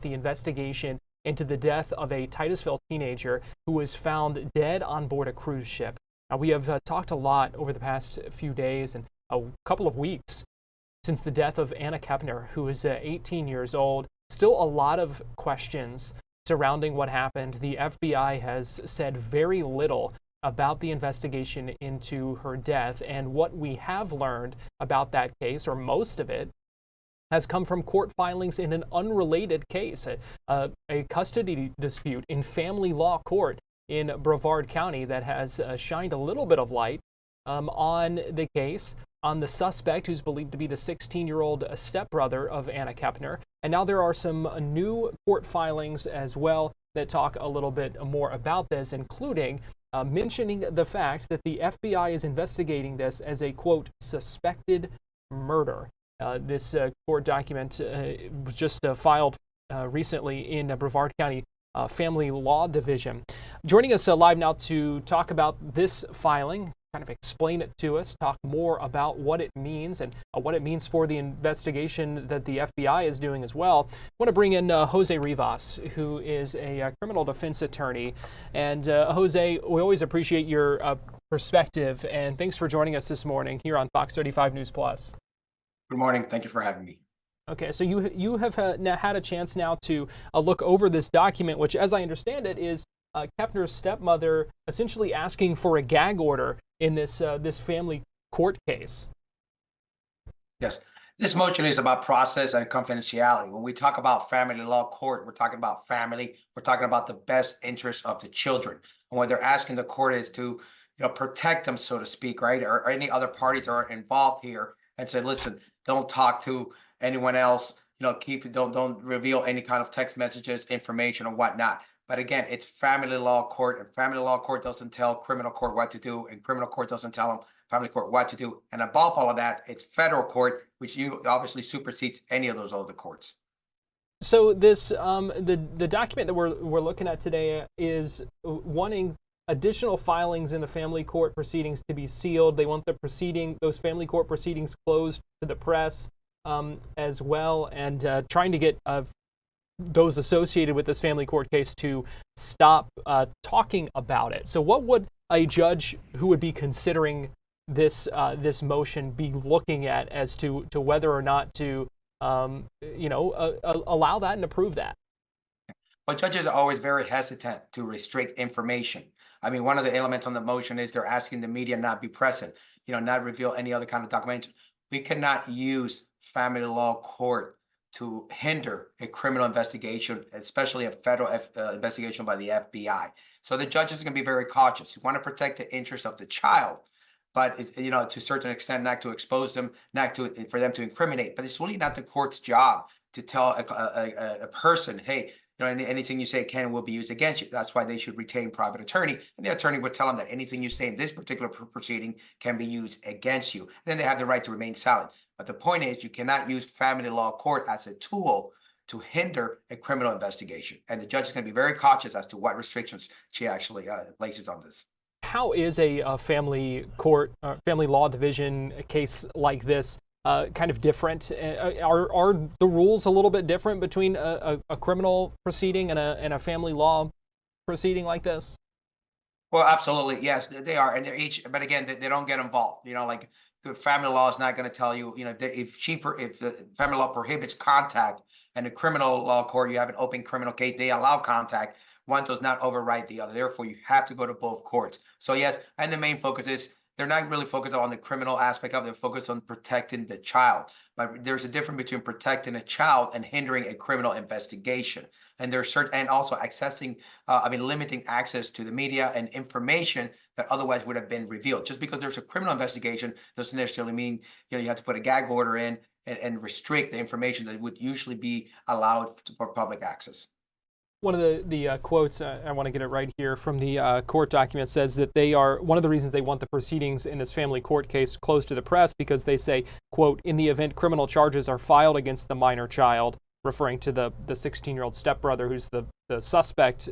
the investigation into the death of a Titusville teenager who was found dead on board a cruise ship. Now, we have talked a lot over the past few days and a couple of weeks since the death of Anna Kepner, who is 18 years old. Still a lot of questions surrounding what happened. The FBI has said very little about the investigation into her death, and what we have learned about that case, or most of it, has come from court filings in an unrelated case, a custody dispute in family law court in Brevard County that has shined a little bit of light on the case, on the suspect who's believed to be the 16-year-old stepbrother of Anna Kepner. And now there are some new court filings as well that talk a little bit more about this, including mentioning the fact that the FBI is investigating this as a, quote, suspected murder. This court document was just filed recently in Brevard County Family Law Division. Joining us live now to talk about this filing, kind of explain it to us, talk more about what it means and what it means for the investigation that the FBI is doing as well. I want to bring in Jose Rivas, who is a criminal defense attorney. And Jose, we always appreciate your perspective, and thanks for joining us this morning here on Fox 35 News Plus. Good morning. Thank you for having me. Okay, so you have had a chance now to look over this document, which, as I understand it, is Kepner's stepmother essentially asking for a gag order in this family court case. Yes, this motion is about process and confidentiality. When we talk about family law court, we're talking about family. We're talking about the best interest of the children. And what they're asking the court is to, protect them, so to speak, right? Or any other parties that are involved here, and say, listen, don't talk to anyone else. Don't reveal any kind of text messages, information, or whatnot. But again, it's family law court, and family law court doesn't tell criminal court what to do, and criminal court doesn't tell them family court what to do. And above all of that, it's federal court, which obviously supersedes any of those other courts. So this the document that we're looking at today is wanting additional filings in the family court proceedings to be sealed. They want those family court proceedings closed to the press as well, and trying to get those associated with this family court case to stop talking about it. So what would a judge who would be considering this motion be looking at as to whether or not to allow that and approve that? Well, judges are always very hesitant to restrict information. I mean, one of the elements on the motion is they're asking the media not be present, not reveal any other kind of documentation. We cannot use family law court to hinder a criminal investigation, especially a federal investigation by the FBI. So the judges are going to be very cautious. You want to protect the interests of the child, but it's, to a certain extent, not to expose them, for them to incriminate. But it's really not the court's job to tell a person, hey, anything you say can and will be used against you. That's why they should retain private attorney, and the attorney would tell them that anything you say in this particular proceeding can be used against you. And then they have the right to remain silent. But the point is, you cannot use family law court as a tool to hinder a criminal investigation. And the judge is going to be very cautious as to what restrictions she actually places on this. How is a family court, family law division case like this kind of different? Are the rules a little bit different between a criminal proceeding and a family law proceeding like this? Well, absolutely, yes, they are, and they're each. But again, they don't get involved. Like the family law is not going to tell you. If the family law prohibits contact, and the criminal law court, you have an open criminal case, they allow contact. One does not override the other. Therefore, you have to go to both courts. So yes, and the main focus is, they're not really focused on the criminal aspect of it. They're focused on protecting the child. But there's a difference between protecting a child and hindering a criminal investigation. And there's and also limiting access to the media and information that otherwise would have been revealed. Just because there's a criminal investigation doesn't necessarily mean you have to put a gag order in and restrict the information that would usually be allowed for public access. One of the quotes, I want to get it right here, from the court document says that one of the reasons they want the proceedings in this family court case closed to the press, because they say, quote, in the event criminal charges are filed against the minor child, referring to the 16-year-old stepbrother who's the suspect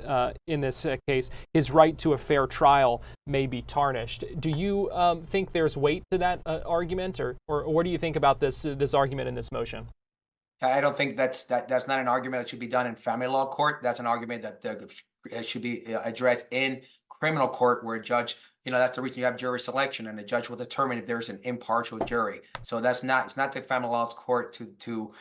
in this case, his right to a fair trial may be tarnished. Do you think there's weight to that argument, or what do you think about this argument in this motion? I don't think that's not an argument that should be done in family law court. That's an argument that should be addressed in criminal court, where a judge, that's the reason you have jury selection, and the judge will determine if there's an impartial jury. So it's not the family law court to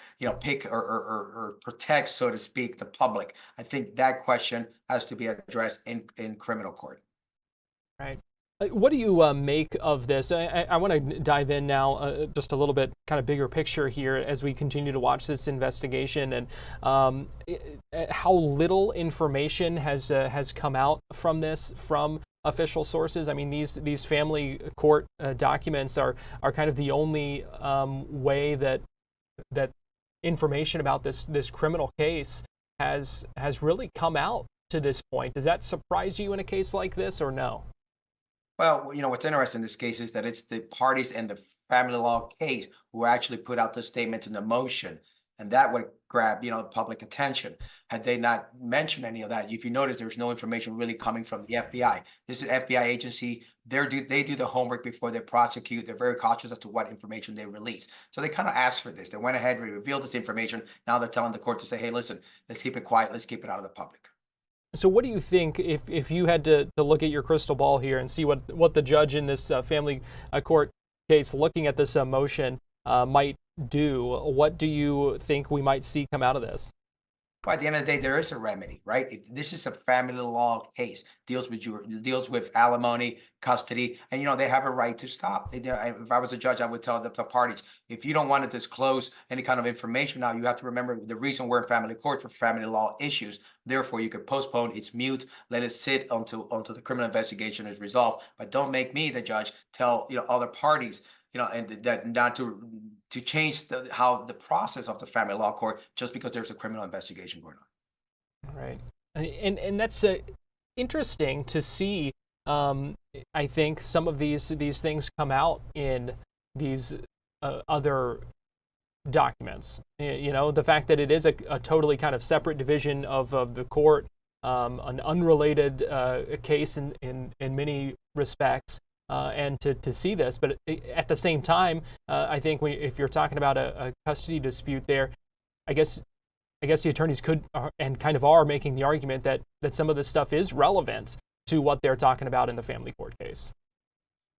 pick or protect, so to speak, the public. I think that question has to be addressed in criminal court. Right. What do you make of this? I want to dive in now just a little bit kind of bigger picture here as we continue to watch this investigation, and how little information has come out from this from official sources. I mean, these family court documents are kind of the only way that information about this criminal case has really come out to this point. Does that surprise you in a case like this, or no? Well, what's interesting in this case is that it's the parties in the family law case who actually put out the statements in the motion, and that would grab, public attention. Had they not mentioned any of that, if you notice, there's no information really coming from the FBI. This is an FBI agency. They do the homework before they prosecute. They're very cautious as to what information they release. So they kind of asked for this. They went ahead and revealed this information. Now they're telling the court to say, hey, listen, let's keep it quiet. Let's keep it out of the public. So what do you think, if you had to look at your crystal ball here and see what the judge in this family court case, looking at this motion, might do, what do you think we might see come out of this? Well, at the end of the day, there is a remedy, right? This is a family law case, deals with alimony, custody, and they have a right to stop. If I was a judge, I would tell the parties, if you don't want to disclose any kind of information now, you have to remember the reason we're in family court for family law issues. Therefore, you could postpone, it's mute, let it sit until the criminal investigation is resolved. But don't make me, the judge, tell other parties, and that not to change how the process of the family law court just because there's a criminal investigation going on. Right, and that's interesting to see. I think some of these things come out in these other documents. The fact that it is a totally kind of separate division of the court, an unrelated case in many respects. And to see this, but at the same time, I think if you're talking about a custody dispute there, I guess the attorneys could and kind of are making the argument that some of this stuff is relevant to what they're talking about in the family court case.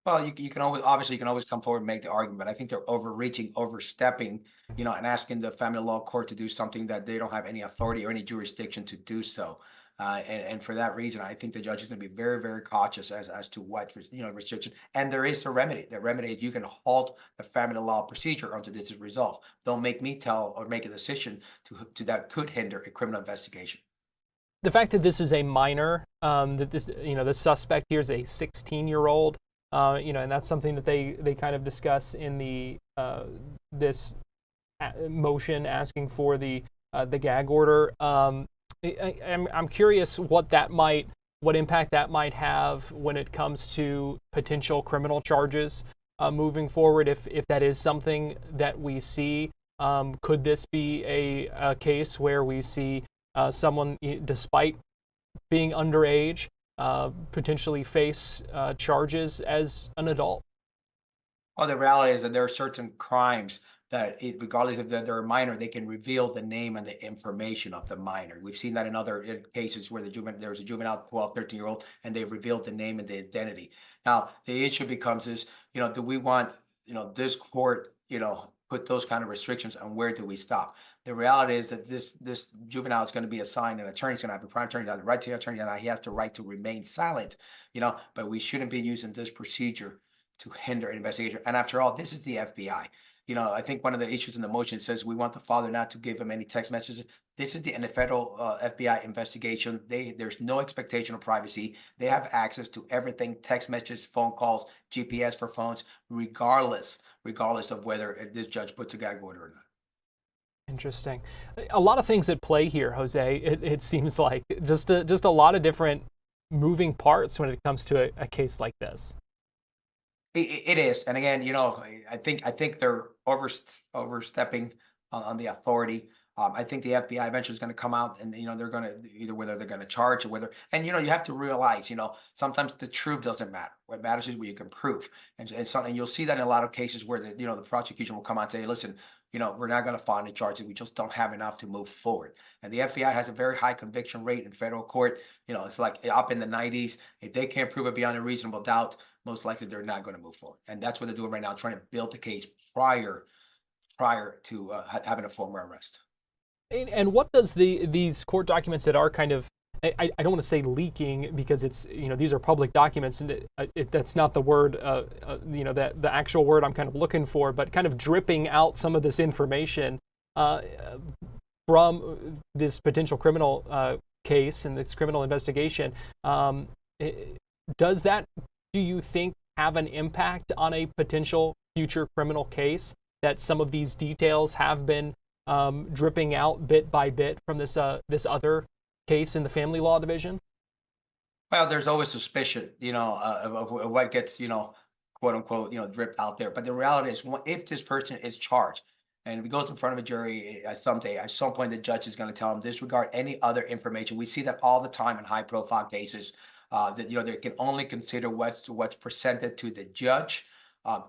Well, you can always come forward and make the argument, but I think they're overreaching, overstepping, and asking the family law court to do something that they don't have any authority or any jurisdiction to do so. And for that reason, I think the judge is going to be very, very cautious as to what restriction. And there is a remedy. The remedy is you can halt the family law procedure until this is resolved. Don't make me tell or make a decision to that could hinder a criminal investigation. The fact that this is a minor, that this the suspect here is a 16-year-old, and that's something that they kind of discuss in the this motion asking for the gag order. I'm curious what impact that might have when it comes to potential criminal charges moving forward. If that is something that we see, could this be a case where we see someone, despite being underage, potentially face charges as an adult? Well, the reality is that there are certain crimes that regardless if they're a minor, they can reveal the name and the information of the minor. We've seen that in other cases where there was a juvenile 12, 13-year-old, and they revealed the name and the identity. Now, the issue becomes do we want, this court, put those kind of restrictions, and where do we stop? The reality is that this juvenile is going to be assigned an attorney. He's going to have a prime attorney, the right to the attorney, and he has the right to remain silent, but we shouldn't be using this procedure to hinder an investigation. And after all, this is the FBI. I think one of the issues in the motion says we want the father not to give him any text messages. This is the federal FBI investigation. There's no expectation of privacy. They have access to everything: text messages, phone calls, GPS for phones, regardless of whether this judge puts a gag order or not. Interesting. A lot of things at play here, Jose. It seems like just a lot of different moving parts when it comes to a case like this. It is, and again, I think they're overstepping on the authority. I think the FBI eventually is going to come out, and they're going to either whether they're going to charge or whether, and you have to realize, sometimes the truth doesn't matter. What matters is what you can prove, and you'll see that in a lot of cases where the prosecution will come out and say, listen, we're not going to file any charges. We just don't have enough to move forward. And the FBI has a very high conviction rate in federal court. It's like up in the 90s. If they can't prove it beyond a reasonable doubt, most likely they're not going to move forward. And that's what they're doing right now, trying to build the case prior to having a formal arrest. And what does these court documents that are kind of, I don't want to say leaking, because it's, these are public documents, and that's not the word, that the actual word I'm kind of looking for, but kind of dripping out some of this information from this potential criminal case and this criminal investigation. Does that, do you think, have an impact on a potential future criminal case, that some of these details have been dripping out bit by bit from this other case in the family law division? Well, there's always suspicion, of what gets, quote unquote, dripped out there. But the reality is, if this person is charged and it goes in front of a jury at some point, the judge is going to tell them disregard any other information. We see that all the time in high profile cases, that, they can only consider what's presented to the judge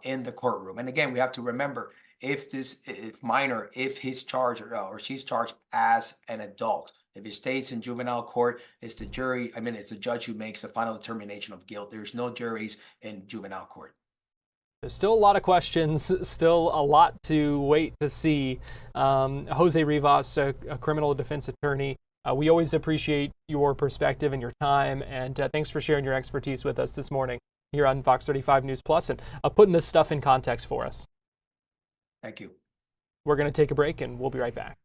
in the courtroom. And again, we have to remember, if he's charged or she's charged as an adult. If it stays in juvenile court, it's the judge who makes the final determination of guilt. There's no juries in juvenile court. There's still a lot of questions, still a lot to wait to see. Jose Rivas, a criminal defense attorney, we always appreciate your perspective and your time, and thanks for sharing your expertise with us this morning here on Fox 35 News Plus, and putting this stuff in context for us. Thank you. We're going to take a break, and we'll be right back.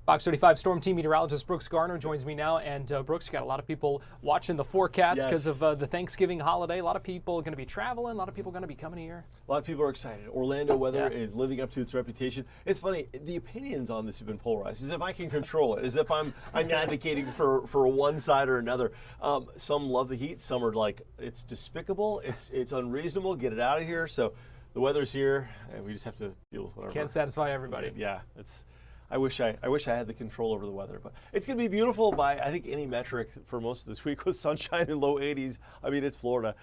Fox 35 Storm Team meteorologist Brooks Garner joins me now. And Brooks, you got a lot of people watching the forecast because of the Thanksgiving holiday. A lot of people are going to be traveling. A lot of people are going to be coming here. A lot of people are excited. Orlando weather is living up to its reputation. It's funny, the opinions on this have been polarized, as if I can control it, as if I'm advocating for one side or another. Some love the heat. Some are like, it's despicable. It's unreasonable. Get it out of here. So the weather's here, and we just have to deal with whatever. Can't satisfy everybody. Yeah, I wish I had the control over the weather, but it's going to be beautiful by, I think, any metric for most of this week, with sunshine and low 80s. I mean, it's Florida.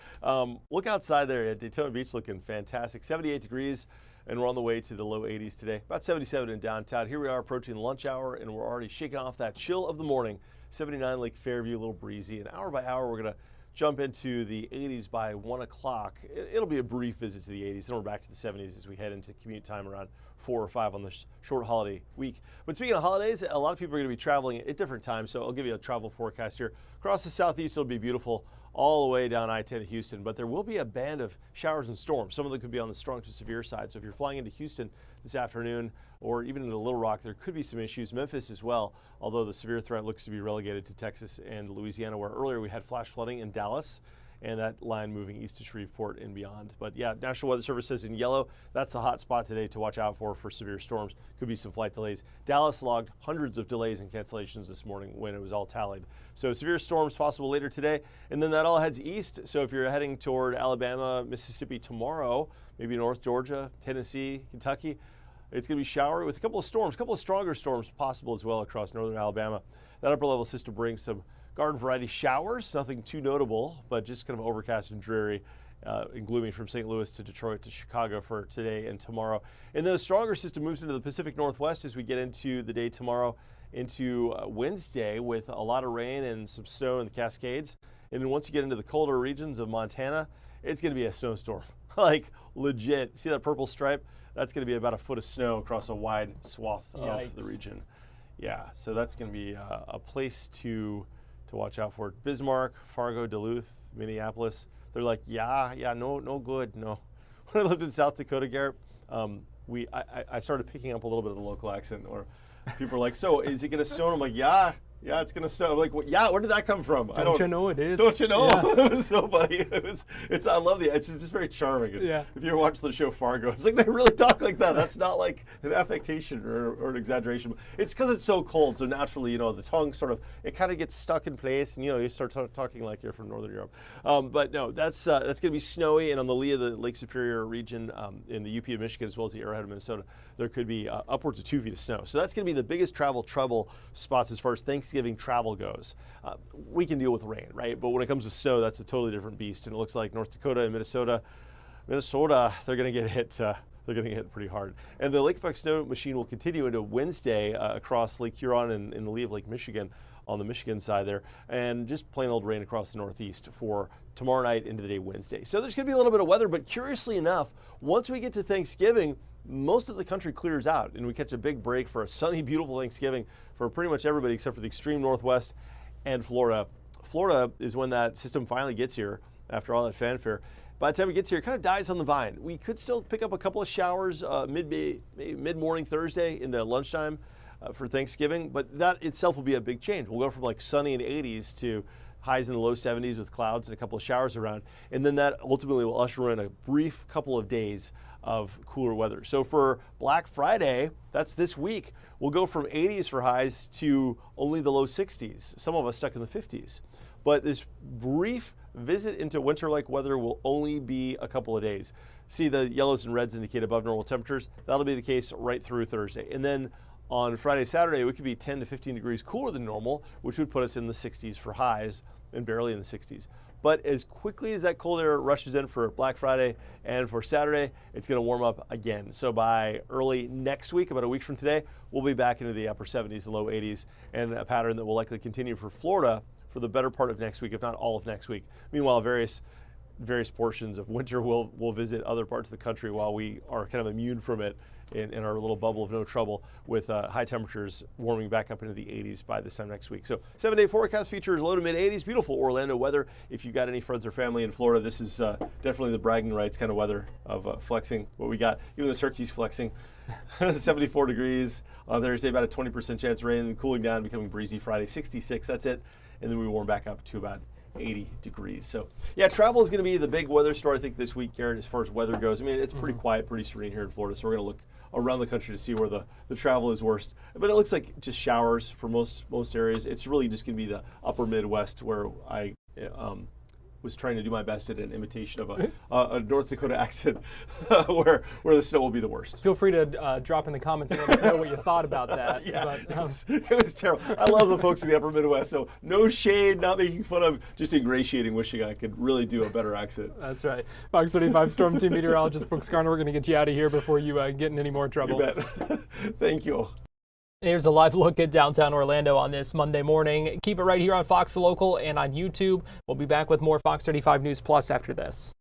Look outside there at Daytona Beach, looking fantastic. 78 degrees, and we're on the way to the low 80s today. About 77 in downtown. Here we are approaching lunch hour, and we're already shaking off that chill of the morning. 79 Lake Fairview, a little breezy. And hour by hour, we're going to jump into the 80s by 1 o'clock. It'll be a brief visit to the 80s, then we're back to the 70s as we head into commute time around 4 or 5 on the short holiday week. But speaking of holidays, a lot of people are going to be traveling at different times, so I'll give you a travel forecast here. Across the southeast, it'll be beautiful all the way down I-10 to Houston, but there will be a band of showers and storms. Some of them could be on the strong to severe side, so if you're flying into Houston this afternoon or even into Little Rock, there could be some issues. Memphis as well, although the severe threat looks to be relegated to Texas and Louisiana, where earlier we had flash flooding in Dallas, and that line moving east to Shreveport and beyond. But yeah, National Weather Service says in yellow, that's the hot spot today to watch out for severe storms. Could be some flight delays. Dallas logged hundreds of delays and cancellations this morning when it was all tallied. So severe storms possible later today, and then that all heads east. So if you're heading toward Alabama, Mississippi tomorrow, maybe North Georgia, Tennessee, Kentucky, it's going to be showery with a couple of storms, a couple of stronger storms possible as well across northern Alabama. That upper level system brings some garden variety showers, nothing too notable, but just kind of overcast and dreary and gloomy from St. Louis to Detroit to Chicago for today and tomorrow. And then a stronger system moves into the Pacific Northwest as we get into the day tomorrow into Wednesday with a lot of rain and some snow in the Cascades. And then once you get into the colder regions of Montana, it's going to be a snowstorm, like legit. See that purple stripe? That's going to be about a foot of snow across a wide swath of the region. Yeah, so that's going to be a place to watch out for. Bismarck, Fargo, Duluth, Minneapolis. They're like, no good, no. When I lived in South Dakota, Garrett, I started picking up a little bit of the local accent, or people are like, so is it going to snow? And I'm like, yeah, it's going to snow. I'm like, well, yeah, where did that come from? Don't you know it is? Don't you know? Yeah. It was so funny. I love it's just very charming. Yeah. If you ever watch the show Fargo, it's like they really talk like that. That's not like an affectation or an exaggeration. It's because it's so cold, so naturally, the tongue sort of, it kind of gets stuck in place, and you start talking like you're from Northern Europe. But no, that's going to be snowy, and on the lee of the Lake Superior region in the UP of Michigan as well as the Arrowhead of Minnesota, there could be upwards of 2 feet of snow. So that's going to be the biggest travel trouble spots as far as Thanksgiving travel goes. We can deal with rain, right? But when it comes to snow, that's a totally different beast. And it looks like North Dakota and Minnesota, they're going to get hit. They're going to get hit pretty hard. And the lake effect snow machine will continue into Wednesday across Lake Huron and in the lee of Lake Michigan on the Michigan side there, and just plain old rain across the Northeast for tomorrow night into the day Wednesday. So there's going to be a little bit of weather, but curiously enough, once we get to Thanksgiving, most of the country clears out and we catch a big break for a sunny, beautiful Thanksgiving for pretty much everybody except for the extreme Northwest and Florida. Florida is when that system finally gets here after all that fanfare. By the time it gets here, it kind of dies on the vine. We could still pick up a couple of showers mid-morning Thursday into lunchtime for Thanksgiving, but that itself will be a big change. We'll go from like sunny and 80s to highs in the low 70s with clouds and a couple of showers around. And then that ultimately will usher in a brief couple of days of cooler weather. So for Black Friday, that's this week, we'll go from 80s for highs to only the low 60s. Some of us stuck in the 50s. But this brief visit into winter-like weather will only be a couple of days. See, the yellows and reds indicate above normal temperatures. That'll be the case right through Thursday. And then on Friday, Saturday, we could be 10 to 15 degrees cooler than normal, which would put us in the 60s for highs and barely in the 60s. But as quickly as that cold air rushes in for Black Friday and for Saturday, it's going to warm up again. So by early next week, about a week from today, we'll be back into the upper 70s and low 80s, and a pattern that will likely continue for Florida for the better part of next week, if not all of next week. Meanwhile, various portions of winter will visit other parts of the country while we are kind of immune from it in our little bubble of no trouble, with high temperatures warming back up into the 80s by this time next week. So 7-day forecast features low to mid 80s, beautiful Orlando weather. If you've got any friends or family in Florida, this is definitely the bragging rights kind of weather of flexing what we got. Even the turkey's flexing. 74 degrees on Thursday, about a 20% chance of rain, and cooling down, becoming breezy Friday, 66, that's it. And then we warm back up to about 80 degrees. So yeah, travel is going to be the big weather story, I think, this week, Garrett, as far as weather goes. I mean, it's pretty quiet, pretty serene here in Florida, so we're going to look around the country to see where the travel is worst. But it looks like just showers for most areas. It's really just going to be the upper Midwest where I was trying to do my best at an imitation of a North Dakota accent where the snow will be the worst. Feel free to drop in the comments and let us know what you thought about that. Yeah, but, it was terrible. I love the folks in the upper Midwest, so no shade, not making fun of, just ingratiating, wishing I could really do a better accent. That's right. Fox 25 Storm Team Meteorologist Brooks Garner, we're going to get you out of here before you get in any more trouble. You bet. Thank you. Here's a live look at downtown Orlando on this Monday morning. Keep it right here on Fox Local and on YouTube. We'll be back with more Fox 35 News Plus after this.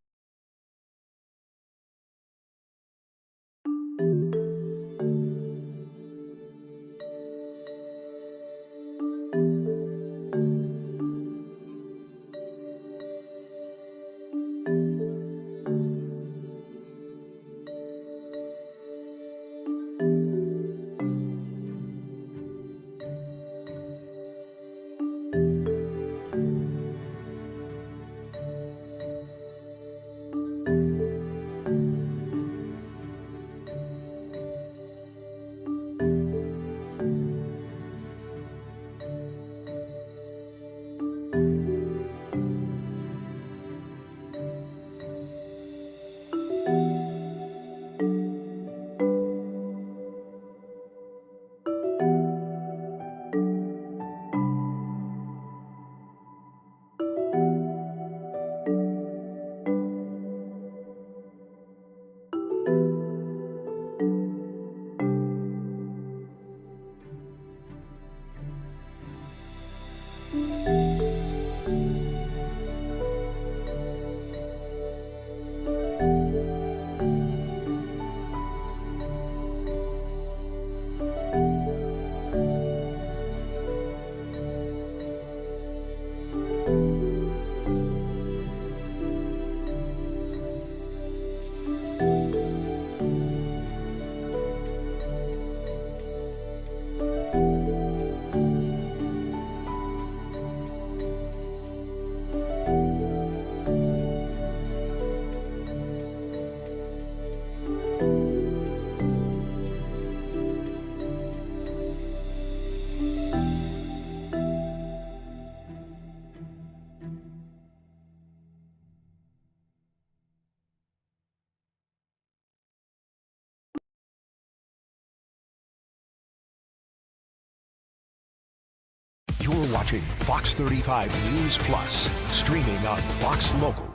You're watching Fox 35 News Plus, streaming on Fox Local.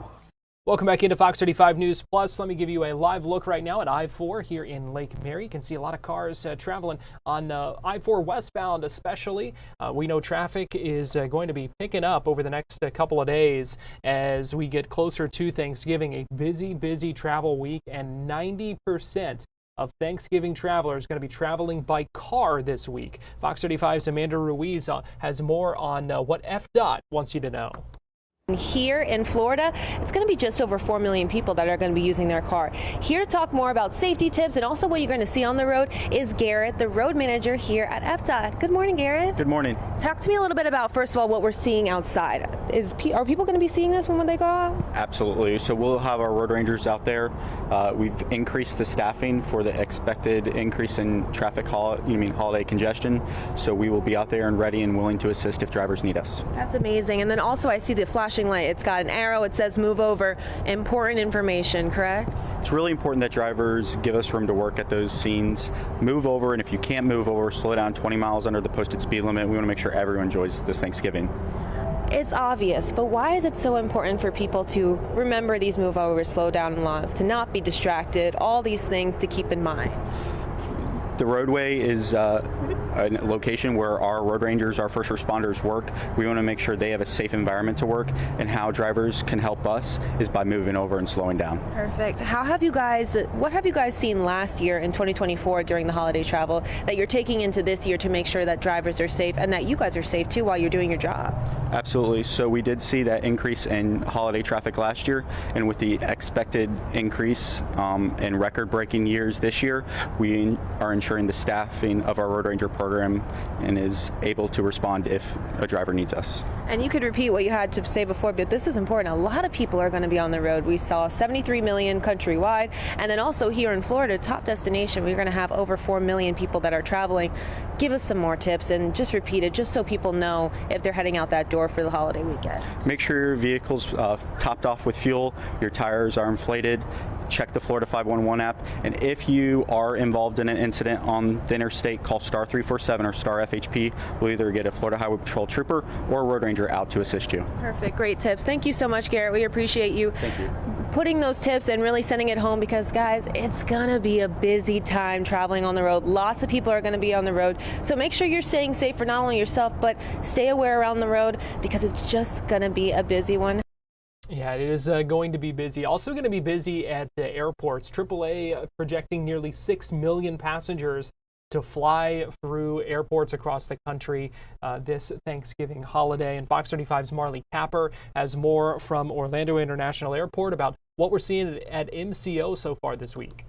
Welcome back into Fox 35 News Plus. Let me give you a live look right now at I-4 here in Lake Mary. You can see a lot of cars traveling on I-4 westbound especially. We know traffic is going to be picking up over the next couple of days as we get closer to Thanksgiving. A busy travel week, and 90% of Thanksgiving travelers going to be traveling by car this week. Fox 35's Amanda Ruiz has more on what FDOT wants you to know. Here in Florida, it's going to be just over 4 million people that are going to be using their car. Here to talk more about safety tips and also what you're going to see on the road is Garrett, the road manager here at FDOT. Good morning, Garrett. Good morning. Talk to me a little bit about, first of all, what we're seeing outside. Are people going to be seeing this when they go out? Absolutely. So we'll have our road rangers out there. We've increased the staffing for the expected increase in traffic holiday congestion. So we will be out there and ready and willing to assist if drivers need us. That's amazing. And then also I see the flashing light. It's got an arrow. It says move over. Important information, correct? It's really important that drivers give us room to work at those scenes. Move over, and if you can't move over, slow down 20 miles under the posted speed limit. We want to make sure everyone enjoys this Thanksgiving. It's obvious, but why is it so important for people to remember these move over, slow down laws, to not be distracted, all these things to keep in mind? The roadway is a location where our road rangers, our first responders work. We want to make sure they have a safe environment to work, and how drivers can help us is by moving over and slowing down. Perfect. What have you guys seen last year in 2024 during the holiday travel that you're taking into this year to make sure that drivers are safe and that you guys are safe too while you're doing your job? Absolutely. So we did see that increase in holiday traffic last year, and with the expected increase in record-breaking years this year, we are ensuring the staffing of our road ranger program and is able to respond if a driver needs us. And you could repeat what you had to say before, but this is important. A lot of people are going to be on the road. We saw 73 million countrywide, and then also here in Florida, top destination, we're going to have over 4 million people that are traveling. Give us some more tips and just repeat it, just so people know if they're heading out that door for the holiday weekend. Make sure your vehicle's topped off with fuel, your tires are inflated. Check the Florida 511 app, and if you are involved in an incident on the interstate, call star 347 or star FHP. We'll either get a Florida Highway Patrol trooper or a road ranger out to assist you. Perfect. Great tips. Thank you so much, Garrett. We appreciate you. Thank you. putting those tips and really sending it home because, guys, it's going to be a busy time traveling on the road. Lots of people are going to be on the road. So make sure you're staying safe for not only yourself, but stay aware around the road because it's just going to be a busy one. Yeah, it is going to be busy. Also going to be busy at the airports. AAA projecting nearly 6 million passengers to fly through airports across the country this Thanksgiving holiday. And Fox 35's Marley Capper has more from Orlando International Airport about what we're seeing at MCO so far this week.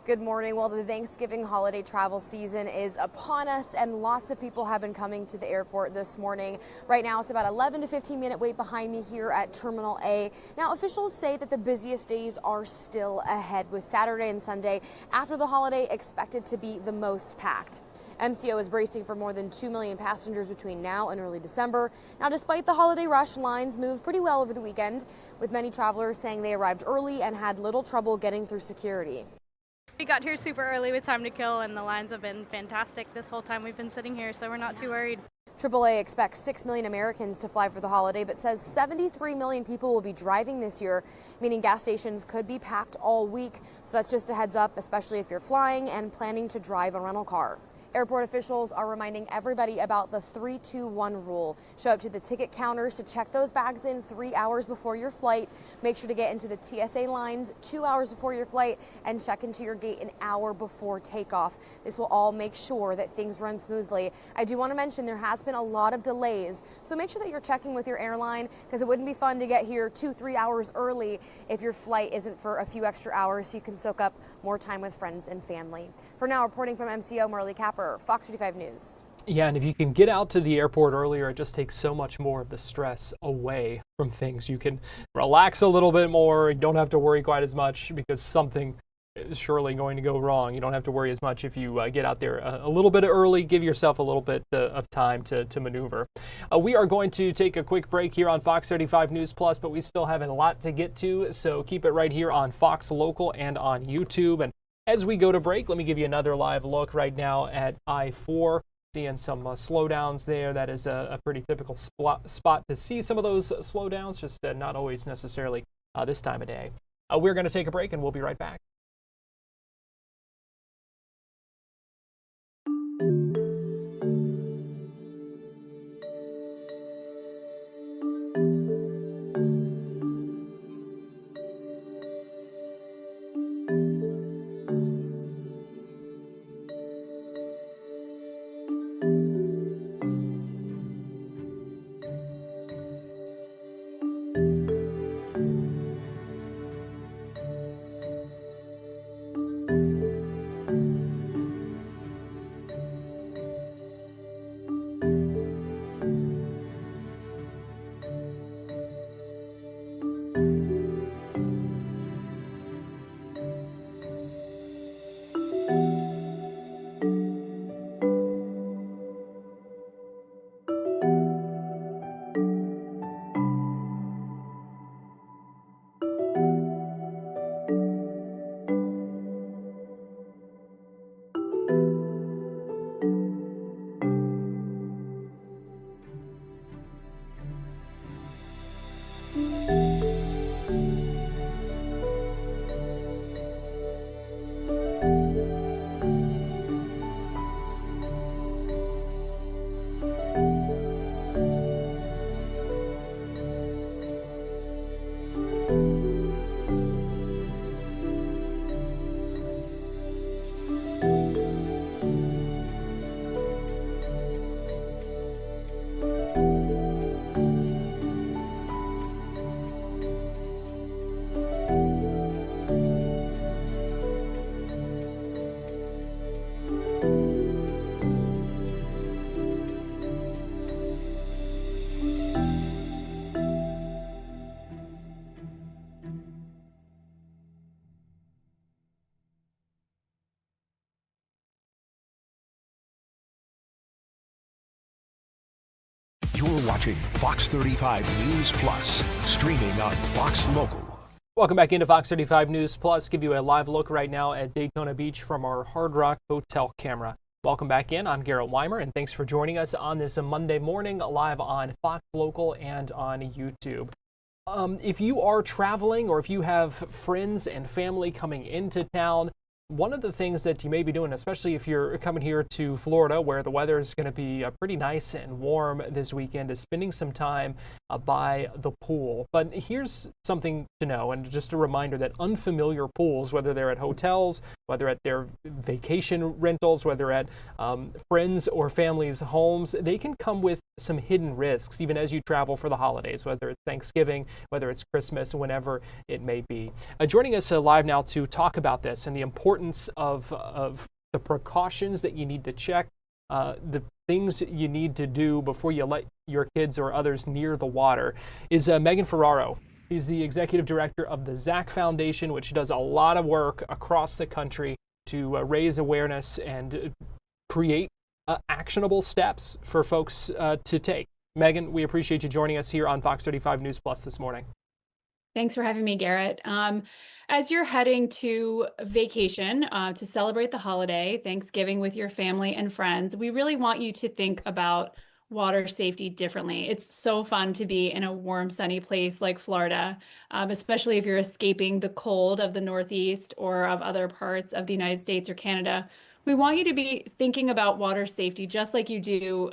Good morning. Well, the Thanksgiving holiday travel season is upon us, and lots of people have been coming to the airport this morning. Right now, it's about 11 to 15 minute wait behind me here at Terminal A. Now, officials say that the busiest days are still ahead, with Saturday and Sunday after the holiday expected to be the most packed. MCO is bracing for more than 2 million passengers between now and early December. Now, despite the holiday rush, lines moved pretty well over the weekend, with many travelers saying they arrived early and had little trouble getting through security. We got here super early with time to kill, and the lines have been fantastic this whole time we've been sitting here, so we're not too worried. AAA expects 6 million Americans to fly for the holiday, but says 73 million people will be driving this year, meaning gas stations could be packed all week. So that's just a heads up, especially if you're flying and planning to drive a rental car. Airport officials are reminding everybody about the 3-2-1 rule. Show up to the ticket counters to check those bags in 3 hours before your flight. Make sure to get into the TSA lines 2 hours before your flight and check into your gate an hour before takeoff. This will all make sure that things run smoothly. I do want to mention there has been a lot of delays, so make sure that you're checking with your airline because it wouldn't be fun to get here 2-3 hours early if your flight isn't for a few extra hours so you can soak up more time with friends and family. For now, reporting from MCO, Marley Capper, Fox 35 News. Yeah, and if you can get out to the airport earlier, it just takes so much more of the stress away from things. You can relax a little bit more. You don't have to worry quite as much because something is surely going to go wrong. You don't have to worry as much if you get out there a little bit early. Give yourself a little bit of time to maneuver. We are going to take a quick break here on Fox 35 News Plus, but we still have a lot to get to, so keep it right here on Fox Local and on YouTube. And as we go to break, let me give you another live look right now at I-4. Seeing some slowdowns there. That is a pretty typical spot to see some of those slowdowns, just not always necessarily this time of day. We're going to take a break and we'll be right back. You're watching Fox 35 News Plus, streaming on Fox Local. Welcome back into Fox 35 News Plus. Give you a live look right now at Daytona Beach from our Hard Rock Hotel camera. Welcome back in. I'm Garrett Wymer, and thanks for joining us on this Monday morning live on Fox Local and on YouTube. If you are traveling or if you have friends and family coming into town, one of the things that you may be doing, especially if you're coming here to Florida where the weather is going to be pretty nice and warm this weekend, is spending some time by the pool. But here's something to know, and just a reminder that unfamiliar pools, whether they're at hotels, whether at their vacation rentals, whether at friends or families' homes, they can come with some hidden risks, even as you travel for the holidays, whether it's Thanksgiving, whether it's Christmas, whenever it may be. Joining us live now to talk about this and the importance of the precautions that you need to check, the things you need to do before you let your kids or others near the water, is Megan Ferraro. She's the executive director of the ZAC Foundation, which does a lot of work across the country to raise awareness and create actionable steps for folks to take. Megan, we appreciate you joining us here on Fox 35 News Plus this morning. Thanks for having me, Garrett. As you're heading to vacation to celebrate the holiday, Thanksgiving with your family and friends, we really want you to think about water safety differently. It's so fun to be in a warm, sunny place like Florida, especially if you're escaping the cold of the Northeast or of other parts of the United States or Canada. We want you to be thinking about water safety just like you do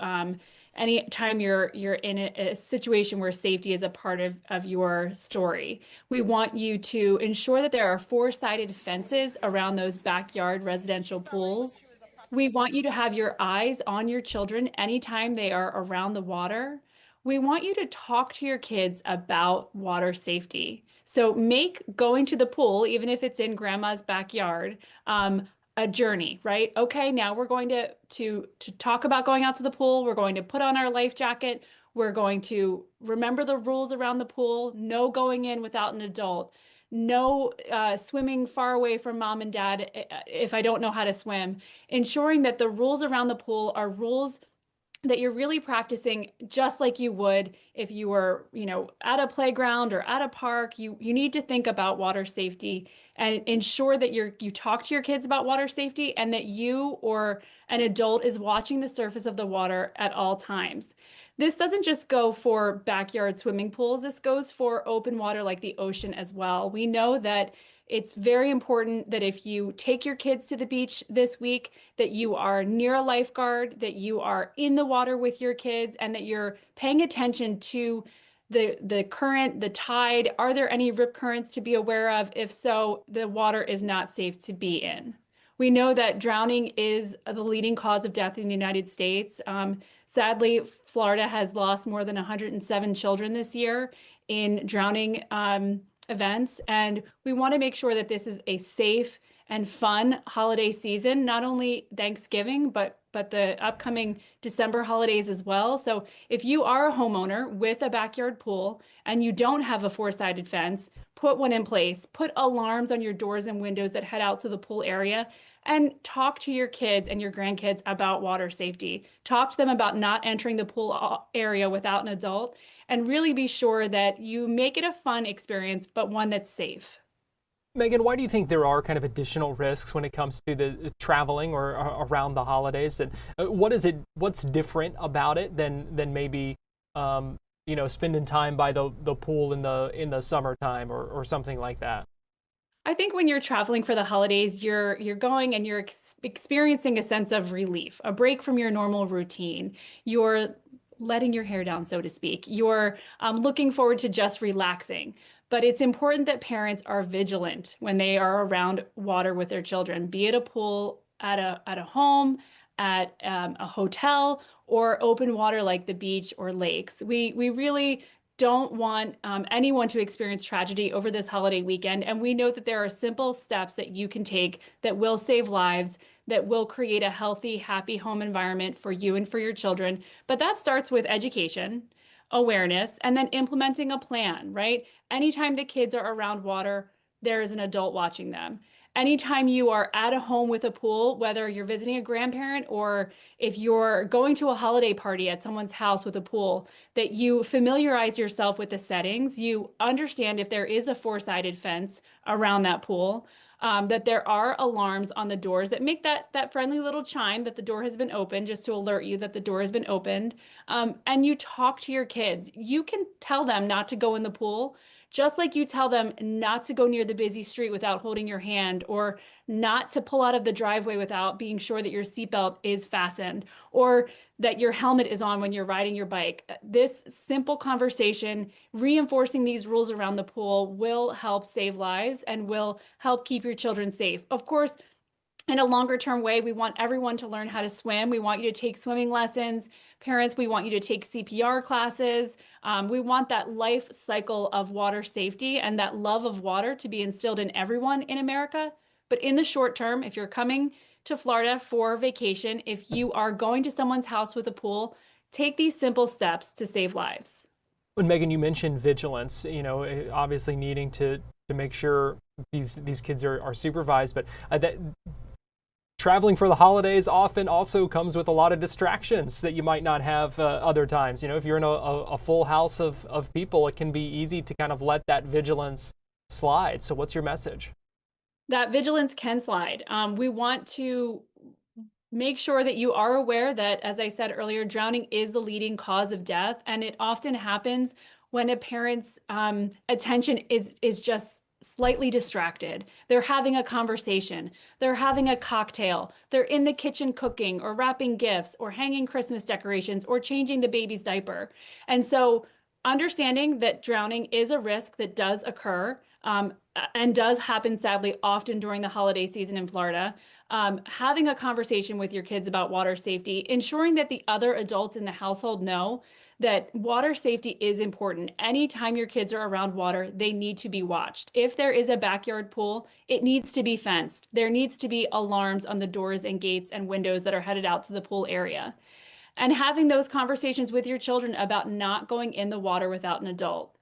anytime you're in a situation where safety is a part of your story. We want you to ensure that there are four-sided fences around those backyard residential pools. We want you to have your eyes on your children anytime they are around the water. We want you to talk to your kids about water safety. So make going to the pool, even if it's in grandma's backyard, a journey, right? Okay, now we're going to talk about going out to the pool. We're going to put on our life jacket. We're going to remember the rules around the pool. No going in without an adult. No swimming far away from mom and dad if I don't know how to swim. Ensuring that the rules around the pool are rules that you're really practicing just like you would if you were, at a playground or at a park. You need to think about water safety and ensure that you talk to your kids about water safety and that you or an adult is watching the surface of the water at all times. This doesn't just go for backyard swimming pools. This goes for open water like the ocean as well. We know that it's very important that if you take your kids to the beach this week, that you are near a lifeguard, that you are in the water with your kids, and that you're paying attention to the current, the tide. Are there any rip currents to be aware of? If so, the water is not safe to be in. We know that drowning is the leading cause of death in the United States. Sadly, Florida has lost more than 107 children this year in drowning events, and we want to make sure that this is a safe and fun holiday season, not only Thanksgiving, but the upcoming December holidays as well. So if you are a homeowner with a backyard pool and you don't have a four-sided fence, put one in place, put alarms on your doors and windows that head out to the pool area, and talk to your kids and your grandkids about water safety. Talk to them about not entering the pool area without an adult, and really be sure that you make it a fun experience, but one that's safe. Megan, why do you think there are kind of additional risks when it comes to the traveling or around the holidays? And what's different about it than maybe spending time by the pool in the summertime or something like that? I think when you're traveling for the holidays, you're going and you're experiencing a sense of relief, a break from your normal routine. You're letting your hair down, so to speak. You're looking forward to just relaxing. But it's important that parents are vigilant when they are around water with their children, be it a pool, at a home, at a hotel, or open water like the beach or lakes. We really don't want anyone to experience tragedy over this holiday weekend. And we know that there are simple steps that you can take that will save lives, that will create a healthy, happy home environment for you and for your children. But that starts with education, awareness, and then implementing a plan, right? Anytime the kids are around water, there is an adult watching them. Anytime you are at a home with a pool, whether you're visiting a grandparent or if you're going to a holiday party at someone's house with a pool, that you familiarize yourself with the settings. You understand if there is a four-sided fence around that pool, that there are alarms on the doors that make that friendly little chime that the door has been opened, just to alert you that the door has been opened. And you talk to your kids. You can tell them not to go in the pool, just like you tell them not to go near the busy street without holding your hand, or not to pull out of the driveway without being sure that your seatbelt is fastened, or that your helmet is on when you're riding your bike. This simple conversation, reinforcing these rules around the pool, will help save lives and will help keep your children safe. Of course, in a longer term way, we want everyone to learn how to swim. We want you to take swimming lessons. Parents, we want you to take CPR classes. We want that life cycle of water safety and that love of water to be instilled in everyone in America. But in the short term, if you're coming to Florida for vacation, if you are going to someone's house with a pool, take these simple steps to save lives. And Megan, you mentioned vigilance, obviously needing to make sure these kids are supervised, but that traveling for the holidays often also comes with a lot of distractions that you might not have other times. If you're in a full house of people, it can be easy to kind of let that vigilance slide. So what's your message? That vigilance can slide. We want to make sure that you are aware that, as I said earlier, drowning is the leading cause of death. And it often happens when a parent's attention is just slightly distracted. They're having a conversation, they're having a cocktail, they're in the kitchen cooking or wrapping gifts or hanging Christmas decorations or changing the baby's diaper. And so understanding that drowning is a risk that does occur, and does happen sadly often during the holiday season in Florida, having a conversation with your kids about water safety, ensuring that the other adults in the household know that water safety is important. Anytime your kids are around water, they need to be watched. If there is a backyard pool, it needs to be fenced. There needs to be alarms on the doors and gates and windows that are headed out to the pool area. And having those conversations with your children about not going in the water without an adult.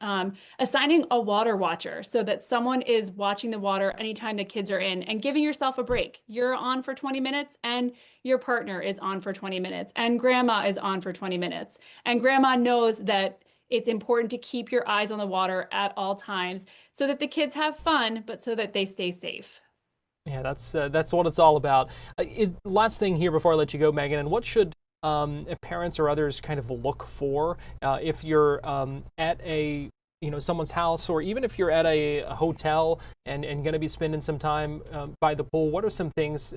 Assigning a water watcher so that someone is watching the water anytime the kids are in, and giving yourself a break. You're on for 20 minutes and your partner is on for 20 minutes and grandma is on for 20 minutes. And grandma knows that it's important to keep your eyes on the water at all times so that the kids have fun, but so that they stay safe. Yeah, that's what it's all about. Last thing here before I let you go, Megan, and what should parents or others kind of look for if you're at a someone's house, or even if you're at a hotel and going to be spending some time by the pool? What are some things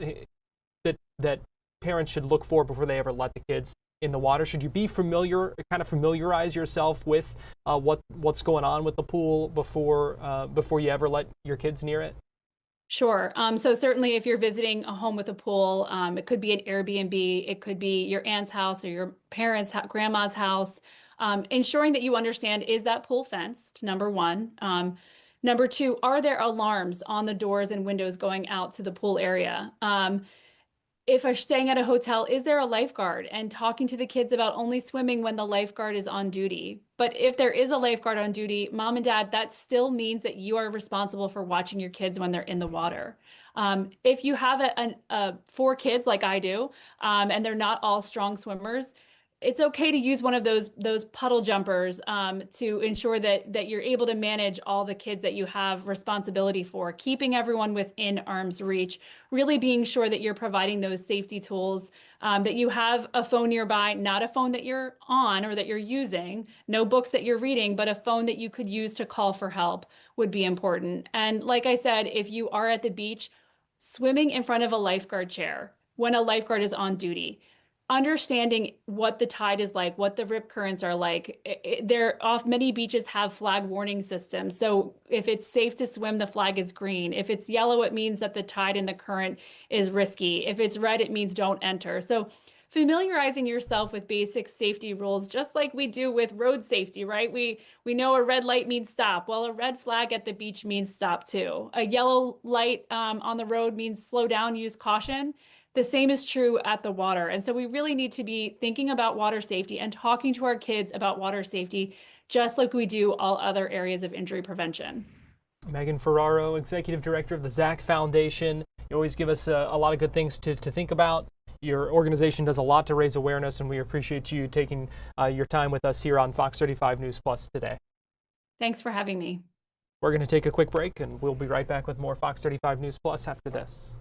that parents should look for before they ever let the kids in the water? Should you be familiarize yourself with what's going on with the pool before you ever let your kids near it? Sure. So certainly if you're visiting a home with a pool, it could be an Airbnb, it could be your aunt's house or your parents' grandma's house. Ensuring that you understand, is that pool fenced? Number one. Number two, are there alarms on the doors and windows going out to the pool area? If I'm staying at a hotel, is there a lifeguard? And talking to the kids about only swimming when the lifeguard is on duty. But if there is a lifeguard on duty, mom and dad, that still means that you are responsible for watching your kids when they're in the water. If you have 4 kids like I do, and they're not all strong swimmers, it's okay to use one of those puddle jumpers to ensure that you're able to manage all the kids that you have responsibility for, keeping everyone within arm's reach, really being sure that you're providing those safety tools, that you have a phone nearby, not a phone that you're on or that you're using, no books that you're reading, but a phone that you could use to call for help would be important. And like I said, if you are at the beach, swimming in front of a lifeguard chair when a lifeguard is on duty. Understanding what the tide is like, what the rip currents are like. Many beaches have flag warning systems. So if it's safe to swim, the flag is green. If it's yellow, it means that the tide and the current is risky. If it's red, it means don't enter. So familiarizing yourself with basic safety rules, just like we do with road safety, right? We know a red light means stop. Well, a red flag at the beach means stop too. A yellow light on the road means slow down, use caution. The same is true at the water. And so we really need to be thinking about water safety and talking to our kids about water safety, just like we do all other areas of injury prevention. Megan Ferraro, Executive Director of the ZAC Foundation. You always give us a lot of good things to think about. Your organization does a lot to raise awareness, and we appreciate you taking your time with us here on Fox 35 News Plus today. Thanks for having me. We're going to take a quick break, and we'll be right back with more Fox 35 News Plus after this.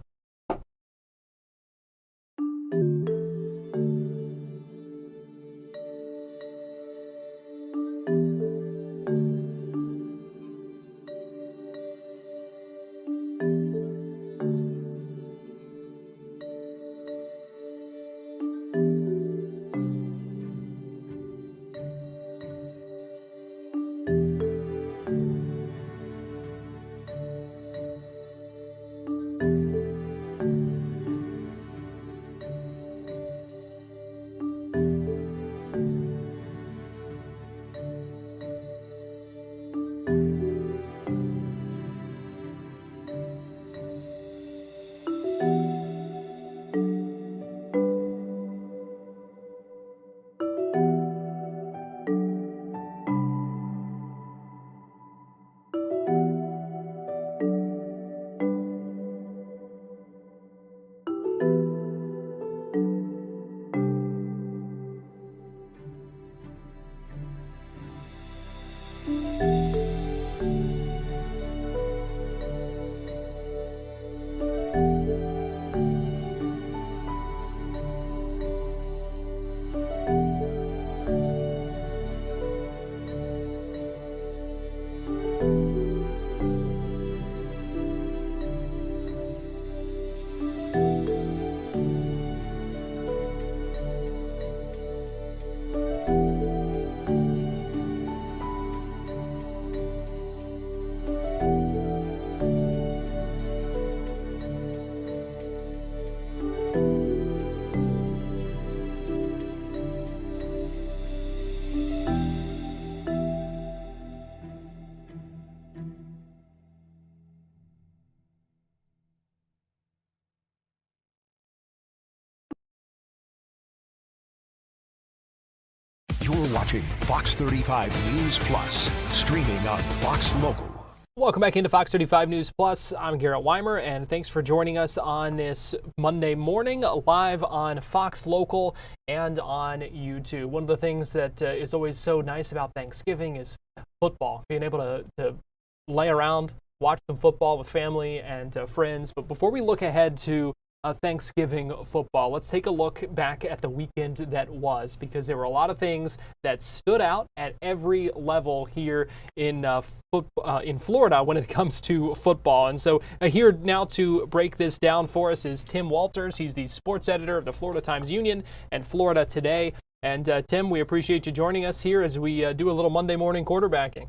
You're watching Fox 35 News Plus, streaming on Fox Local. Welcome back into Fox 35 News Plus. I'm Garrett Wymer, and thanks for joining us on this Monday morning, live on Fox Local and on YouTube. One of the things that is always so nice about Thanksgiving is football, being able to lay around, watch some football with family and friends. But before we look ahead to Thanksgiving football, let's take a look back at the weekend that was, because there were a lot of things that stood out at every level here in Florida when it comes to football. And so here now to break this down for us is Tim Walters. He's the sports editor of the Florida Times-Union and Florida Today. And Tim, we appreciate you joining us here as we do a little Monday morning quarterbacking.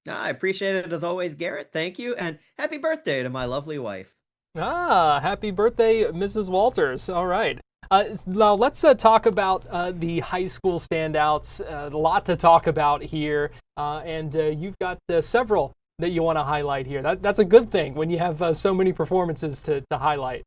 I appreciate it as always, Garrett. Thank you, and happy birthday to my lovely wife. Happy birthday, Mrs. Walters. All right. Now let's talk about the high school standouts. A lot to talk about here, and you've got several that you want to highlight here. That's a good thing when you have so many performances to highlight.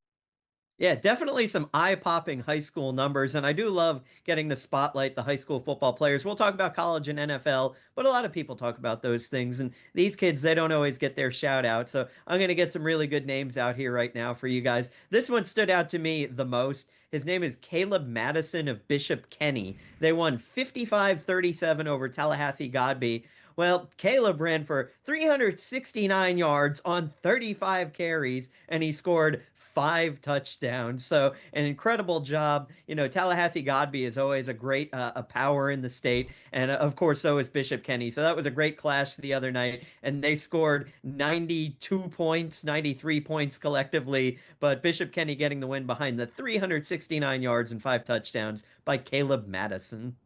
Yeah, definitely some eye-popping high school numbers, and I do love getting to spotlight the high school football players. We'll talk about college and NFL, but a lot of people talk about those things, and these kids, they don't always get their shout-out, so I'm going to get some really good names out here right now for you guys. This one stood out to me the most. His name is Caleb Madison of Bishop Kenny. They won 55-37 over Tallahassee Godby. Well, Caleb ran for 369 yards on 35 carries, and he scored 5 touchdowns. So an incredible job. You know, Tallahassee Godby is always a great a power in the state. And of course, so is Bishop Kenny. So that was a great clash the other night. And they scored 92 points, 93 points collectively. But Bishop Kenny getting the win behind the 369 yards and 5 touchdowns by Caleb Madison.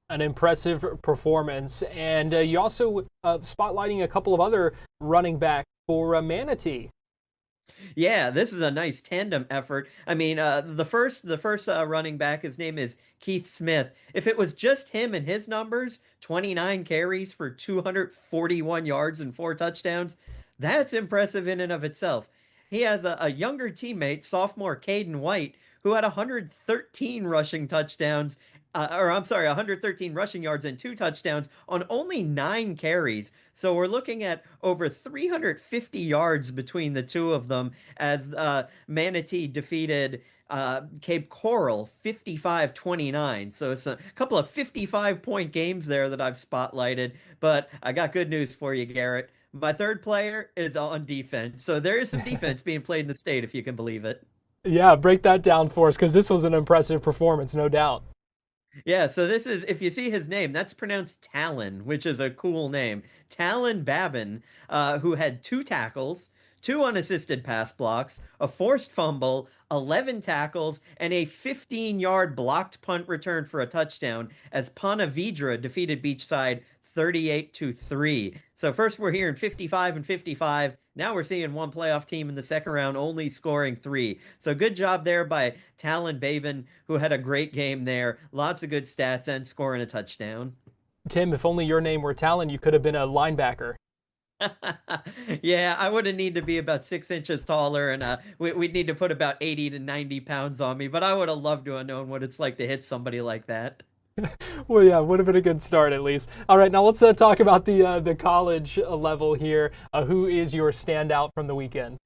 An impressive performance. And you also spotlighting a couple of other running backs for Manatee. Yeah, this is a nice tandem effort. I mean, the first running back, his name is Keith Smith. If it was just him and his numbers, 29 carries for 241 yards and 4 touchdowns, that's impressive in and of itself. He has a younger teammate, sophomore Caden White, who had 113 rushing touchdowns or I'm sorry, 113 rushing yards and 2 touchdowns on only 9 carries. So we're looking at over 350 yards between the two of them as Manatee defeated Cape Coral 55-29. So it's a couple of 55-point games there that I've spotlighted. But I got good news for you, Garrett. My third player is on defense. So there is some defense being played in the state, if you can believe it. Yeah, break that down for us, because this was an impressive performance, no doubt. Yeah, so this is, if you see his name, that's pronounced Talon, which is a cool name. Talon Babin, who had 2 tackles, 2 unassisted pass blocks, a forced fumble, 11 tackles, and a 15-yard blocked punt return for a touchdown as Panavidra defeated Beachside 38-3. So first we're hearing 55 and 55. Now we're seeing one playoff team in the second round only scoring 3. So good job there by Talon Babin, who had a great game there. Lots of good stats and scoring a touchdown. Tim, if only your name were Talon, you could have been a linebacker. Yeah, I would have need to be about 6 inches taller, and we'd need to put about 80 to 90 pounds on me. But I would have loved to have known what it's like to hit somebody like that. Well, yeah, would have been a good start at least. All right, now let's talk about the college level here. Who is your standout from the weekend?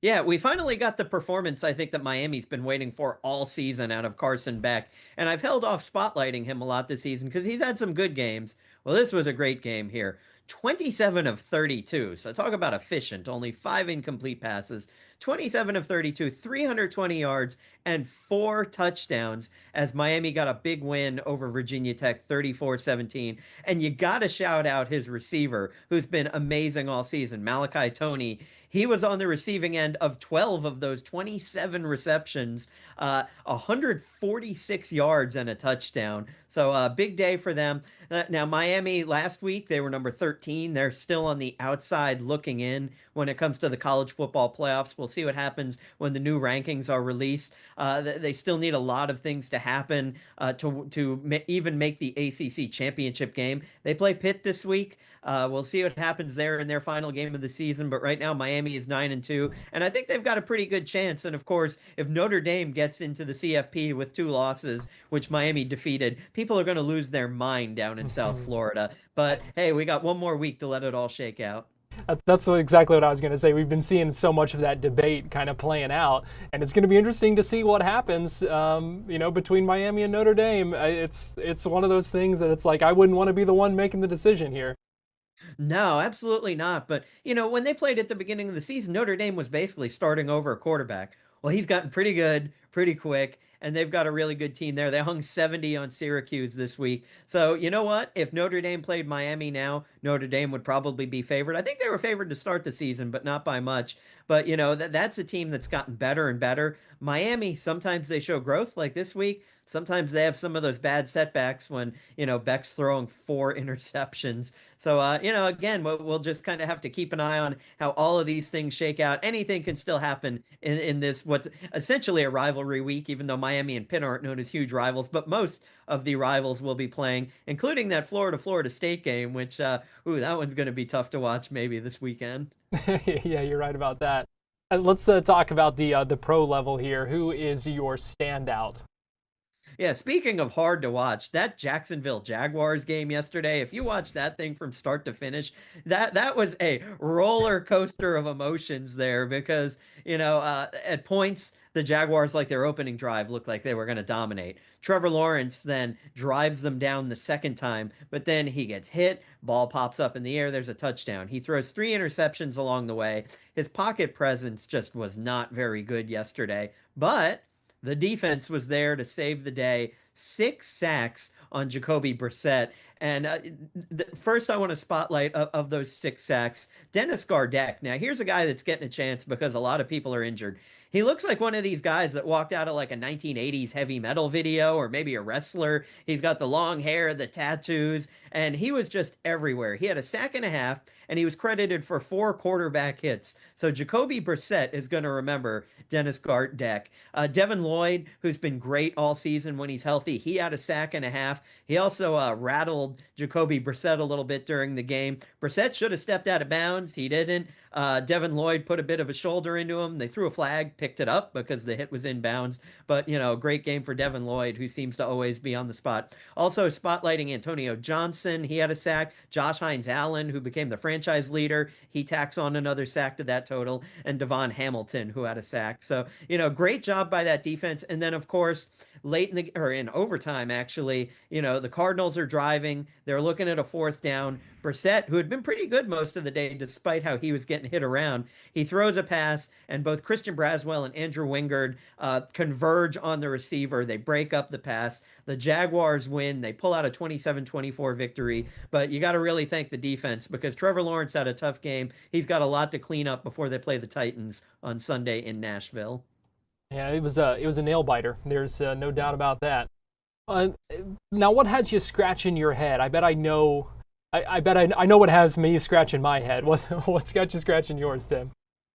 Yeah, we finally got the performance I think that Miami's been waiting for all season out of Carson Beck. And I've held off spotlighting him a lot this season because he's had some good games. Well, this was a great game here. 27 of 32. So talk about efficient. Only 5 incomplete passes. 27 of 32, 320 yards, and 4 touchdowns as Miami got a big win over Virginia Tech 34-17. And you got to shout out his receiver, who's been amazing all season, Malachi Toney. He was on the receiving end of 12 of those 27 receptions, 146 yards and a touchdown. So a big day for them. Now, Miami last week, they were number 13. They're still on the outside looking in when it comes to the college football playoffs. We'll see what happens when the new rankings are released. They still need a lot of things to happen to even make the ACC championship game. They play Pitt this week. We'll see what happens there in their final game of the season. But right now, Miami is 9-2, and I think they've got a pretty good chance. And of course, if Notre Dame gets into the CFP with 2 losses, which Miami defeated, people are going to lose their mind down in South Florida. But hey, we got one more week to let it all shake out. That's exactly what I was going to say. We've been seeing so much of that debate kind of playing out, and it's going to be interesting to see what happens, between Miami and Notre Dame. It's one of those things that it's like, I wouldn't want to be the one making the decision here. No, absolutely not. But, when they played at the beginning of the season, Notre Dame was basically starting over a quarterback. Well, he's gotten pretty good, pretty quick, and they've got a really good team there. They hung 70 on Syracuse this week. So, you know what? If Notre Dame played Miami now, Notre Dame would probably be favored. I think they were favored to start the season, but not by much. But, that's a team that's gotten better and better. Miami, sometimes they show growth like this week. Sometimes they have some of those bad setbacks when, Beck's throwing 4 interceptions. So, again, we'll just kind of have to keep an eye on how all of these things shake out. Anything can still happen in this, what's essentially a rivalry week, even though Miami and Pitt aren't known as huge rivals. But most of the rivals will be playing, including that Florida State game, which, that one's going to be tough to watch maybe this weekend. Yeah, you're right about that. Let's talk about the pro level here. Who is your standout? Yeah, speaking of hard to watch, that Jacksonville Jaguars game yesterday, if you watch that thing from start to finish, that was a roller coaster of emotions there because, at points, the Jaguars, like their opening drive, looked like they were going to dominate. Trevor Lawrence then drives them down the second time, but then he gets hit, ball pops up in the air, there's a touchdown. He throws 3 interceptions along the way. His pocket presence just was not very good yesterday, but the defense was there to save the day. 6 sacks on Jacoby Brissett. And first I want to spotlight of those 6 sacks, Dennis Gardeck. Now, here's a guy that's getting a chance because a lot of people are injured. He looks like one of these guys that walked out of like a 1980s heavy metal video or maybe a wrestler. He's got the long hair, the tattoos, and he was just everywhere. He had a sack and a half, and he was credited for 4 quarterback hits. So Jacoby Brissett is going to remember Dennis Gardeck. Devin Lloyd, who's been great all season when he's healthy, healthy. He had a sack and a half. He also rattled Jacoby Brissett a little bit during the game. Brissett should have stepped out of bounds. He didn't. Devin Lloyd put a bit of a shoulder into him. They threw a flag, picked it up because the hit was in bounds. But, great game for Devin Lloyd, who seems to always be on the spot. Also spotlighting Antonio Johnson. He had a sack. Josh Hines-Allen, who became the franchise leader, he tacks on another sack to that total. And Devon Hamilton, who had a sack. So, great job by that defense. And then, of course, late in overtime, actually, the Cardinals are driving. They're looking at a fourth down. Brissett, who had been pretty good most of the day, despite how he was getting hit around, he throws a pass, and both Christian Braswell and Andrew Wingard converge on the receiver. They break up the pass. The Jaguars win. They pull out a 27-24 victory. But you got to really thank the defense, because Trevor Lawrence had a tough game. He's got a lot to clean up before they play the Titans on Sunday in Nashville. Yeah, it was a nail biter. There's no doubt about that. Now, what has you scratching your head? I bet I know. I bet I know what has me scratching my head. What's got you scratching yours, Tim?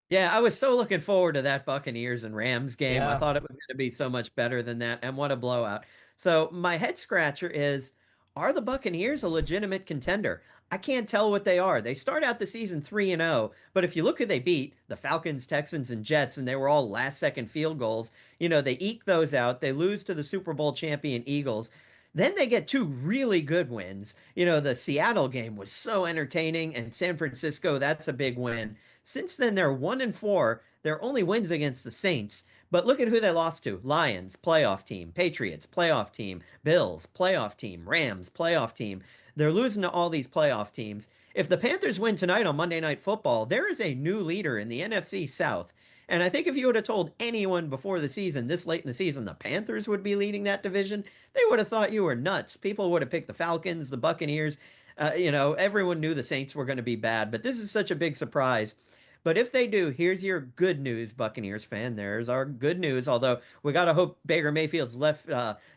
Yeah, I was so looking forward to that Buccaneers and Rams game. Yeah. I thought it was going to be so much better than that, and what a blowout. So my head scratcher is, are the Buccaneers a legitimate contender? I can't tell what they are. They start out the season 3-0, but if you look who they beat, the Falcons, Texans, and Jets, and they were all last-second field goals, they eke those out. They lose to the Super Bowl champion Eagles. Then they get two really good wins. The Seattle game was so entertaining, and San Francisco, that's a big win. Since then, they're 1-4. Their only wins against the Saints. But look at who they lost to. Lions, playoff team. Patriots, playoff team. Bills, playoff team. Rams, playoff team. They're losing to all these playoff teams. If the Panthers win tonight on Monday Night Football, there is a new leader in the NFC South. And I think if you would have told anyone before the season, this late in the season, the Panthers would be leading that division, they would have thought you were nuts. People would have picked the Falcons, the Buccaneers. Everyone knew the Saints were going to be bad, but this is such a big surprise. But if they do, here's your good news, Buccaneers fan. There's our good news, although we got to hope Baker Mayfield's left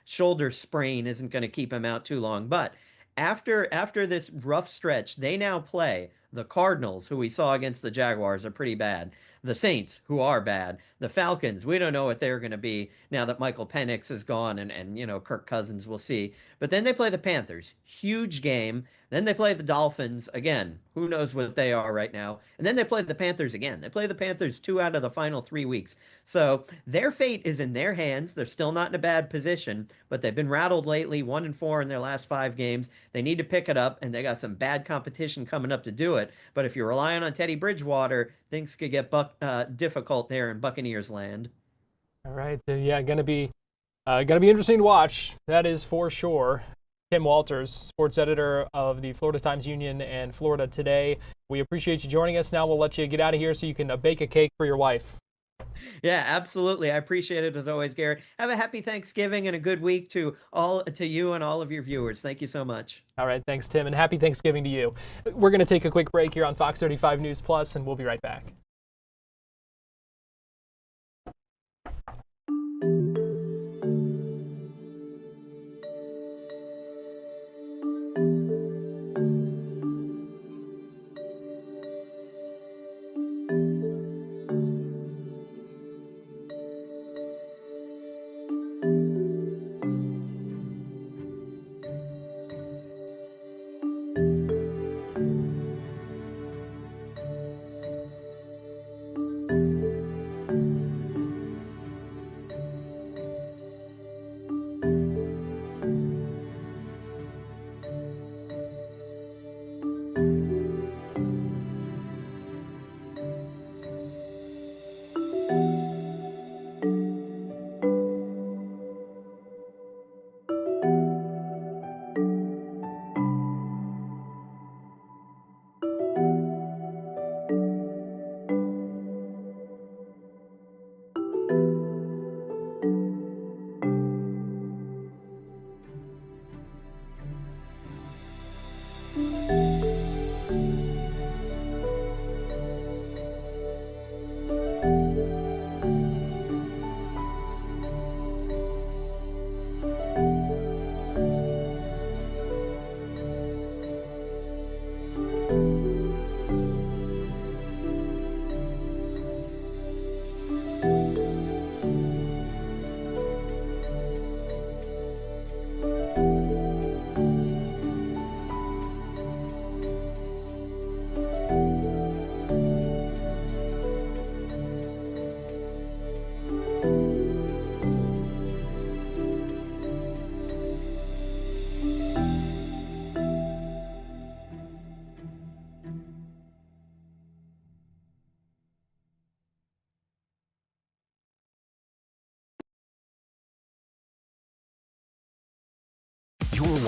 shoulder sprain isn't going to keep him out too long. But after this rough stretch, they now play the Cardinals, who we saw against the Jaguars, are pretty bad. The Saints, who are bad. The Falcons, we don't know what they're going to be now that Michael Penix is gone and Kirk Cousins, we'll see. But then they play the Panthers. Huge game. Then they play the Dolphins again. Who knows what they are right now. And then they play the Panthers again. They play the Panthers 2 out of the final 3 weeks. So their fate is in their hands. They're still not in a bad position, but they've been rattled lately, 1-4 in their last 5 games. They need to pick it up, and they got some bad competition coming up to do it. But if you're relying on Teddy Bridgewater, things could get difficult there in Buccaneers land. All right, yeah, gonna be interesting to watch. That is for sure. Tim Walters, sports editor of the Florida Times-Union and Florida Today. We appreciate you joining us. Now we'll let you get out of here so you can bake a cake for your wife. Yeah, absolutely. I appreciate it as always, Garrett. Have a happy Thanksgiving and a good week to you and all of your viewers. Thank you so much. All right, thanks, Tim, and happy Thanksgiving to you. We're going to take a quick break here on Fox 35 News Plus, and we'll be right back.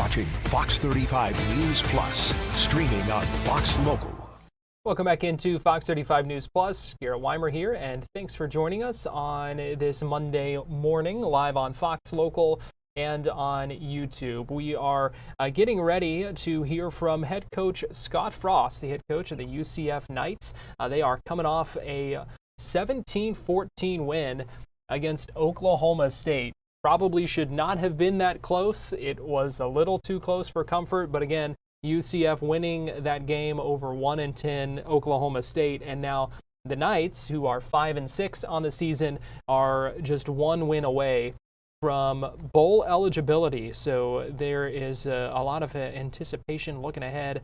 watching Fox 35 News Plus, streaming on Fox Local. Welcome back into Fox 35 News Plus. Garrett Wymer here, and thanks for joining us on this Monday morning, live on Fox Local and on YouTube. We are getting ready to hear from head coach Scott Frost, the head coach of the UCF Knights. They are coming off a 17-14 win against Oklahoma State. Probably should not have been that close. It was a little too close for comfort, but again, UCF winning that game over 1-10 Oklahoma State, and now the Knights, who are 5-6 on the season, are just one win away from bowl eligibility. So there is a lot of anticipation looking ahead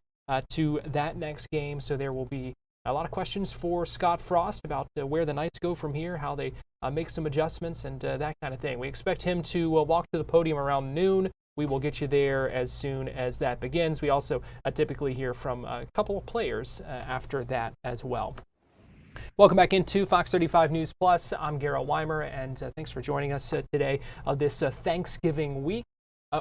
to that next game. So there will be a lot of questions for Scott Frost about where the Knights go from here, how they make some adjustments, and that kind of thing. We expect him to walk to the podium around noon. We will get you there as soon as that begins. We also typically hear from a couple of players after that as well. Welcome back into Fox 35 News Plus. I'm Garrett Wymer, and thanks for joining us today this Thanksgiving week.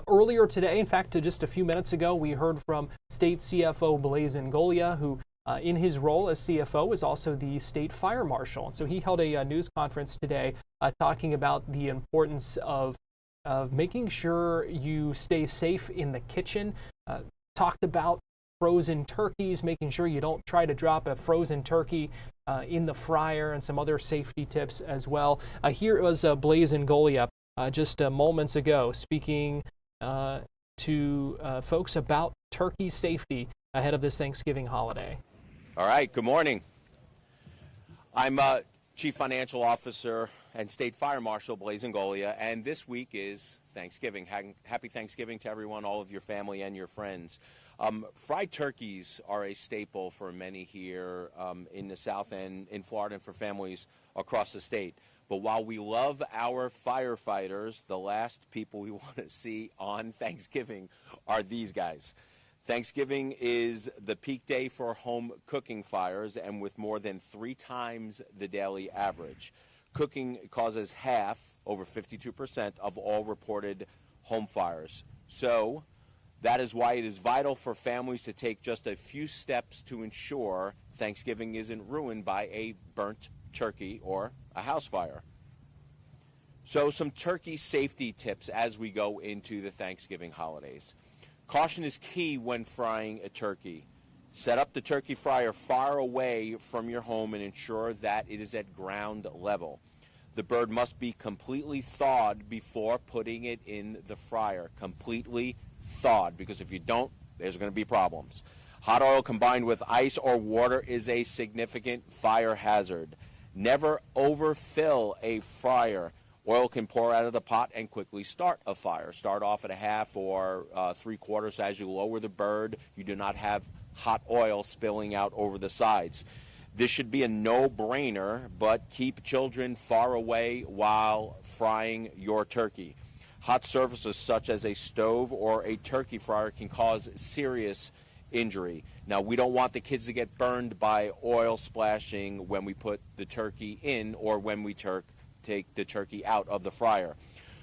Earlier today, in fact, just a few minutes ago, we heard from State CFO Blaise Ngolia, who in his role as CFO is also the State Fire Marshal. And so he held a news conference today talking about the importance of making sure you stay safe in the kitchen. Talked about frozen turkeys, making sure you don't try to drop a frozen turkey in the fryer, and some other safety tips as well. Here was Blaise Ngolia just moments ago speaking to folks about turkey safety ahead of this Thanksgiving holiday. All right, good morning. I'm Chief Financial Officer and State Fire Marshal Blaise Ngolia, and this week is Thanksgiving. Happy Thanksgiving to everyone, all of your family and your friends. Fried turkeys are a staple for many here in the South and in Florida, and for families across the state. But while we love our firefighters, the last people we want to see on Thanksgiving are these guys. Thanksgiving is the peak day for home cooking fires, and with more than 3 times the daily average. Cooking causes half, over 52%, of all reported home fires. So that is why it is vital for families to take just a few steps to ensure Thanksgiving isn't ruined by a burnt turkey or a house fire. So some turkey safety tips as we go into the Thanksgiving holidays. Caution is key when frying a turkey. Set up the turkey fryer far away from your home and ensure that it is at ground level. The bird must be completely thawed before putting it in the fryer. Completely thawed, because if you don't, there's going to be problems. Hot oil combined with ice or water is a significant fire hazard. Never overfill a fryer. Oil can pour out of the pot and quickly start a fire. Start off at a half or 3/4 as you lower the bird. You do not have hot oil spilling out over the sides. This should be a no-brainer, but keep children far away while frying your turkey. Hot surfaces such as a stove or a turkey fryer can cause serious injury. Now, we don't want the kids to get burned by oil splashing when we put the turkey in or when we take the turkey out of the fryer.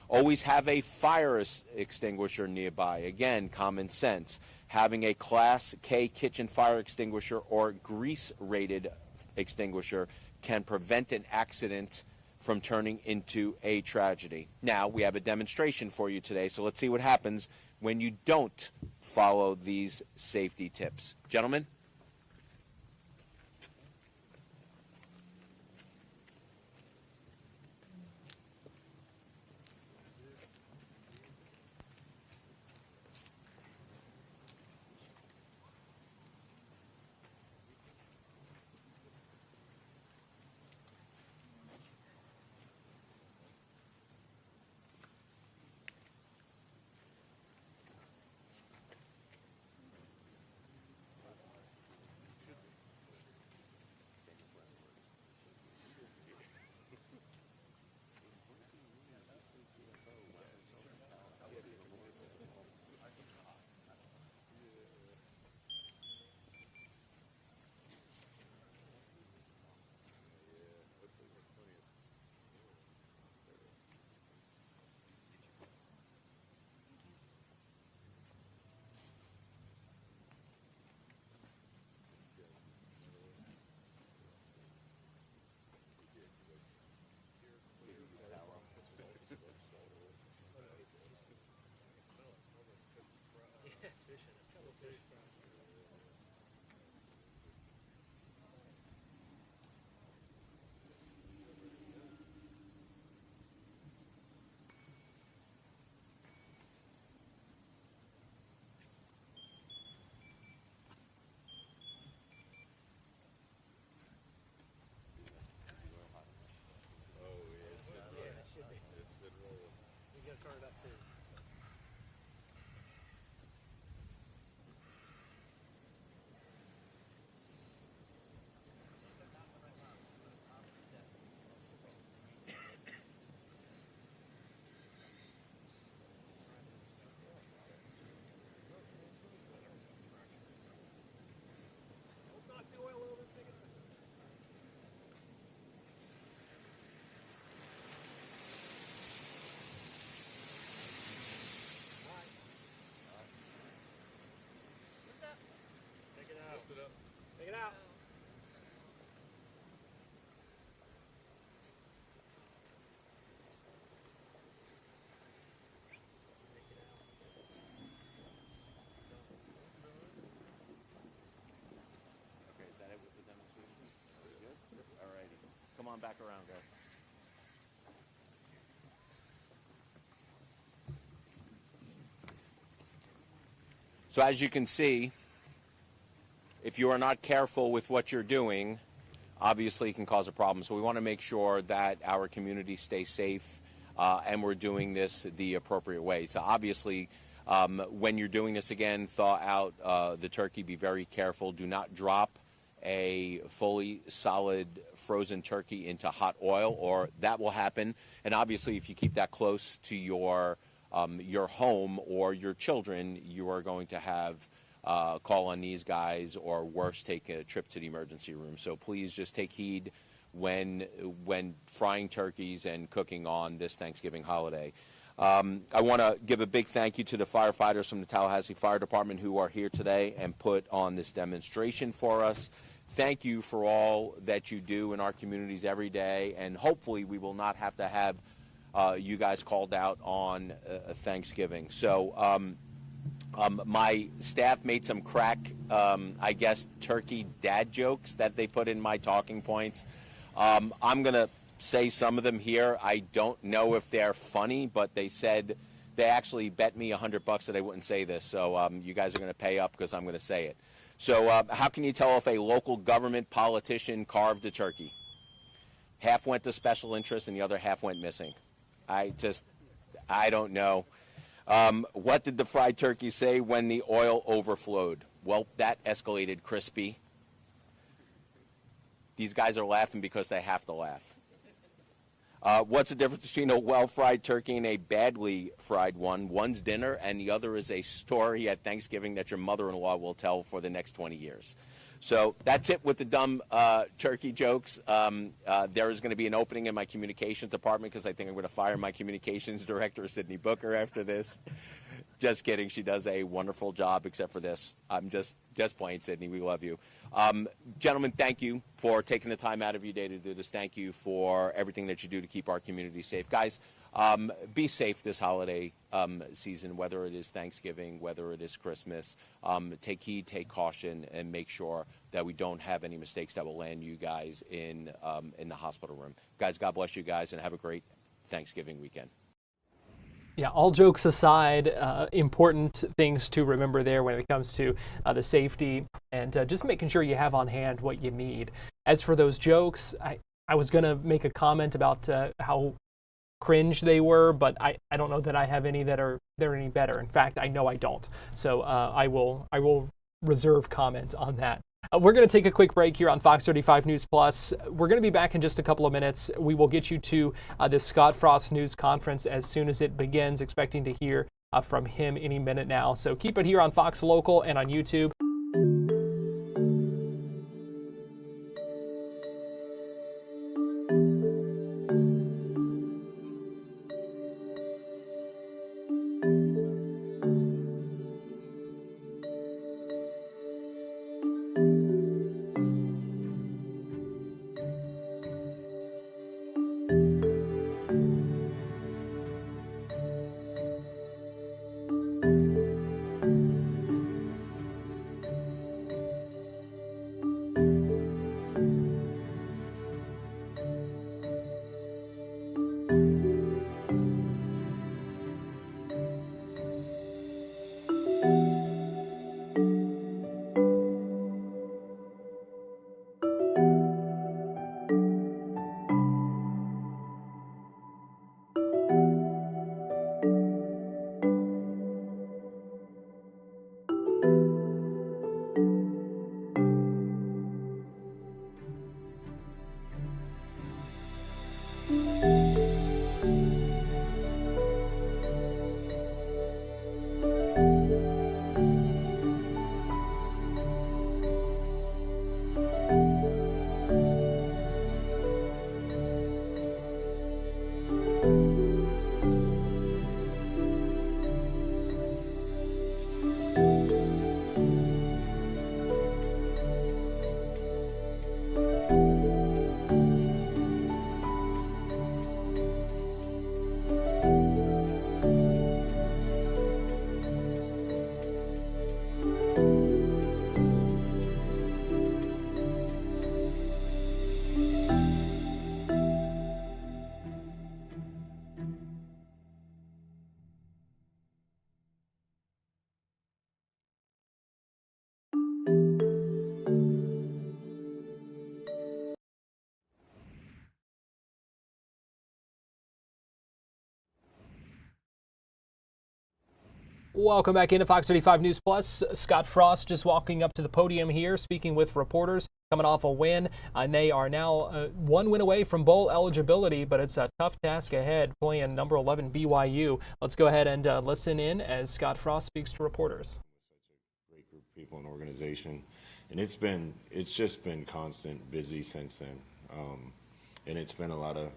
Always have a fire extinguisher nearby. Again, common sense. Having a Class K kitchen fire extinguisher or grease-rated extinguisher can prevent an accident from turning into a tragedy. Now, we have a demonstration for you today, so let's see what happens when you don't follow these safety tips. Gentlemen? Take it out. Okay, is that it with the demonstration? Good? All righty. Come on back around, guys. So as you can see, if you are not careful with what you're doing, obviously it can cause a problem. So we want to make sure that our community stays safe and we're doing this the appropriate way. So obviously, when you're doing this again, thaw out the turkey, be very careful. Do not drop a fully solid frozen turkey into hot oil, or that will happen. And obviously, if you keep that close to your home or your children, you are going to have call on these guys, or worse, take a trip to the emergency room. So please just take heed when frying turkeys and cooking on this Thanksgiving holiday. I want to give a big thank you to the firefighters from the Tallahassee Fire Department who are here today and put on this demonstration for us. Thank you for all that you do in our communities every day, and hopefully we will not have to have you guys called out on Thanksgiving. So my staff made some crack, I guess, turkey dad jokes that they put in my talking points. I'm going to say some of them here. I don't know if they're funny, but they said they actually bet me $100 that I wouldn't say this. So you guys are going to pay up because I'm going to say it. So how can you tell if a local government politician carved a turkey? Half went to special interest and the other half went missing. I don't know. What did the fried turkey say when the oil overflowed? Well, that escalated crispy. These guys are laughing because they have to laugh. What's the difference between a well-fried turkey and a badly fried one? One's dinner, and the other is a story at Thanksgiving that your mother-in-law will tell for the next 20 years. So that's it with the dumb turkey jokes. There is going to be an opening in my communications department because I think I'm going to fire my communications director, Sydney Booker, after this. Just kidding. She does a wonderful job, except for this. I'm just playing, Sydney. We love you. Gentlemen, thank you for taking the time out of your day to do this. Thank you for everything that you do to keep our community safe. Guys, be safe this holiday season, whether it is Thanksgiving, whether it is Christmas. Take heed, take caution, and make sure that we don't have any mistakes that will land you guys in the hospital room. Guys, God bless you guys, and have a great Thanksgiving weekend. Yeah, all jokes aside, important things to remember there when it comes to the safety and just making sure you have on hand what you need. As for those jokes, I was going to make a comment about how cringe they were, but I don't know that I have any they're any better. In fact, I know I don't. So I will reserve comment on that. We're going to take a quick break here on Fox 35 News Plus. We're going to be back in just a couple of minutes. We will get you to this Scott Frost news conference as soon as it begins, expecting to hear from him any minute now. So keep it here on Fox Local and on YouTube. Welcome back into Fox 35 News Plus. Scott Frost just walking up to the podium here, speaking with reporters, coming off a win. And they are now one win away from bowl eligibility, but it's a tough task ahead playing number 11 BYU. Let's go ahead and listen in as Scott Frost speaks to reporters. Great group of people and organization, and it's just been constant busy since then. And it's been a lot of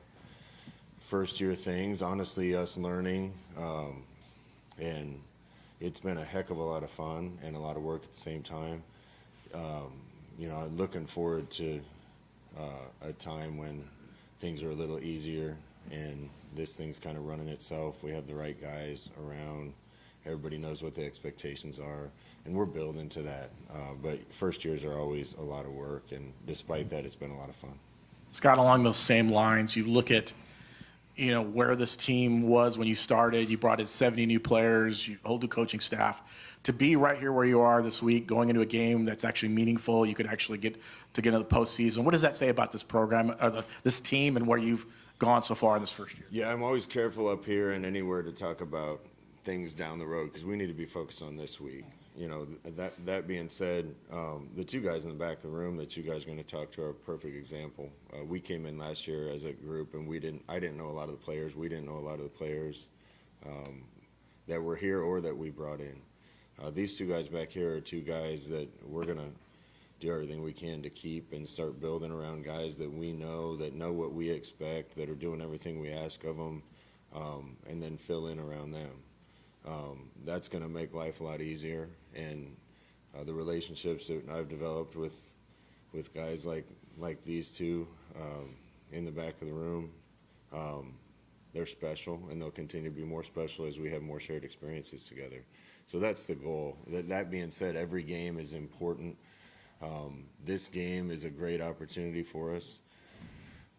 first year things, honestly, us learning, and it's been a heck of a lot of fun and a lot of work at the same time. You know, I'm looking forward to a time when things are a little easier and this thing's kind of running itself. We have the right guys around. Everybody knows what the expectations are, and we're building to that. But first years are always a lot of work, and despite that, it's been a lot of fun. Scott, along those same lines, you look at, you know, where this team was when you started. You brought in 70 new players, you whole new coaching staff. To be right here where you are this week, going into a game that's actually meaningful, you could actually get into the postseason. What does that say about this program, this team, and where you've gone so far in this first year? Yeah, I'm always careful up here and anywhere to talk about things down the road because we need to be focused on this week. You know, that being said, the two guys in the back of the room that you guys are going to talk to are a perfect example. We came in last year as a group, and I didn't know a lot of the players. We didn't know a lot of the players that were here or that we brought in. These two guys back here are two guys that we're going to do everything we can to keep and start building around guys that we know, that know what we expect, that are doing everything we ask of them, and then fill in around them. That's going to make life a lot easier, and the relationships that I've developed with guys like these two in the back of the room, they're special, and they'll continue to be more special as we have more shared experiences together. So that's the goal. That being said, every game is important. This game is a great opportunity for us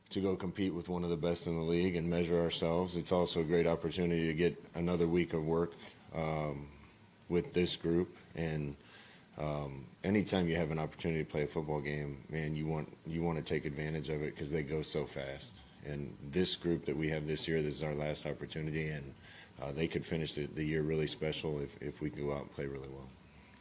to go compete with one of the best in the league and measure ourselves. It's also a great opportunity to get another week of work with this group. And anytime you have an opportunity to play a football game, man, you want to take advantage of it because they go so fast. And this group that we have this year, this is our last opportunity, and they could finish the year really special if we can go out and play really well.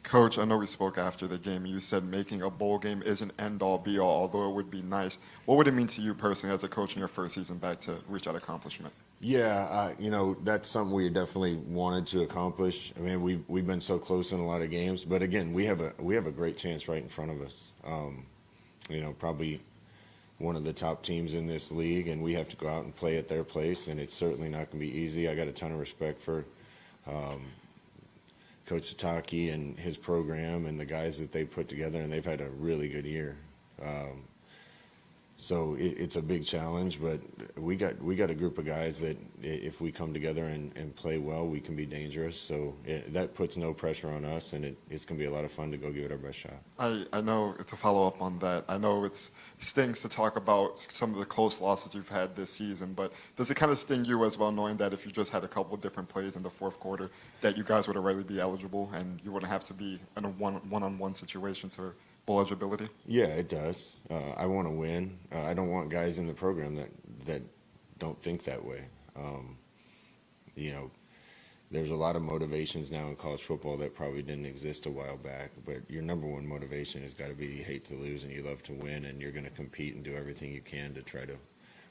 Coach, I know we spoke after the game. You said making a bowl game isn't end-all, be-all, although it would be nice. What would it mean to you personally as a coach in your first season back to reach that accomplishment? Yeah, you know, that's something we definitely wanted to accomplish. I mean, we've been so close in a lot of games, but again, we have a great chance right in front of us. You know, probably one of the top teams in this league, and we have to go out and play at their place, and it's certainly not going to be easy. I got a ton of respect for Coach Sataki and his program and the guys that they put together, and they've had a really good year. So it's a big challenge, but we got a group of guys that if we come together and play well, we can be dangerous. So that puts no pressure on us, and it's going to be a lot of fun to go give it our best shot. I know, to follow up on that, I know it stings to talk about some of the close losses you've had this season, but does it kind of sting you as well, knowing that if you just had a couple of different plays in the fourth quarter, that you guys would already be eligible and you wouldn't have to be in a one-on-one situation to bowl eligibility? Yeah, it does. I want to win. I don't want guys in the program that don't think that way. You know, there's a lot of motivations now in college football that probably didn't exist a while back, but your number one motivation has got to be you hate to lose and you love to win, and you're going to compete and do everything you can to try to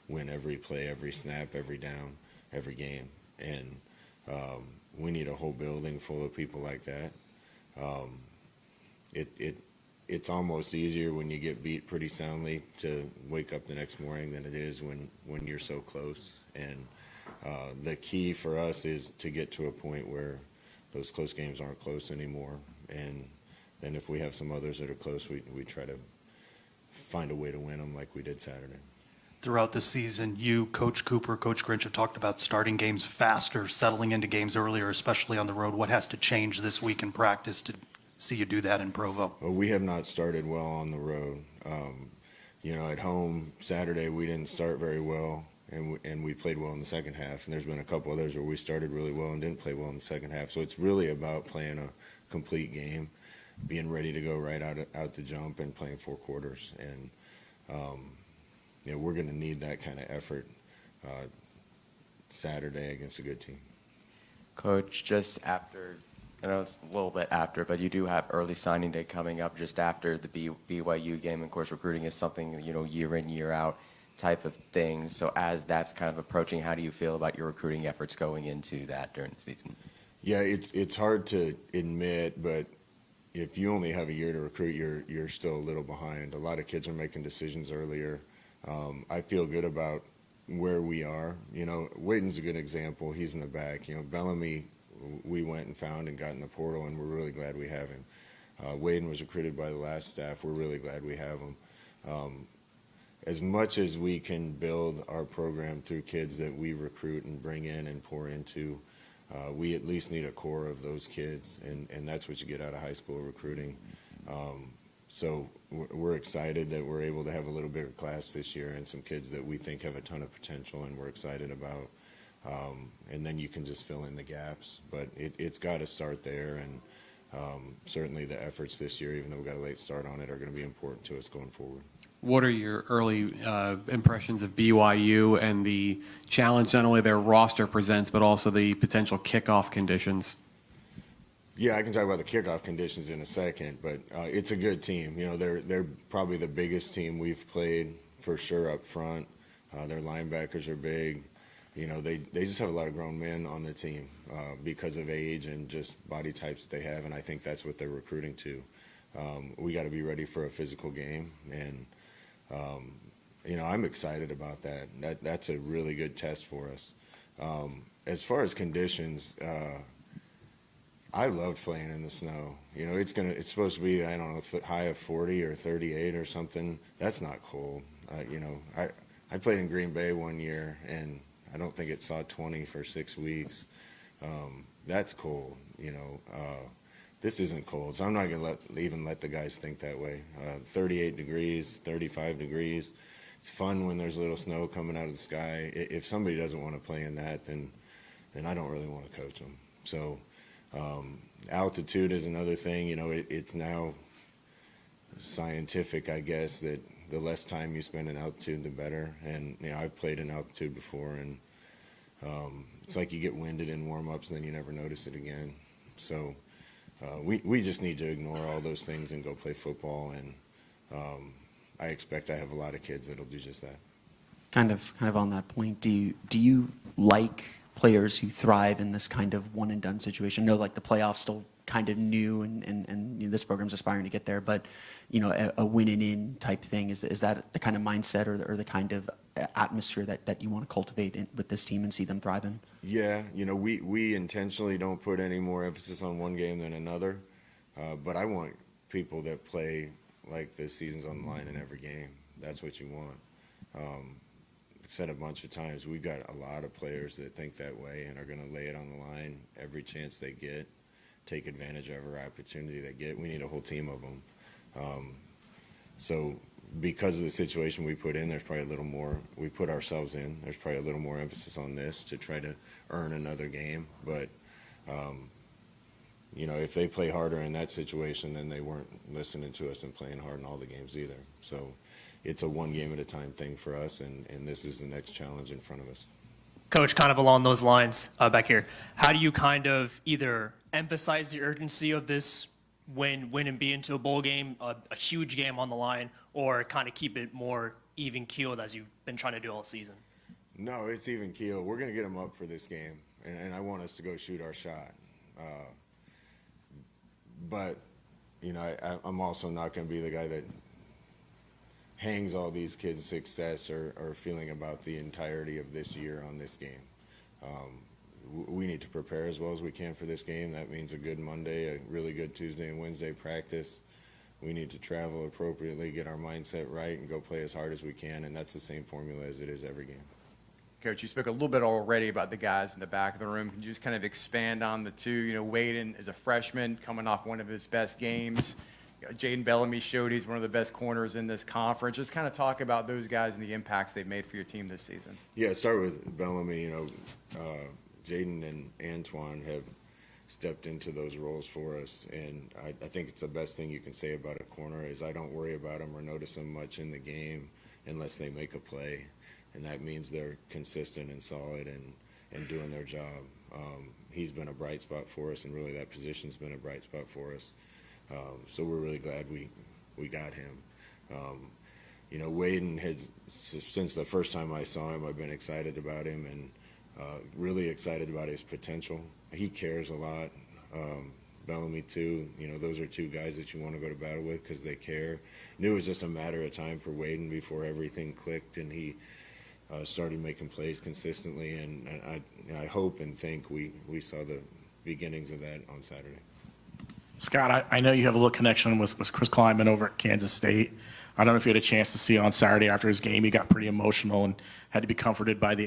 win every play, every snap, every down, every game. And we need a whole building full of people like that. It's almost easier when you get beat pretty soundly to wake up the next morning than it is when you're so close. And the key for us is to get to a point where those close games aren't close anymore. And then if we have some others that are close, we try to find a way to win them like we did Saturday. Throughout the season, you, Coach Cooper, Coach Grinch have talked about starting games faster, settling into games earlier, especially on the road. What has to change this week in practice to see you do that in Provo? Well, we have not started well on the road. You know, at home Saturday we didn't start very well, and we played well in the second half. And there's been a couple others where we started really well and didn't play well in the second half. So it's really about playing a complete game, being ready to go right out the jump, and playing 4 quarters. And you know, we're going to need that kind of effort Saturday against a good team. Coach, just after I know it's a little bit after, but you do have early signing day coming up just after the BYU game. Of course, recruiting is something, year in, year out type of thing. So as that's kind of approaching, how do you feel about your recruiting efforts going into that during the season? Yeah, it's hard to admit, but if you only have a year to recruit, you're still a little behind. A lot of kids are making decisions earlier. I feel good about where we are. Wayden's a good example. He's in the back. Bellamy, we went and found and got in the portal, and we're really glad we have him. Wayden was recruited by the last staff. We're really glad we have him. As much as we can build our program through kids that we recruit and bring in and pour into, we at least need a core of those kids, and that's what you get out of high school recruiting. So we're excited that we're able to have a little bigger class this year and some kids that we think have a ton of potential and we're excited about. And then you can just fill in the gaps. But it's got to start there, and certainly the efforts this year, even though we got a late start on it, are going to be important to us going forward. What are your early impressions of BYU and the challenge not only their roster presents, but also the potential kickoff conditions? Yeah, I can talk about the kickoff conditions in a second, but it's a good team. They're probably the biggest team we've played for sure up front. Their linebackers are big. They just have a lot of grown men on the team because of age and just body types that they have, and I think that's what they're recruiting to. We got to be ready for a physical game, and I'm excited about that. That's a really good test for us. As far as conditions, I loved playing in the snow. It's supposed to be, I don't know, high of 40 or 38 or something. That's not cold. I played in Green Bay one year, and I don't think it saw 20 for 6 weeks. That's cold. This isn't cold, so I'm not going to even let the guys think that way. 38 degrees, 35 degrees. It's fun when there's a little snow coming out of the sky. If somebody doesn't want to play in that, then I don't really want to coach them. So altitude is another thing. It's now scientific, I guess, that the less time you spend in altitude, the better. And I've played in altitude before, and it's like you get winded in warm-ups and then you never notice it again. So we just need to ignore all those things and go play football, and I expect I have a lot of kids that'll do just that. Kind of on that point, do you like players who thrive in this kind of one and done situation? I know like the playoffs still kind of new, and this program's aspiring to get there, but a win and in type thing, is that the kind of mindset or the kind of atmosphere that you want to cultivate with this team and see them thrive in? Yeah, we intentionally don't put any more emphasis on one game than another, but I want people that play like the season's on the line in every game. That's what you want. I've said a bunch of times, we've got a lot of players that think that way and are going to lay it on the line every chance they get, take advantage of every opportunity they get. We need a whole team of them. So because of the situation we put in, there's probably a little more, we put ourselves in, there's probably a little more emphasis on this to try to earn another game. But, if they play harder in that situation, then they weren't listening to us and playing hard in all the games either. So it's a one game at a time thing for us, and this is the next challenge in front of us. Coach, kind of along those lines back here, how do you kind of either emphasize the urgency of this win and be into a bowl game, a huge game on the line, or kind of keep it more even keeled as you've been trying to do all season? No, it's even keeled. We're going to get them up for this game, and I want us to go shoot our shot. But, I'm also not going to be the guy that hangs all these kids' success or feeling about the entirety of this year on this game. We need to prepare as well as we can for this game. That means a good Monday, a really good Tuesday and Wednesday practice. We need to travel appropriately, get our mindset right, and go play as hard as we can, and that's the same formula as it is every game. Coach, you spoke a little bit already about the guys in the back of the room. Can you just kind of expand on the two? Wayden is a freshman coming off one of his best games. Jaden Bellamy showed he's one of the best corners in this conference. Just kind of talk about those guys and the impacts they've made for your team this season. Yeah, start with Bellamy. Jaden and Antoine have stepped into those roles for us, and I think it's the best thing you can say about a corner is I don't worry about them or notice them much in the game unless they make a play, and that means they're consistent and solid and doing their job. He's been a bright spot for us, and really that position's been a bright spot for us. So we're really glad we got him. You know, Waden has, since the first time I saw him, I've been excited about him and really excited about his potential. He cares a lot. Bellamy too. You know, those are two guys that you want to go to battle with because they care. Knew it was just a matter of time for Waden before everything clicked and he started making plays consistently. And I hope and think we saw the beginnings of that on Saturday. Scott, I know you have a little connection with Chris Kleiman over at Kansas State. I don't know if you had a chance to see on Saturday after his game. He got pretty emotional and had to be comforted by the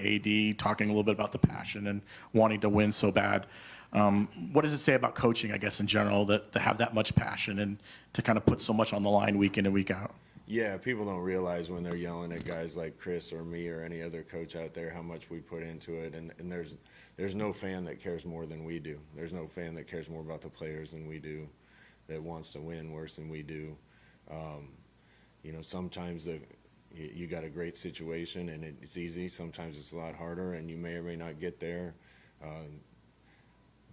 AD, talking a little bit about the passion and wanting to win so bad. What does it say about coaching, I guess, in general, to have that much passion and to kind of put so much on the line week in and week out? Yeah, people don't realize when they're yelling at guys like Chris or me or any other coach out there how much we put into it. And there's no fan that cares more than we do. There's no fan that cares more about the players than we do, that wants to win worse than we do. You know, sometimes you got a great situation and it's easy. Sometimes it's a lot harder and you may or may not get there.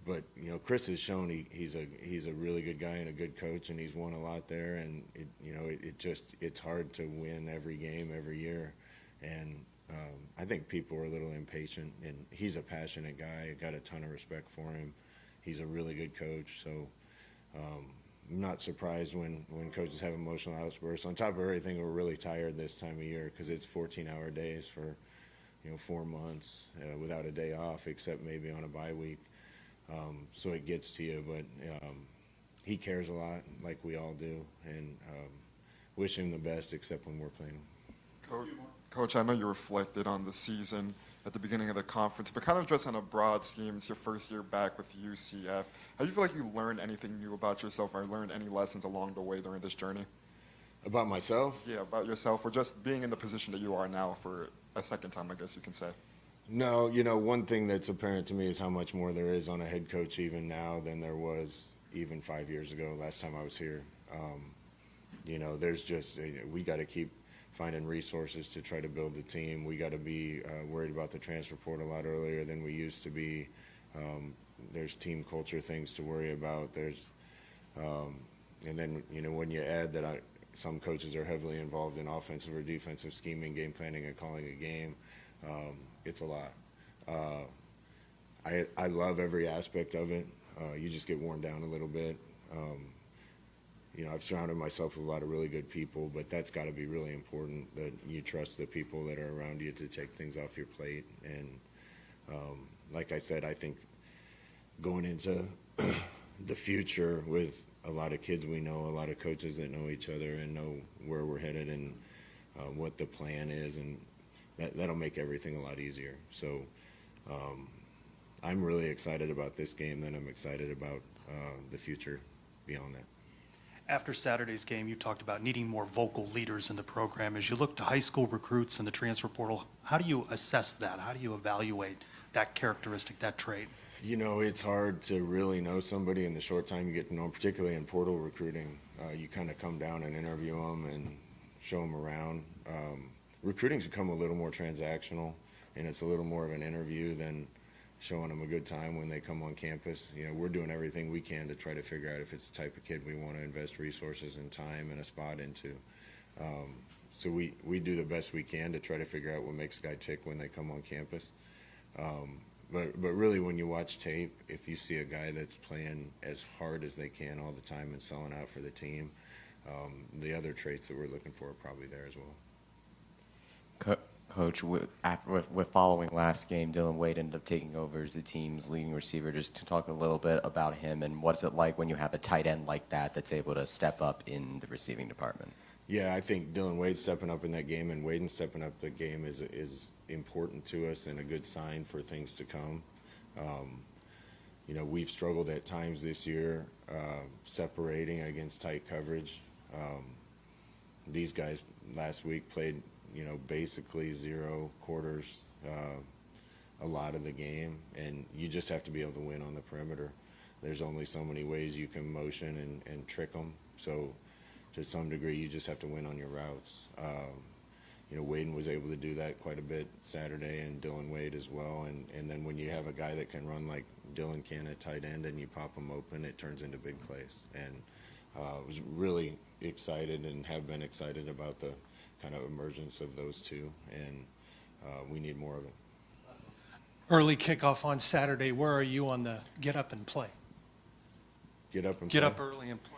But you know, Chris has shown he's a really good guy and a good coach, and he's won a lot there. And it's hard to win every game every year. And I think people are a little impatient. And he's a passionate guy. I got a ton of respect for him. He's a really good coach. So I'm not surprised when coaches have emotional outbursts. On top of everything, we're really tired this time of year because it's 14-hour days for 4 months without a day off, except maybe on a bye week. So it gets to you, but he cares a lot, like we all do, and wish him the best, except when we're playing him. Coach, I know you reflected on the season at the beginning of the conference, but kind of just on a broad scheme, it's your first year back with UCF. How do you feel like you learned anything new about yourself or learned any lessons along the way during this journey? About myself? Yeah, about yourself, or just being in the position that you are now for a second time, I guess you can say. No, one thing that's apparent to me is how much more there is on a head coach even now than there was even 5 years ago, last time I was here. There's just, we got to keep finding resources to try to build the team. We got to be worried about the transfer portal a lot earlier than we used to be. There's team culture things to worry about. And then, when you add that some coaches are heavily involved in offensive or defensive scheming, game planning, and calling a game, it's a lot. I love every aspect of it. You just get worn down a little bit. I've surrounded myself with a lot of really good people, but that's got to be really important, that you trust the people that are around you to take things off your plate. And like I said, I think going into the future with a lot of kids we know, a lot of coaches that know each other and know where we're headed and what the plan is, and that'll make everything a lot easier. So I'm really excited about this game, then I'm excited about the future beyond that. After Saturday's game, you talked about needing more vocal leaders in the program. As you look to high school recruits and the transfer portal, how do you assess that? How do you evaluate that characteristic, that trait? It's hard to really know somebody in the short time you get to know them, particularly in portal recruiting. You kind of come down and interview them and show them around. Recruiting's become a little more transactional, and it's a little more of an interview than showing them a good time when they come on campus. We're doing everything we can to try to figure out if it's the type of kid we want to invest resources and time and a spot into. So we do the best we can to try to figure out what makes a guy tick when they come on campus. But really, when you watch tape, if you see a guy that's playing as hard as they can all the time and selling out for the team, the other traits that we're looking for are probably there as well. Coach, with following last game, Dylan Wade ended up taking over as the team's leading receiver. Just to talk a little bit about him and what's it like when you have a tight end like that that's able to step up in the receiving department? Yeah, I think Dylan Wade stepping up in that game and Waden stepping up the game is important to us and a good sign for things to come. We've struggled at times this year separating against tight coverage. These guys last week played basically 0 quarters a lot of the game, and you just have to be able to win on the perimeter. There's only so many ways you can motion and trick them, so to some degree you just have to win on your routes. Waden was able to do that quite a bit Saturday, and Dylan Wade as well. And then when you have a guy that can run like Dylan can at tight end and you pop him open, it turns into big plays. And was really excited and have been excited about the kind of emergence of those two, and we need more of it. Early kickoff on Saturday. Where are you on the get up and play? Get up early and play.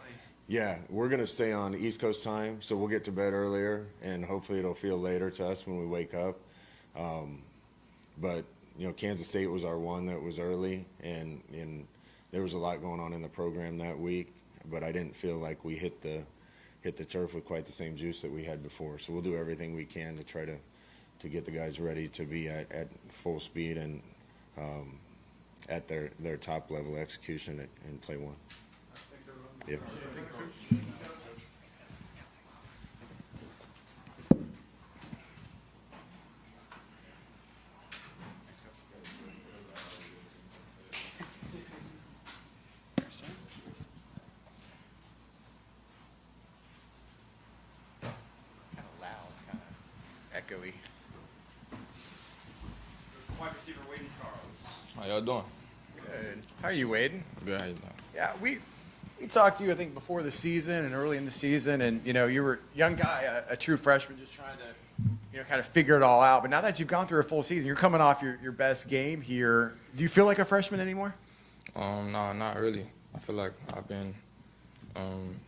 Yeah, we're going to stay on East Coast time, so we'll get to bed earlier, and hopefully it'll feel later to us when we wake up. But, Kansas State was our one that was early, and there was a lot going on in the program that week, but I didn't feel like we hit the turf with quite the same juice that we had before. So we'll do everything we can to try to get the guys ready to be at full speed and at their top level execution and play one. Yeah. Echoey. Wide receiver Wade and Charles. How y'all doing? Good. How are you, Wade? Good. How you doing? Yeah, we talked to you, I think, before the season and early in the season, and you were a young guy, a true freshman, just trying to kind of figure it all out. But now that you've gone through a full season, you're coming off your best game here. Do you feel like a freshman anymore? No, not really. I feel like I've been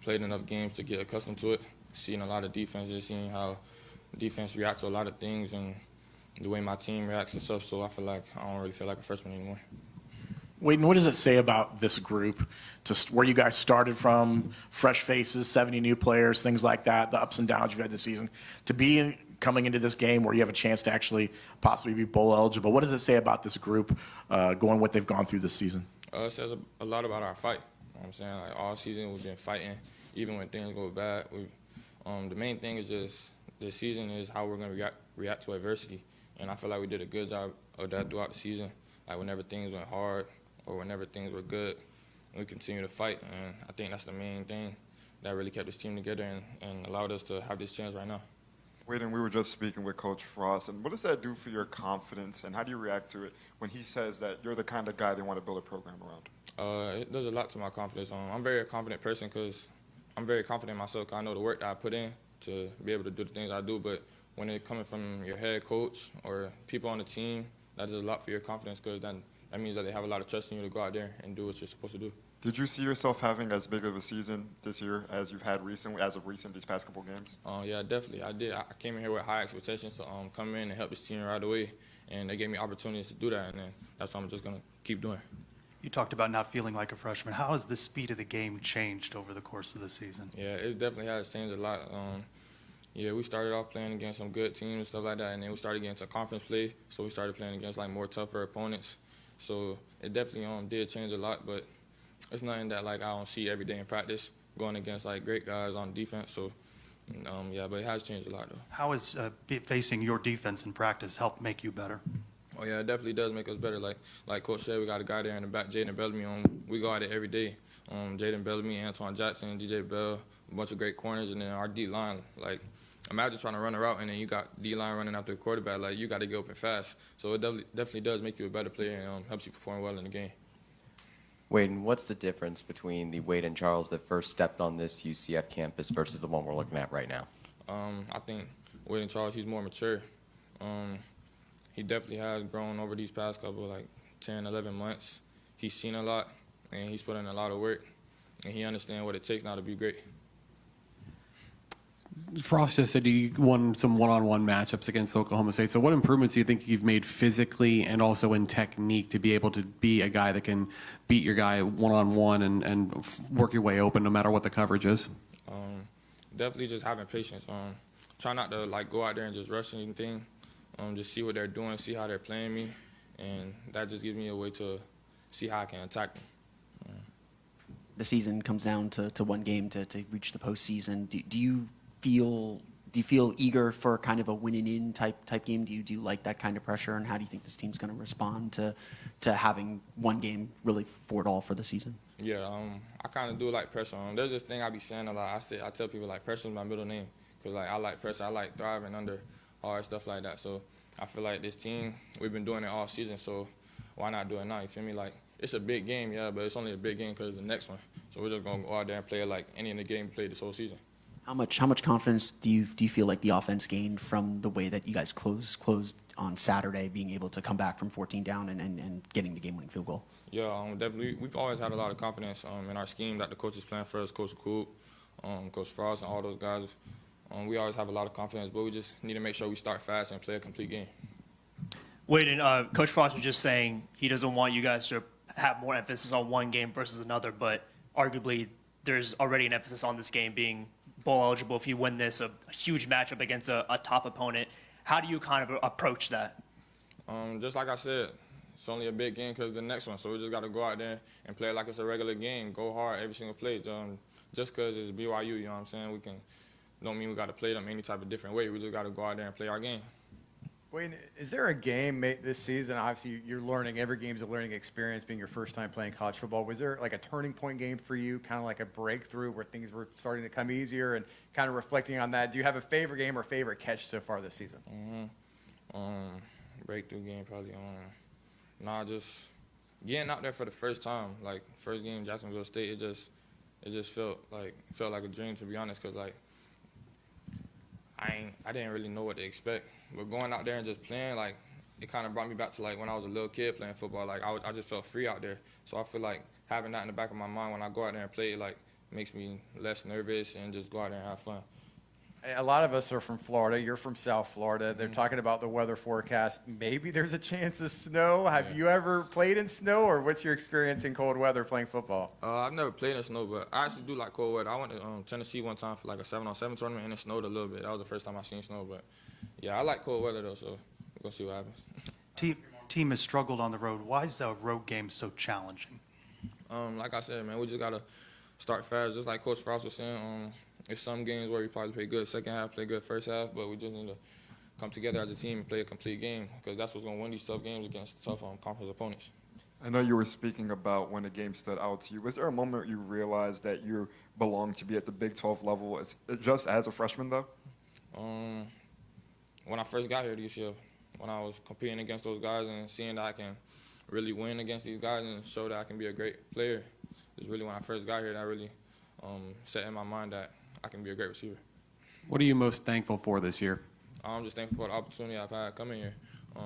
played enough games to get accustomed to it, seeing a lot of defenses, seeing how defense reacts to a lot of things and the way my team reacts and stuff, so I feel like I don't really feel like a freshman anymore. Wade, what does it say about this group, where you guys started from, fresh faces, 70 new players, things like that, the ups and downs you've had this season, to be coming into this game where you have a chance to actually possibly be bowl eligible? What does it say about this group going what they've gone through this season? It says a lot about our fight. You know what I'm saying? Like, all season we've been fighting, even when things go bad. The main thing is just this season is how we're going to react to adversity. And I feel like we did a good job of that throughout the season. Like, whenever things went hard or whenever things were good, we continue to fight. And I think that's the main thing that really kept this team together and allowed us to have this chance right now. Wade, and we were just speaking with Coach Frost, and what does that do for your confidence, and how do you react to it when he says that you're the kind of guy they want to build a program around? It does a lot to my confidence. I'm a very confident person because I'm very confident in myself because I know the work that I put in to be able to do the things I do. But when it's coming from your head coach or people on the team, that does a lot for your confidence because that means that they have a lot of trust in you to go out there and do what you're supposed to do. Did you see yourself having as big of a season this year as you've had as of recent, these past couple games? Yeah, definitely. I did. I came in here with high expectations to come in and help this team right away, and they gave me opportunities to do that, and then that's what I'm just going to keep doing. You talked about not feeling like a freshman. How has the speed of the game changed over the course of the season? Yeah, it definitely has changed a lot. Yeah, we started off playing against some good teams and stuff like that, and then we started getting to conference play, so we started playing against like more tougher opponents. So it definitely did change a lot, but it's nothing that like I don't see every day in practice going against like great guys on defense. So yeah, but it has changed a lot though. How has facing your defense in practice helped make you better? Oh yeah, it definitely does make us better. Like Coach said, we got a guy there in the back, Jaden Bellamy. We go at it every day. Jaden Bellamy, Antoine Jackson, DJ Bell, a bunch of great corners, and then our D line. Like, imagine trying to run a route and then you got D line running after the quarterback. Like, you got to get open fast. So it definitely does make you a better player and helps you perform well in the game. Wade, what's the difference between the Wade and Charles that first stepped on this UCF campus versus the one we're looking at right now? I think Wade and Charles, he's more mature. He definitely has grown over these past couple, like 10, 11 months. He's seen a lot, and he's put in a lot of work, and he understands what it takes now to be great. Frost just said you won some one-on-one matchups against Oklahoma State. So what improvements do you think you've made physically and also in technique to be able to be a guy that can beat your guy one-on-one and work your way open no matter what the coverage is? Definitely just having patience. Try not to like go out there and just rush anything. Just see what they're doing, see how they're playing me, and that just gives me a way to see how I can attack them. The season comes down to one game to reach the postseason. Do you feel eager for kind of a winning-in type game? Do you like that kind of pressure, and how do you think this team's going to respond to having one game really for it all for the season? Yeah, I kind of do like pressure. There's this thing I be saying a lot. I tell people like pressure is my middle name because like I like pressure. I like thriving under all that stuff like that. So I feel like this team, we've been doing it all season, so why not do it now? You feel me? Like, it's a big game, yeah, but it's only a big game because it's the next one. So we're just going to go out there and play it like any of the game we played this whole season. How much confidence do you feel like the offense gained from the way that you guys closed on Saturday, being able to come back from 14 down and getting the game-winning field goal? Yeah, definitely. We've always had a lot of confidence in our scheme that the coaches plan for us, Coach Coop, Coach Frost, and all those guys. We always have a lot of confidence, but we just need to make sure we start fast and play a complete game. Wait, and Coach Frost was just saying he doesn't want you guys to have more emphasis on one game versus another, but arguably there's already an emphasis on this game being bowl eligible if you win this, a huge matchup against a top opponent. How do you kind of approach that? Just like I said, it's only a big game because the next one, so we just got to go out there and play it like it's a regular game, go hard every single play. Just because it's BYU, you know what I'm saying, don't mean we got to play them any type of different way. We just got to go out there and play our game. Wayne, is there a game this season? Obviously, you're learning. Every game's a learning experience, being your first time playing college football. Was there like a turning point game for you, kind of like a breakthrough where things were starting to come easier, and kind of reflecting on that? Do you have a favorite game or favorite catch so far this season? Breakthrough game probably. Just getting out there for the first time. Like, first game, Jacksonville State, it just felt like a dream, to be honest, because like I didn't really know what to expect. But going out there and just playing, like, it kind of brought me back to like when I was a little kid playing football. Like, I just felt free out there. So I feel like having that in the back of my mind when I go out there and play, like, makes me less nervous and just go out there and have fun. A lot of us are from Florida. You're from South Florida. They're talking about the weather forecast. Maybe there's a chance of snow. Have you ever played in snow, or what's your experience in cold weather playing football? I've never played in snow, but I actually do like cold weather. I went to Tennessee one time for like a 7-on-7 tournament, and it snowed a little bit. That was the first time I seen snow, but yeah, I like cold weather though, so we're going to see what happens. Team has struggled on the road. Why is the road game so challenging? Like I said, man, we just got to start fast. Just like Coach Frost was saying, there's some games where we probably play good second half, play good first half, but we just need to come together as a team and play a complete game, because that's what's going to win these tough games against tough conference opponents. I know you were speaking about when a game stood out to you. Was there a moment you realized that you belonged to be at the Big 12 level just as a freshman, though? When I first got here to UCF, when I was competing against those guys and seeing that I can really win against these guys and show that I can be a great player, is really when I first got here that really set in my mind that I can be a great receiver. What are you most thankful for this year? I'm just thankful for the opportunity I've had coming here,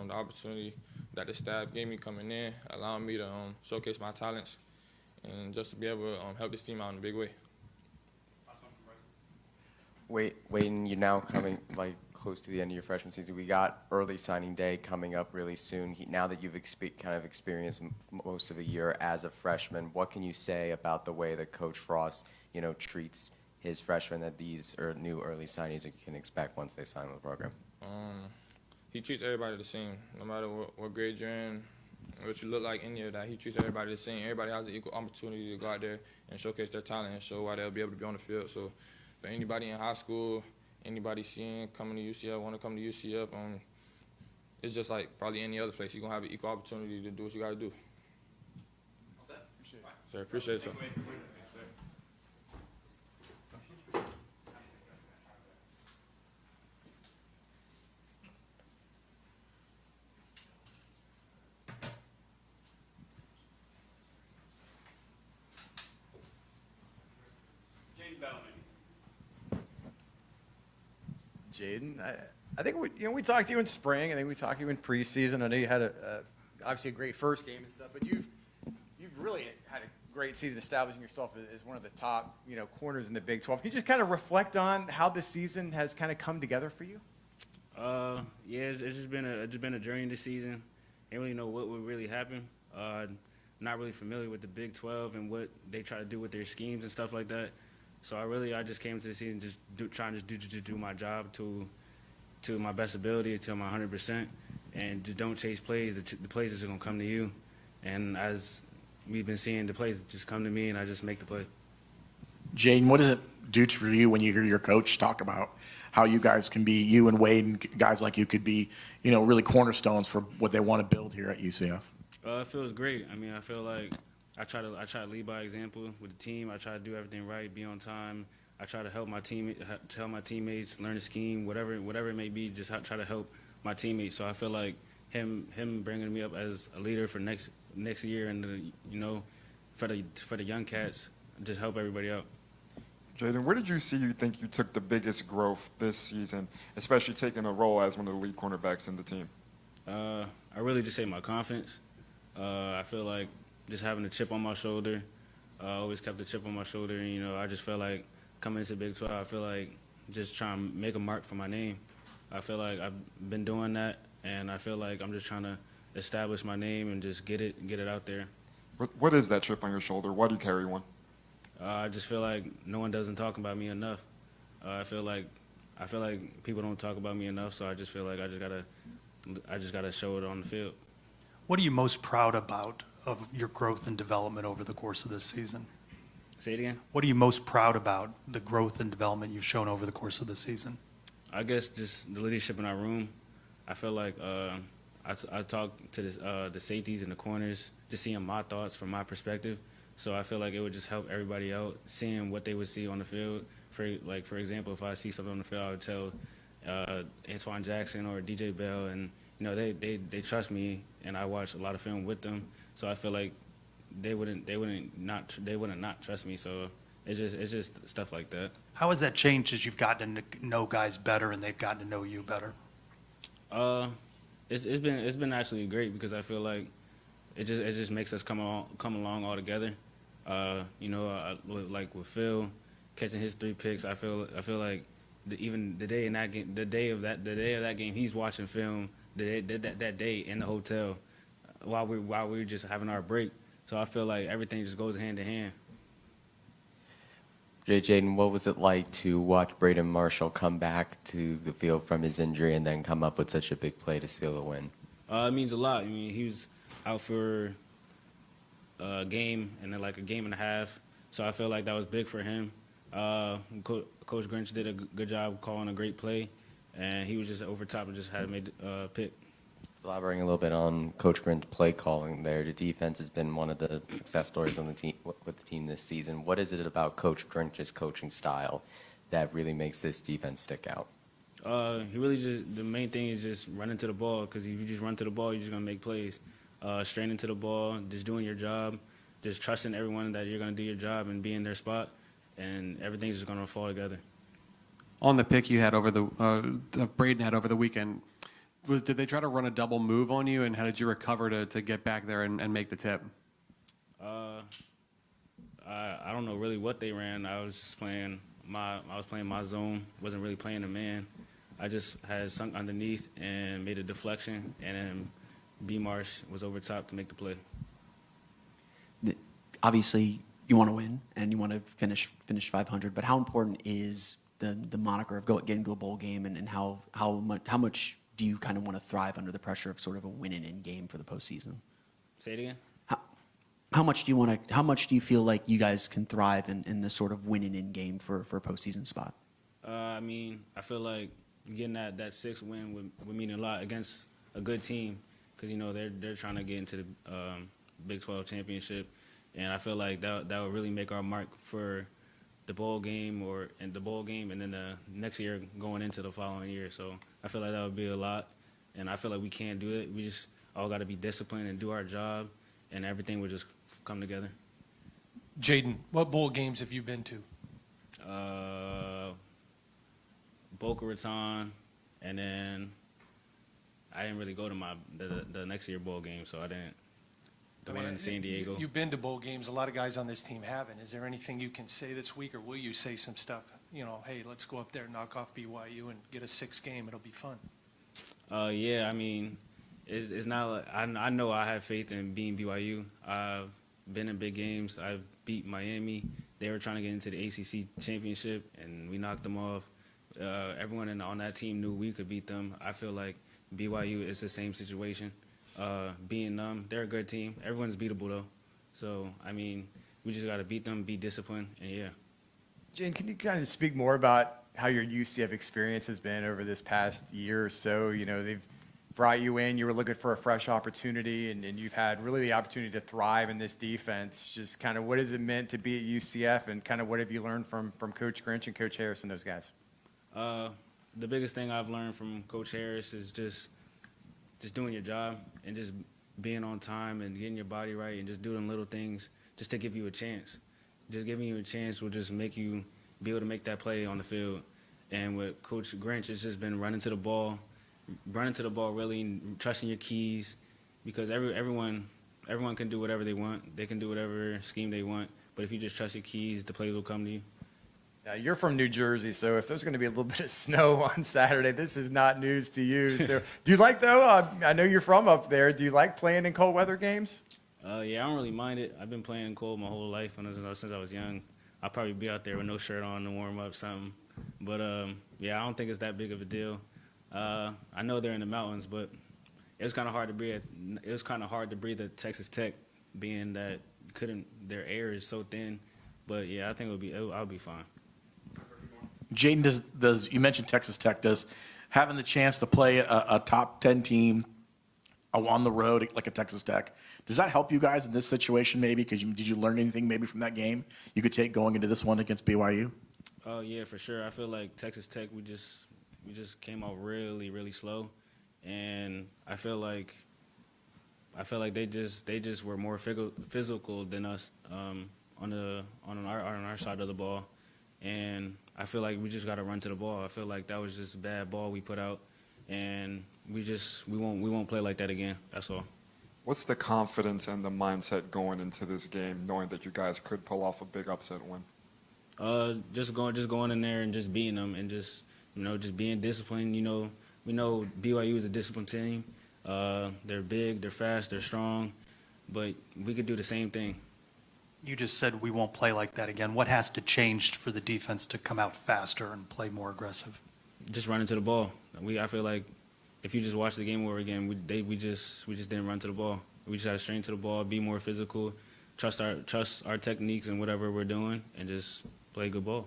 the opportunity that the staff gave me coming in, allowing me to showcase my talents, and just to be able to help this team out in a big way. Wayne, you're now coming like close to the end of your freshman season. We got early signing day coming up really soon. Now that you've kind of experienced most of a year as a freshman, what can you say about the way that Coach Frost, treats his freshmen that these are new early signees you can expect once they sign with the program? He treats everybody the same, no matter what grade you're in, what you look like, any of that. He treats everybody the same. Everybody has an equal opportunity to go out there and showcase their talent and show why they'll be able to be on the field. So for anybody in high school, anybody coming to UCF, want to come to UCF, it's just like probably any other place. You're going to have an equal opportunity to do what you got to do. So I appreciate it. Jaden, I think we talked to you in spring. I think we talked to you in preseason. I know you had obviously a great first game and stuff, but you've really had a great season establishing yourself as one of the top corners in the Big 12. Can you just kind of reflect on how the season has kind of come together for you? Yeah, it's just been a journey this season. Didn't really know what would really happen. Not really familiar with the Big 12 and what they try to do with their schemes and stuff like that. So I just came to the season trying to do my job to my best ability, to my 100%, and just don't chase plays. The plays are just gonna come to you, and as we've been seeing, the plays just come to me, and I just make the play. Jaden, what does it do for you when you hear your coach talk about how you guys can be, you and Wade and guys like you could be, really cornerstones for what they want to build here at UCF? It feels great. I mean, I feel like I try to lead by example with the team. I try to do everything right, be on time, I try to help my teammates learn the scheme, whatever it may be. Just try to help my teammates. So I feel like him bringing me up as a leader for next year, and for the young cats, just help everybody out. Jaden, where did you think you took the biggest growth this season, especially taking a role as one of the lead cornerbacks in the team? I really just say my confidence. I feel like just having a chip on my shoulder. I always kept the chip on my shoulder. And, I just felt like coming into Big 12, I feel like just trying to make a mark for my name. I feel like I've been doing that, and I feel like I'm just trying to establish my name and just get it out there. What is that chip on your shoulder? Why do you carry one? I just feel like no one doesn't talk about me enough. I feel like people don't talk about me enough, so I just feel like I just gotta show it on the field. What are you most proud about of your growth and development over the course of this season? Say it again? What are you most proud about the growth and development you've shown over the course of the season? I guess just the leadership in our room. I feel like I talk to the safeties and the corners, just seeing my thoughts from my perspective. So I feel like it would just help everybody out, seeing what they would see on the field. For example, if I see something on the field, I would tell Antoine Jackson or DJ Bell, and they trust me, and I watch a lot of film with them. So I feel like they wouldn't not trust me. So it's just stuff like that. How has that changed as you've gotten to know guys better and they've gotten to know you better? It's been actually great, because I feel like it just makes us come along all together. Like with Phil catching his 3 picks, I feel like even the day of that game, he's watching film that day in the hotel while we were just having our break. So I feel like everything just goes hand in hand. Jaden, what was it like to watch Braden Marshall come back to the field from his injury and then come up with such a big play to seal the win? It means a lot. I mean, he was out for a game and then like a game and a half, so I feel like that was big for him. Coach Grinch did a good job calling a great play, and he was just over top and just had to make a pick. Elaborating a little bit on Coach Grinch's play calling there, the defense has been one of the success stories on the team with the team this season. What is it about Coach Grinch's coaching style that really makes this defense stick out? He really the main thing is just running to the ball, because if you just run to the ball, you're just going to make plays. Straight into the ball, just doing your job, just trusting everyone that you're going to do your job and be in their spot, and everything's just going to fall together. On the pick you had over Braden had over the weekend, did they try to run a double move on you, and how did you recover to get back there and make the tip? I don't know really what they ran. I was just playing my zone, wasn't really playing the man. I just had sunk underneath and made a deflection, and then B. Marsh was over top to make the play. Obviously, you want to win and you want to finish 500, but how important is the moniker of getting to a bowl game, and how much do you kind of want to thrive under the pressure of sort of a win-in game for the postseason? Say it again. How much do you feel like you guys can thrive in this sort of win-in game for a postseason spot? I mean, I feel like getting that 6th win would mean a lot against a good team, because they're trying to get into the Big 12 championship, and I feel like that would really make our mark for the bowl game and then the next year going into the following year. So I feel like that would be a lot, and I feel like we can do it. We just all got to be disciplined and do our job, and everything will just come together. Jaden, what bowl games have you been to? Boca Raton, and then I didn't really go to the next year bowl game, so I didn't. The one in San Diego. You've been to bowl games. A lot of guys on this team haven't. Is there anything you can say this week, or will you say some stuff? Hey, let's go up there, knock off BYU, and get a 6th game. It'll be fun. Yeah, I mean, it's not like, I know I have faith in beating BYU. I've been in big games. I've beat Miami. They were trying to get into the ACC championship, and we knocked them off. Everyone on that team knew we could beat them. I feel like BYU is the same situation. Being them, they're a good team. Everyone's beatable, though. So, I mean, we just got to beat them, be disciplined, and yeah. Jen, can you kind of speak more about how your UCF experience has been over this past year or so? They've brought you in. You were looking for a fresh opportunity, and you've had really the opportunity to thrive in this defense. Just kind of what has it meant to be at UCF, and kind of what have you learned from Coach Grinch and Coach Harris and those guys? The biggest thing I've learned from Coach Harris is just doing your job and just being on time and getting your body right and just doing little things just to give you a chance. Just giving you a chance will just make you be able to make that play on the field. And with Coach Grinch, it's just been running to the ball really, and trusting your keys, because everyone can do whatever they want. They can do whatever scheme they want. But if you just trust your keys, the plays will come to you. Now, you're from New Jersey, so if there's going to be a little bit of snow on Saturday, this is not news to you. So, do you like, though, I know you're from up there, do you like playing in cold weather games? Yeah, I don't really mind it. I've been playing in cold my whole life since I was young. I'll probably be out there with no shirt on to warm up something. But, yeah, I don't think it's that big of a deal. I know they're in the mountains, but it was kind of hard to breathe. It was kind of hard to breathe at Texas Tech, being that their air is so thin. But yeah, I think I'll be fine. Jaden, does you mentioned Texas Tech? Does having the chance to play a top 10 team on the road like a Texas Tech, does that help you guys in this situation maybe? Because did you learn anything maybe from that game you could take going into this one against BYU? Oh yeah, for sure. I feel like Texas Tech, we just came out really, really slow, and I feel like they just were more physical than us on our side of the ball, and I feel like we just got to run to the ball. I feel like that was just a bad ball we put out, and we won't play like that again. That's all. What's the confidence and the mindset going into this game, knowing that you guys could pull off a big upset win? Just going in there and just beating them, and just being disciplined. We know BYU is a disciplined team. They're big, they're fast, they're strong, but we could do the same thing. You just said we won't play like that again. What has to change for the defense to come out faster and play more aggressive? Just running to the ball. I feel like if you just watch the game over again, we just didn't run to the ball. We just had to strain to the ball, be more physical, trust our techniques and whatever we're doing, and just play good ball.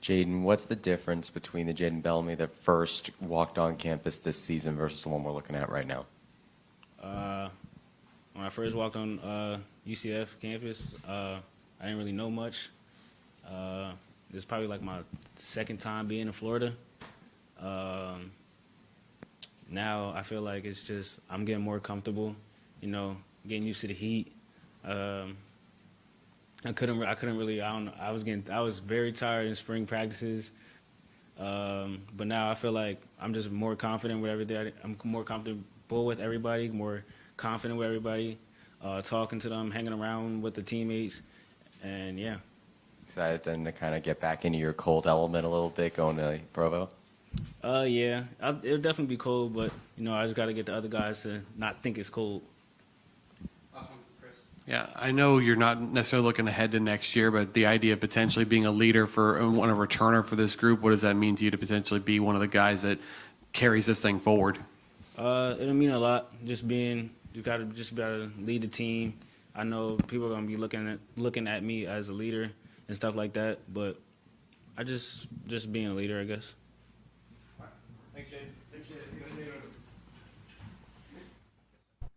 Jaden, what's the difference between the Jaden Bellamy that first walked on campus this season versus the one we're looking at right now? When I first walked on UCF campus, I didn't really know much. It was probably like my second time being in Florida. Now I feel like it's just I'm getting more comfortable, getting used to the heat. I was very tired in spring practices. But now I feel like I'm just more confident with everything. I'm more comfortable with everybody, more confident with everybody, talking to them, hanging around with the teammates, and yeah. Excited then to kind of get back into your cold element a little bit going to Provo? Yeah, it'll definitely be cold, but I just got to get the other guys to not think it's cold. Yeah, I know you're not necessarily looking ahead to next year, but the idea of potentially being a leader a returner for this group, what does that mean to you to potentially be one of the guys that carries this thing forward? It'll mean a lot. You gotta lead the team. I know people are gonna be looking at me as a leader and stuff like that, but I just being a leader, I guess. Thanks, Jaden.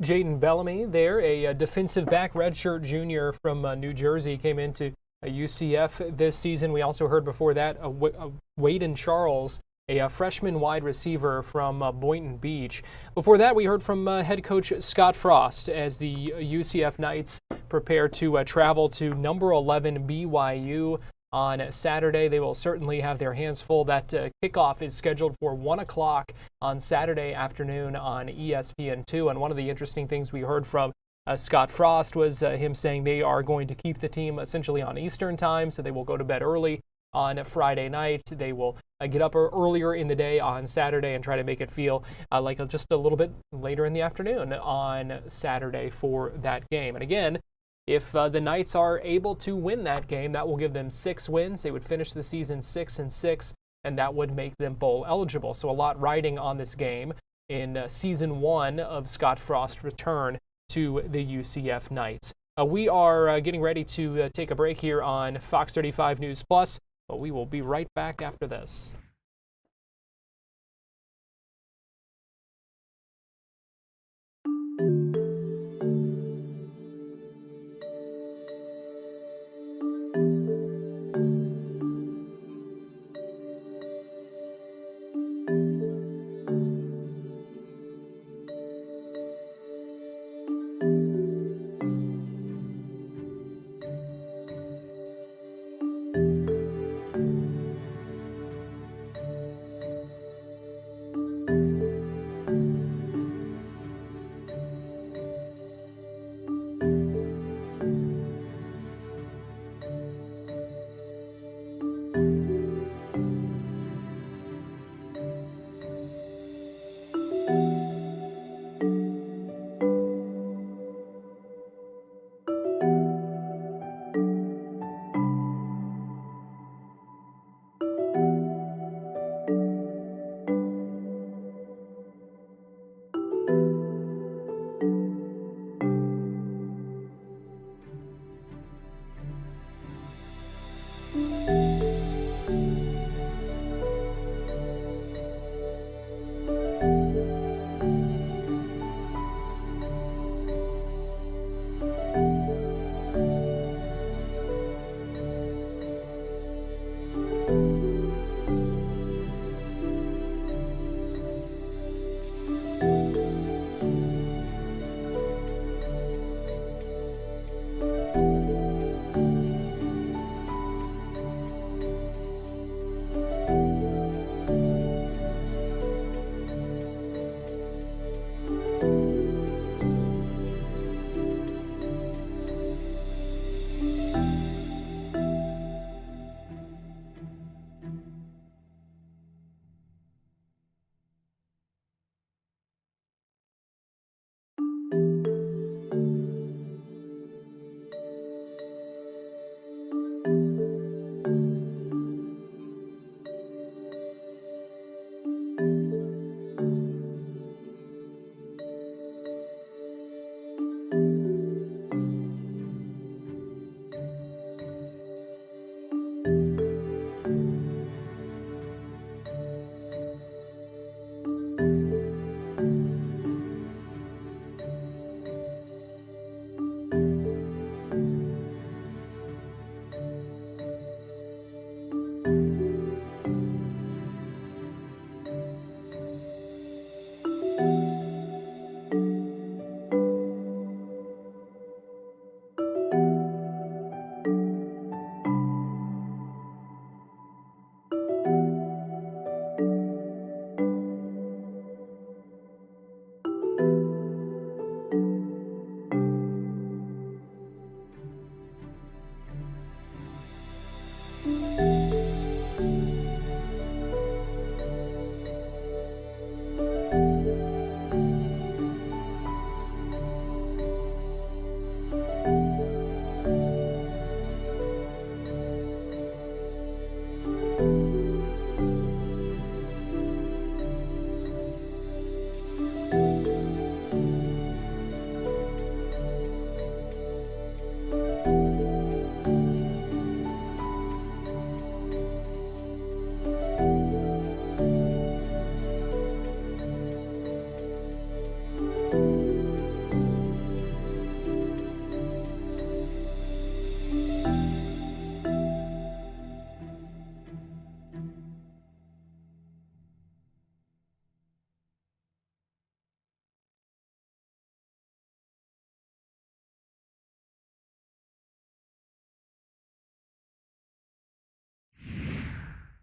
Jaden Bellamy there, a defensive back, redshirt junior from New Jersey, came into UCF this season. We also heard before that Waden Charles, a freshman wide receiver from Boynton Beach. Before that, we heard from head coach Scott Frost as the UCF Knights prepare to travel to number 11 BYU on Saturday. They will certainly have their hands full. That kickoff is scheduled for 1 o'clock on Saturday afternoon on ESPN2. And one of the interesting things we heard from Scott Frost was him saying they are going to keep the team essentially on Eastern time, so they will go to bed early on Friday night. They will get up earlier in the day on Saturday and try to make it feel like just a little bit later in the afternoon on Saturday for that game. And again, if the Knights are able to win that game, that will give them 6 wins. They would finish the season 6-6, and that would make them bowl eligible. So a lot riding on this game in season 1 of Scott Frost's return to the UCF Knights. We are getting ready to take a break here on Fox 35 News Plus, but we will be right back after this.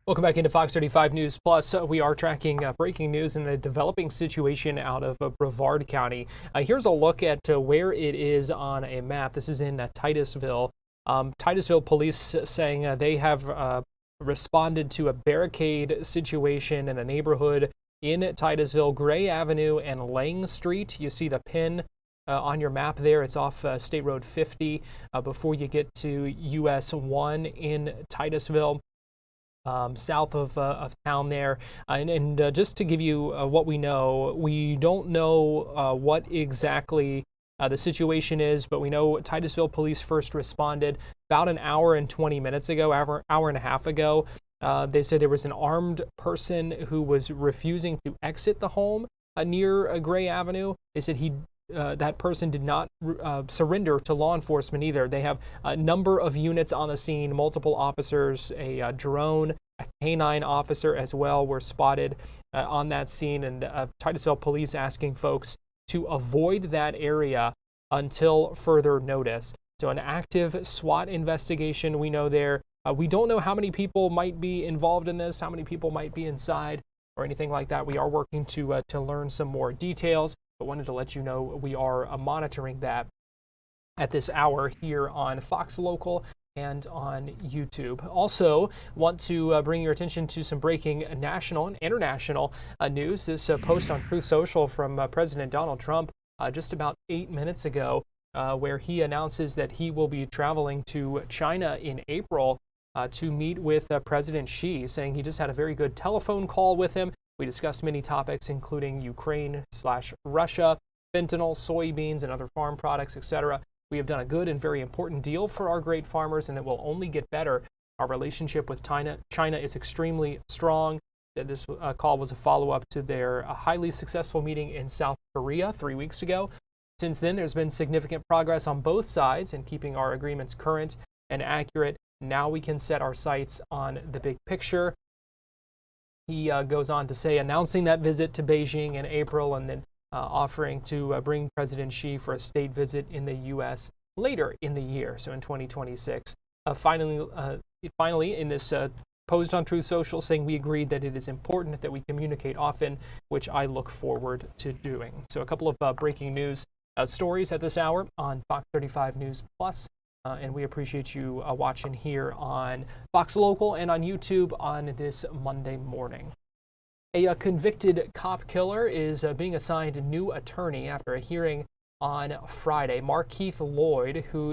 Welcome back into Fox 35 News Plus. We are tracking breaking news in a developing situation out of Brevard County. Here's a look at where it is on a map. This is in Titusville. Titusville police saying they have responded to a barricade situation in a neighborhood in Titusville, Gray Avenue and Lang Street. You see the pin on your map there. It's off State Road 50 before you get to US 1 in Titusville. South of town there. And just to give you what we don't know what exactly the situation is, but we know Titusville police first responded about an hour and 20 minutes ago, hour and a half ago. They said there was an armed person who was refusing to exit the home near Gray Avenue. They said that person did not surrender to law enforcement either. They have a number of units on the scene, multiple officers, a drone, a canine officer as well were spotted on that scene, and Titusville police asking folks to avoid that area until further notice. So an active SWAT investigation we know there. We don't know how many people might be involved in this, how many people might be inside or anything like that. We are working to learn some more details, but wanted to let you know we are monitoring that at this hour here on Fox Local and on YouTube. Also, want to bring your attention to some breaking national and international news. This post on Truth Social from President Donald Trump just about 8 minutes ago, where he announces that he will be traveling to China in April to meet with President Xi, saying he just had a very good telephone call with him. We discussed many topics, including Ukraine/Russia, fentanyl, soybeans, and other farm products, etc. We have done a good and very important deal for our great farmers, and it will only get better. Our relationship with China is extremely strong. This call was a follow-up to their highly successful meeting in South Korea 3 weeks ago. Since then, there's been significant progress on both sides in keeping our agreements current and accurate. Now we can set our sights on the big picture. He goes on to say, announcing that visit to Beijing in April and then offering to bring President Xi for a state visit in the U.S. later in the year, so in 2026. Finally, in this post on Truth Social, saying we agreed that it is important that we communicate often, which I look forward to doing. So a couple of breaking news stories at this hour on Fox 35 News Plus. And we appreciate you watching here on Fox Local and on YouTube on this Monday morning. A convicted cop killer is being assigned a new attorney after a hearing on Friday. Markeith Lloyd, who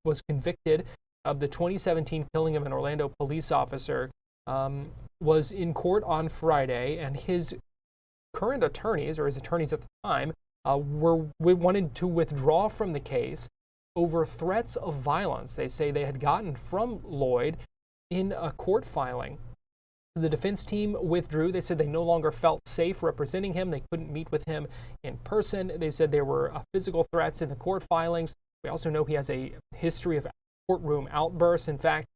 was convicted of the 2017 killing of an Orlando police officer, was in court on Friday, and his current attorneys, or his attorneys at the time, wanted to withdraw from the case over threats of violence they say they had gotten from Lloyd in a court filing. The defense team withdrew. They said they no longer felt safe representing him. They couldn't meet with him in person. They said there were physical threats in the court filings. We also know he has a history of courtroom outbursts. In fact,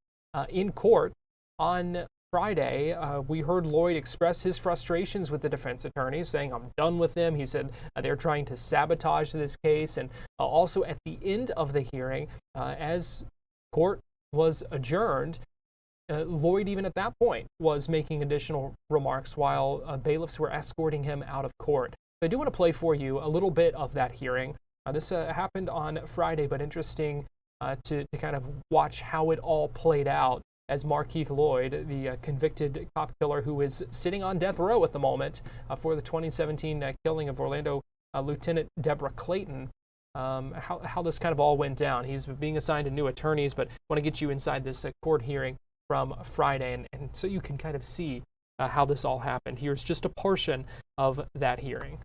in court on Friday, we heard Lloyd express his frustrations with the defense attorneys, saying, I'm done with them. He said they're trying to sabotage this case. And also at the end of the hearing, as court was adjourned, Lloyd, even at that point, was making additional remarks while bailiffs were escorting him out of court. So I do want to play for you a little bit of that hearing. This happened on Friday, but interesting to kind of watch how it all played out as Markeith Lloyd, the convicted cop killer who is sitting on death row at the moment for the 2017 killing of Orlando Lieutenant Deborah Clayton, how this kind of all went down. He's being assigned to new attorneys, but I want to get you inside this court hearing from Friday, and so you can kind of see how this all happened. Here's just a portion of that hearing.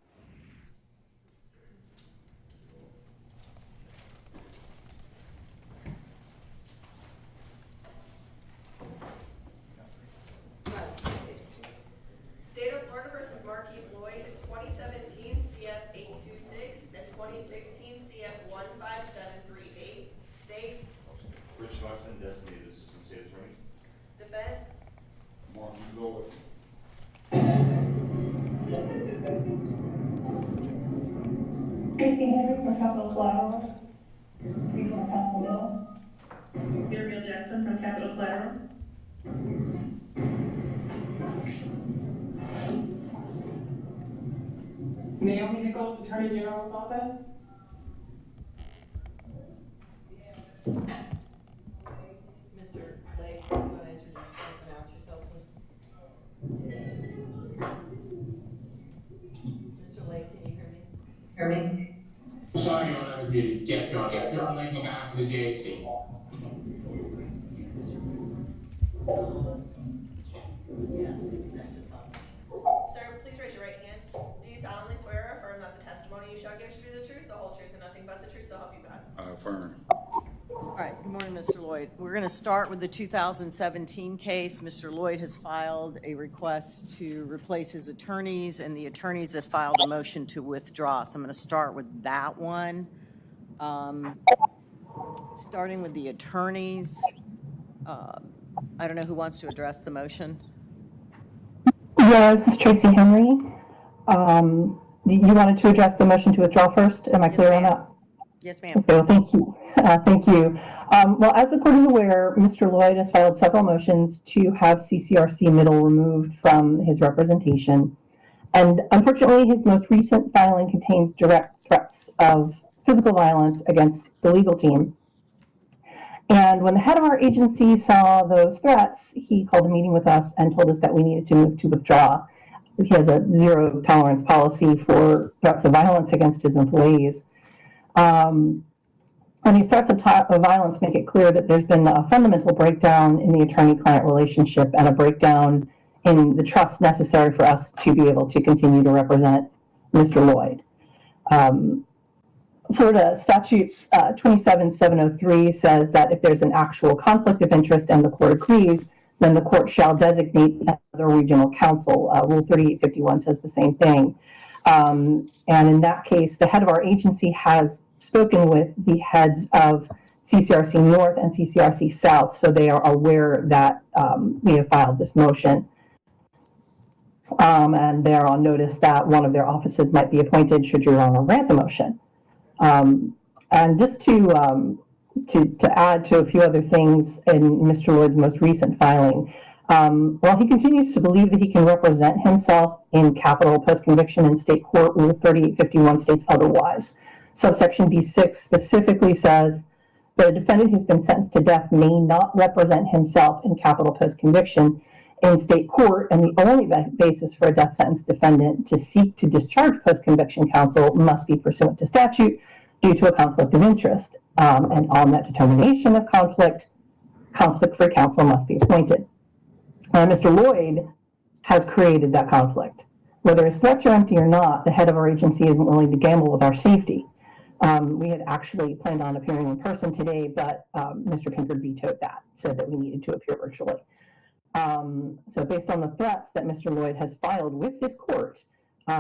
State of Florida versus Markeith Lloyd, 2017 CF 826 and 2016 CF 15738. State. Rich Schwarzman, designated Assistant State Attorney. Defense. Mark Lloyd. Casey Henry for Capital Collateral. Regional Counsel Bill. Gabriel Jackson from Capital Collateral. Naomi Nichols, Attorney General's Office. Mr. Lake, you want to introduce and pronounce yourself, please? Mr. Lake, can you hear me? Hear me? Sorry, Your Honor, I was muted. Yes, Your Honor. John Lake on behalf of the JHC. Yes, because he's actually talking. Sir, please raise your right hand. Do you solemnly swear or affirm that the testimony you shall give should be the truth, the whole truth, and nothing but the truth, so help you God? Affirm. All right, good morning, Mr. Lloyd. We're going to start with the 2017 case. Mr. Lloyd has filed a request to replace his attorneys, and the attorneys have filed a motion to withdraw. So I'm going to start with that one. Starting with the attorneys, I don't know who wants to address the motion. Yeah, this is Tracy Henry. You wanted to address the motion to withdraw first? Am I clear on that? Yes, ma'am. Okay, well, thank you. Thank you. Well, as the court is aware, Mr. Lloyd has filed several motions to have CCRC Middle removed from his representation. And unfortunately, his most recent filing contains direct threats of physical violence against the legal team. And when the head of our agency saw those threats, he called a meeting with us and told us that we needed to move to withdraw. He has a zero tolerance policy for threats of violence against his employees. And these threats of violence make it clear that there's been a fundamental breakdown in the attorney-client relationship and a breakdown in the trust necessary for us to be able to continue to represent Mr. Lloyd. Florida statutes 27703 says that if there's an actual conflict of interest and the court agrees, then the court shall designate another regional counsel. Rule 3851 says the same thing. And in that case, the head of our agency has spoken with the heads of CCRC North and CCRC South, so they are aware that we have filed this motion. And they're on notice that one of their offices might be appointed should Your Honor grant the motion. And just to add to a few other things in Mr. Lloyd's most recent filing, while he continues to believe that he can represent himself in capital post-conviction in state court, Rule 3851 states otherwise. Subsection B6 specifically says that a defendant who's been sentenced to death may not represent himself in capital post-conviction in state court, and the only basis for a death sentence defendant to seek to discharge post-conviction counsel must be pursuant to statute due to a conflict of interest. And on that determination of conflict-free counsel must be appointed. Mr. Lloyd has created that conflict. Whether his threats are empty or not, the head of our agency isn't willing to gamble with our safety. We had actually planned on appearing in person today, but Mr. Pinkard vetoed that, said that we needed to appear virtually. So based on the threats that Mr. Lloyd has filed with this court,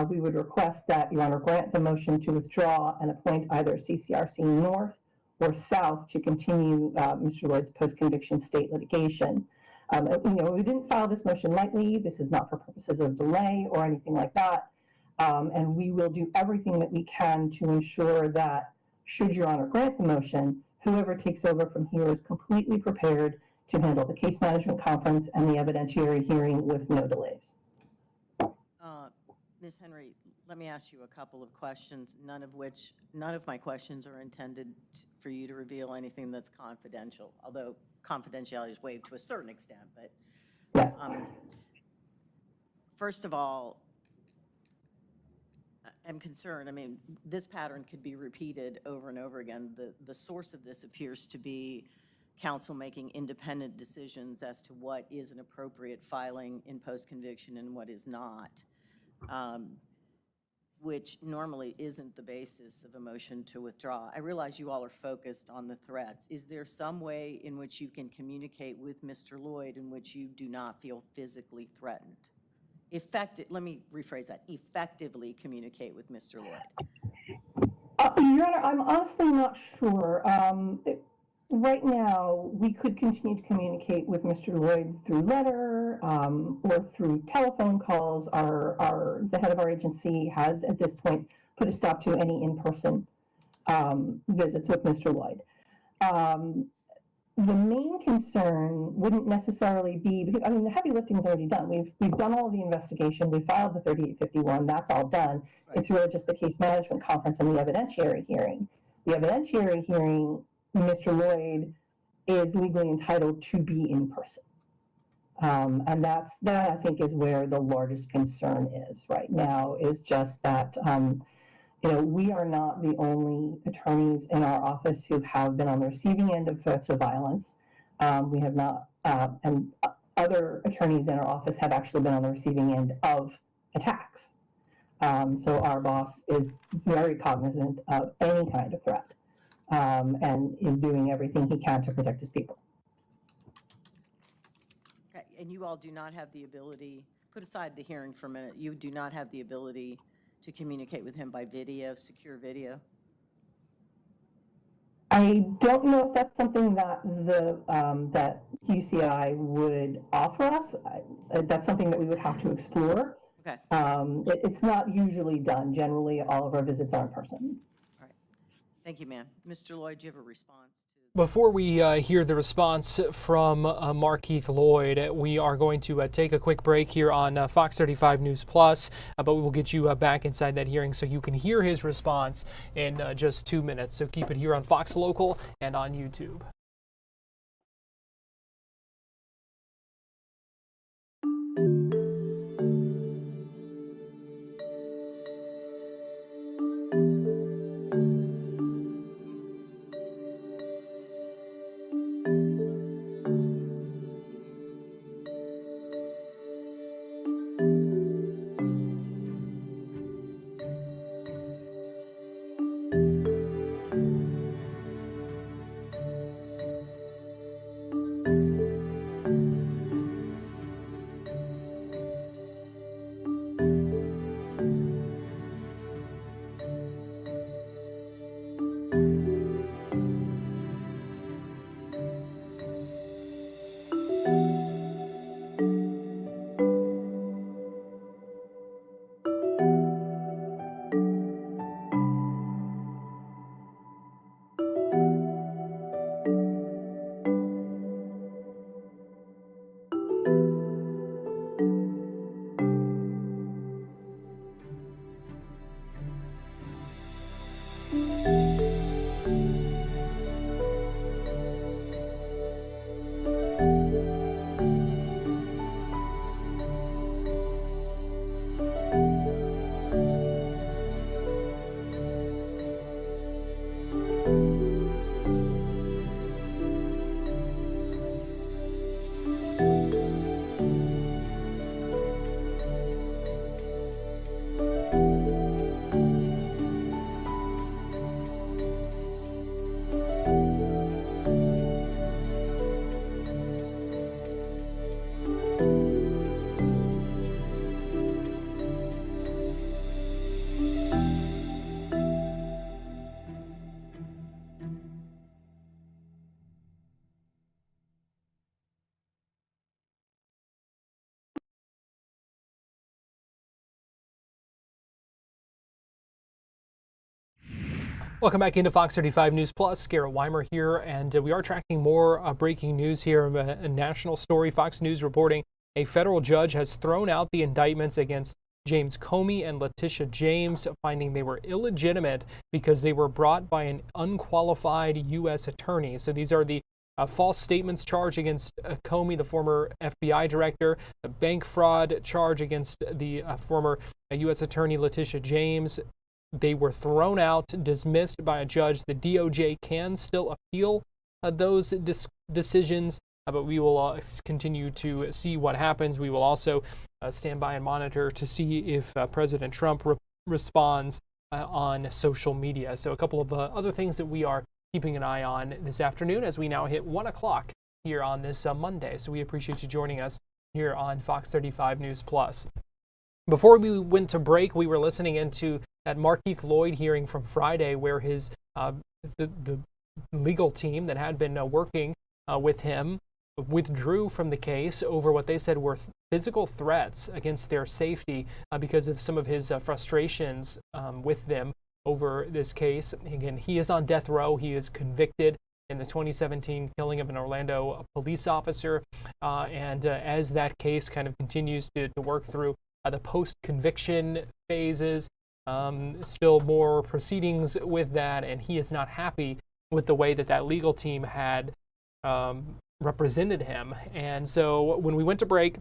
we would request that Your Honor grant the motion to withdraw and appoint either CCRC North or South to continue Mr. Lloyd's post-conviction state litigation. We didn't file this motion lightly. This is not for purposes of delay or anything like that. And we will do everything that we can to ensure that, should Your Honor grant the motion, whoever takes over from here is completely prepared to handle the case management conference and the evidentiary hearing with no delays. Ms. Henry, let me ask you a couple of questions, none of my questions are intended for you to reveal anything that's confidential, although confidentiality is waived to a certain extent. But first of all, I'm concerned. I mean, this pattern could be repeated over and over again. The source of this appears to be counsel making independent decisions as to what is an appropriate filing in post-conviction and what is not, which normally isn't the basis of a motion to withdraw. I realize you all are focused on the threats. Is there some way in which you can communicate with Mr. Lloyd in which you do not feel physically threatened? Let me rephrase that, effectively communicate with Mr. Lloyd. Your Honor, I'm honestly not sure. Right now, we could continue to communicate with Mr. Lloyd through letter or through telephone calls. The head of our agency has, at this point, put a stop to any in-person visits with Mr. Lloyd. the main concern wouldn't necessarily be, because I mean, the heavy lifting is already done. We've done all of the investigation. We filed the 3851. That's all done. Right. It's really just the case management conference and the evidentiary hearing. The evidentiary hearing, Mr. Lloyd is legally entitled to be in person. And that I think is where the largest concern is right now, is just that, we are not the only attorneys in our office who have been on the receiving end of threats of violence. We have not, and other attorneys in our office have actually been on the receiving end of attacks. So our boss is very cognizant of any kind of threat, and is doing everything he can to protect his people. Okay, and you all do not have the ability, put aside the hearing for a minute, you do not have the ability to communicate with him by video, secure video? I don't know if that's something that that UCI would offer us. That's something that we would have to explore. Okay. It's not usually done. Generally, all of our visits are in person. All right. Thank you, ma'am. Mr. Lloyd, do you have a response? Before we hear the response from Markeith Lloyd, we are going to take a quick break here on Fox 35 News Plus, but we will get you back inside that hearing so you can hear his response in just 2 minutes. So keep it here on Fox Local and on YouTube. Welcome back into Fox 35 News Plus. Garrett Wymer here, and we are tracking more breaking news here. A national story. Fox News reporting a federal judge has thrown out the indictments against James Comey and Letitia James, finding they were illegitimate because they were brought by an unqualified U.S. attorney. So these are the false statements charge against Comey, the former FBI director, the bank fraud charge against the former U.S. attorney Letitia James. They were thrown out, dismissed by a judge. The DOJ can still appeal those decisions, but we will continue to see what happens. We will also stand by and monitor to see if President Trump responds on social media. So a couple of other things that we are keeping an eye on this afternoon as we now hit 1 o'clock here on this Monday. So we appreciate you joining us here on Fox 35 News Plus. Before we went to break, we were listening into that Markeith Lloyd hearing from Friday, where his the legal team that had been working with him withdrew from the case over what they said were physical threats against their safety because of some of his frustrations with them over this case. Again, he is on death row. He is convicted in the 2017 killing of an Orlando police officer. And as that case kind of continues to work through the post-conviction phases, still more proceedings with that, and he is not happy with the way that that legal team had represented him. And so when we went to break,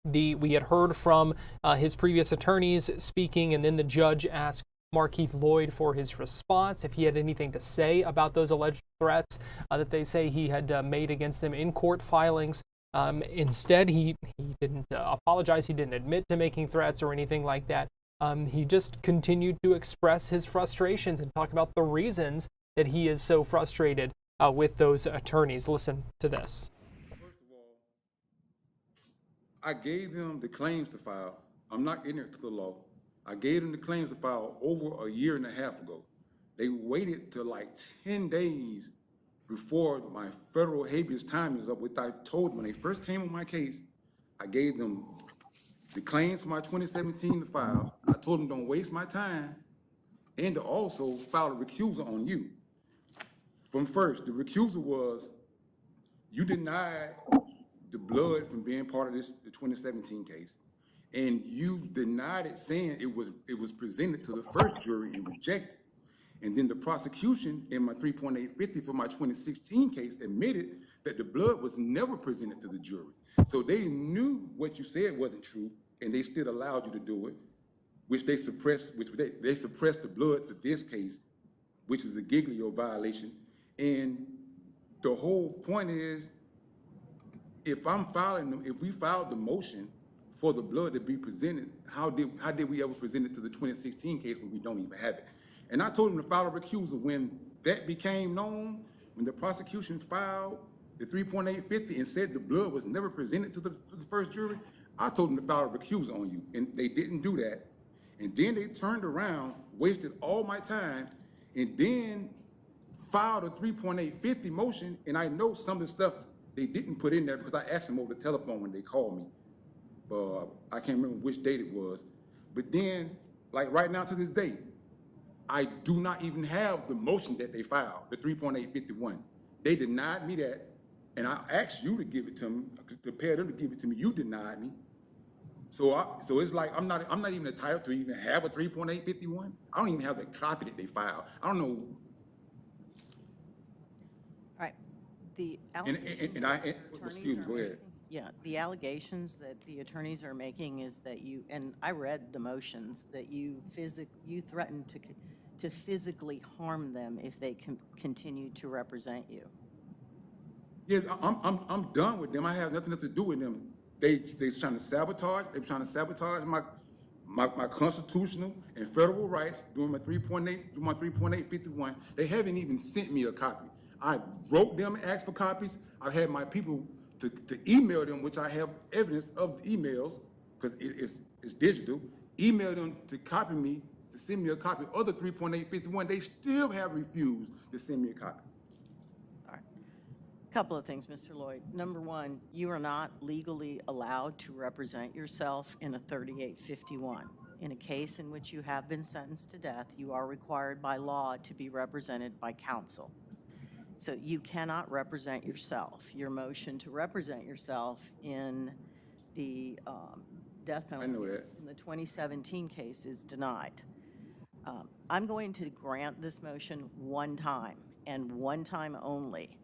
we had heard from his previous attorneys speaking, and then the judge asked Markeith Lloyd for his response, if he had anything to say about those alleged threats that they say he had made against him in court filings. Instead, he didn't apologize. He didn't admit to making threats or anything like that. He just continued to express his frustrations and talk about the reasons that he is so frustrated with those attorneys. Listen to this. First of all, I gave them the claims to file. I'm not ignorant to the law. I gave them the claims to file over a year and a half ago. They waited till like 10 days before my federal habeas time is up, which I told them when they first came on my case. I gave them the claims for my 2017 to file. I told them don't waste my time and to also file a recusal on you. From first, the recusal was you denied the blood from being part of the 2017 case, and you denied it saying it was presented to the first jury and rejected. And then the prosecution in my 3.850 for my 2016 case admitted that the blood was never presented to the jury. So they knew what you said wasn't true, and they still allowed you to do it, which they suppressed, they suppressed the blood for this case, which is a Giglio violation. And the whole point is, if we filed the motion for the blood to be presented, how did we ever present it to the 2016 case when we don't even have it? And I told him to file a recusal when that became known, when the prosecution filed the 3.850 and said the blood was never presented to the first jury. I told them to file a recusal on you, and they didn't do that. And then they turned around, wasted all my time, and then filed a 3.850 motion. And I know some of the stuff they didn't put in there because I asked them over the telephone when they called me. I can't remember which date it was. But then, like right now to this day, I do not even have the motion that they filed, the 3.851. They denied me that, and I asked you to give it to me, to prepare them to give it to me. You denied me. So it's like I'm not even entitled to even have a 3.851. I don't even have the copy that they filed. I don't know. All right. The excuse me, go ahead. Yeah, the allegations that the attorneys are making is that you, and I read the motions, that you threatened to physically harm them if they continue to represent you. Yeah, I'm done with them. I have nothing else to do with them. They trying to sabotage. They're trying to sabotage my constitutional and federal rights doing my 3.851. They haven't even sent me a copy. I wrote them and asked for copies. I've had my people to email them, which I have evidence of the emails because it's digital. Email them to copy me, to send me a copy of the 3.851. They still have refused to send me a copy. Couple of things, Mr. Lloyd. Number one, you are not legally allowed to represent yourself in a 3851. In a case in which you have been sentenced to death, you are required by law to be represented by counsel. So you cannot represent yourself. Your motion to represent yourself in the death penalty in the 2017 case is denied. I'm going to grant this motion one time and one time only.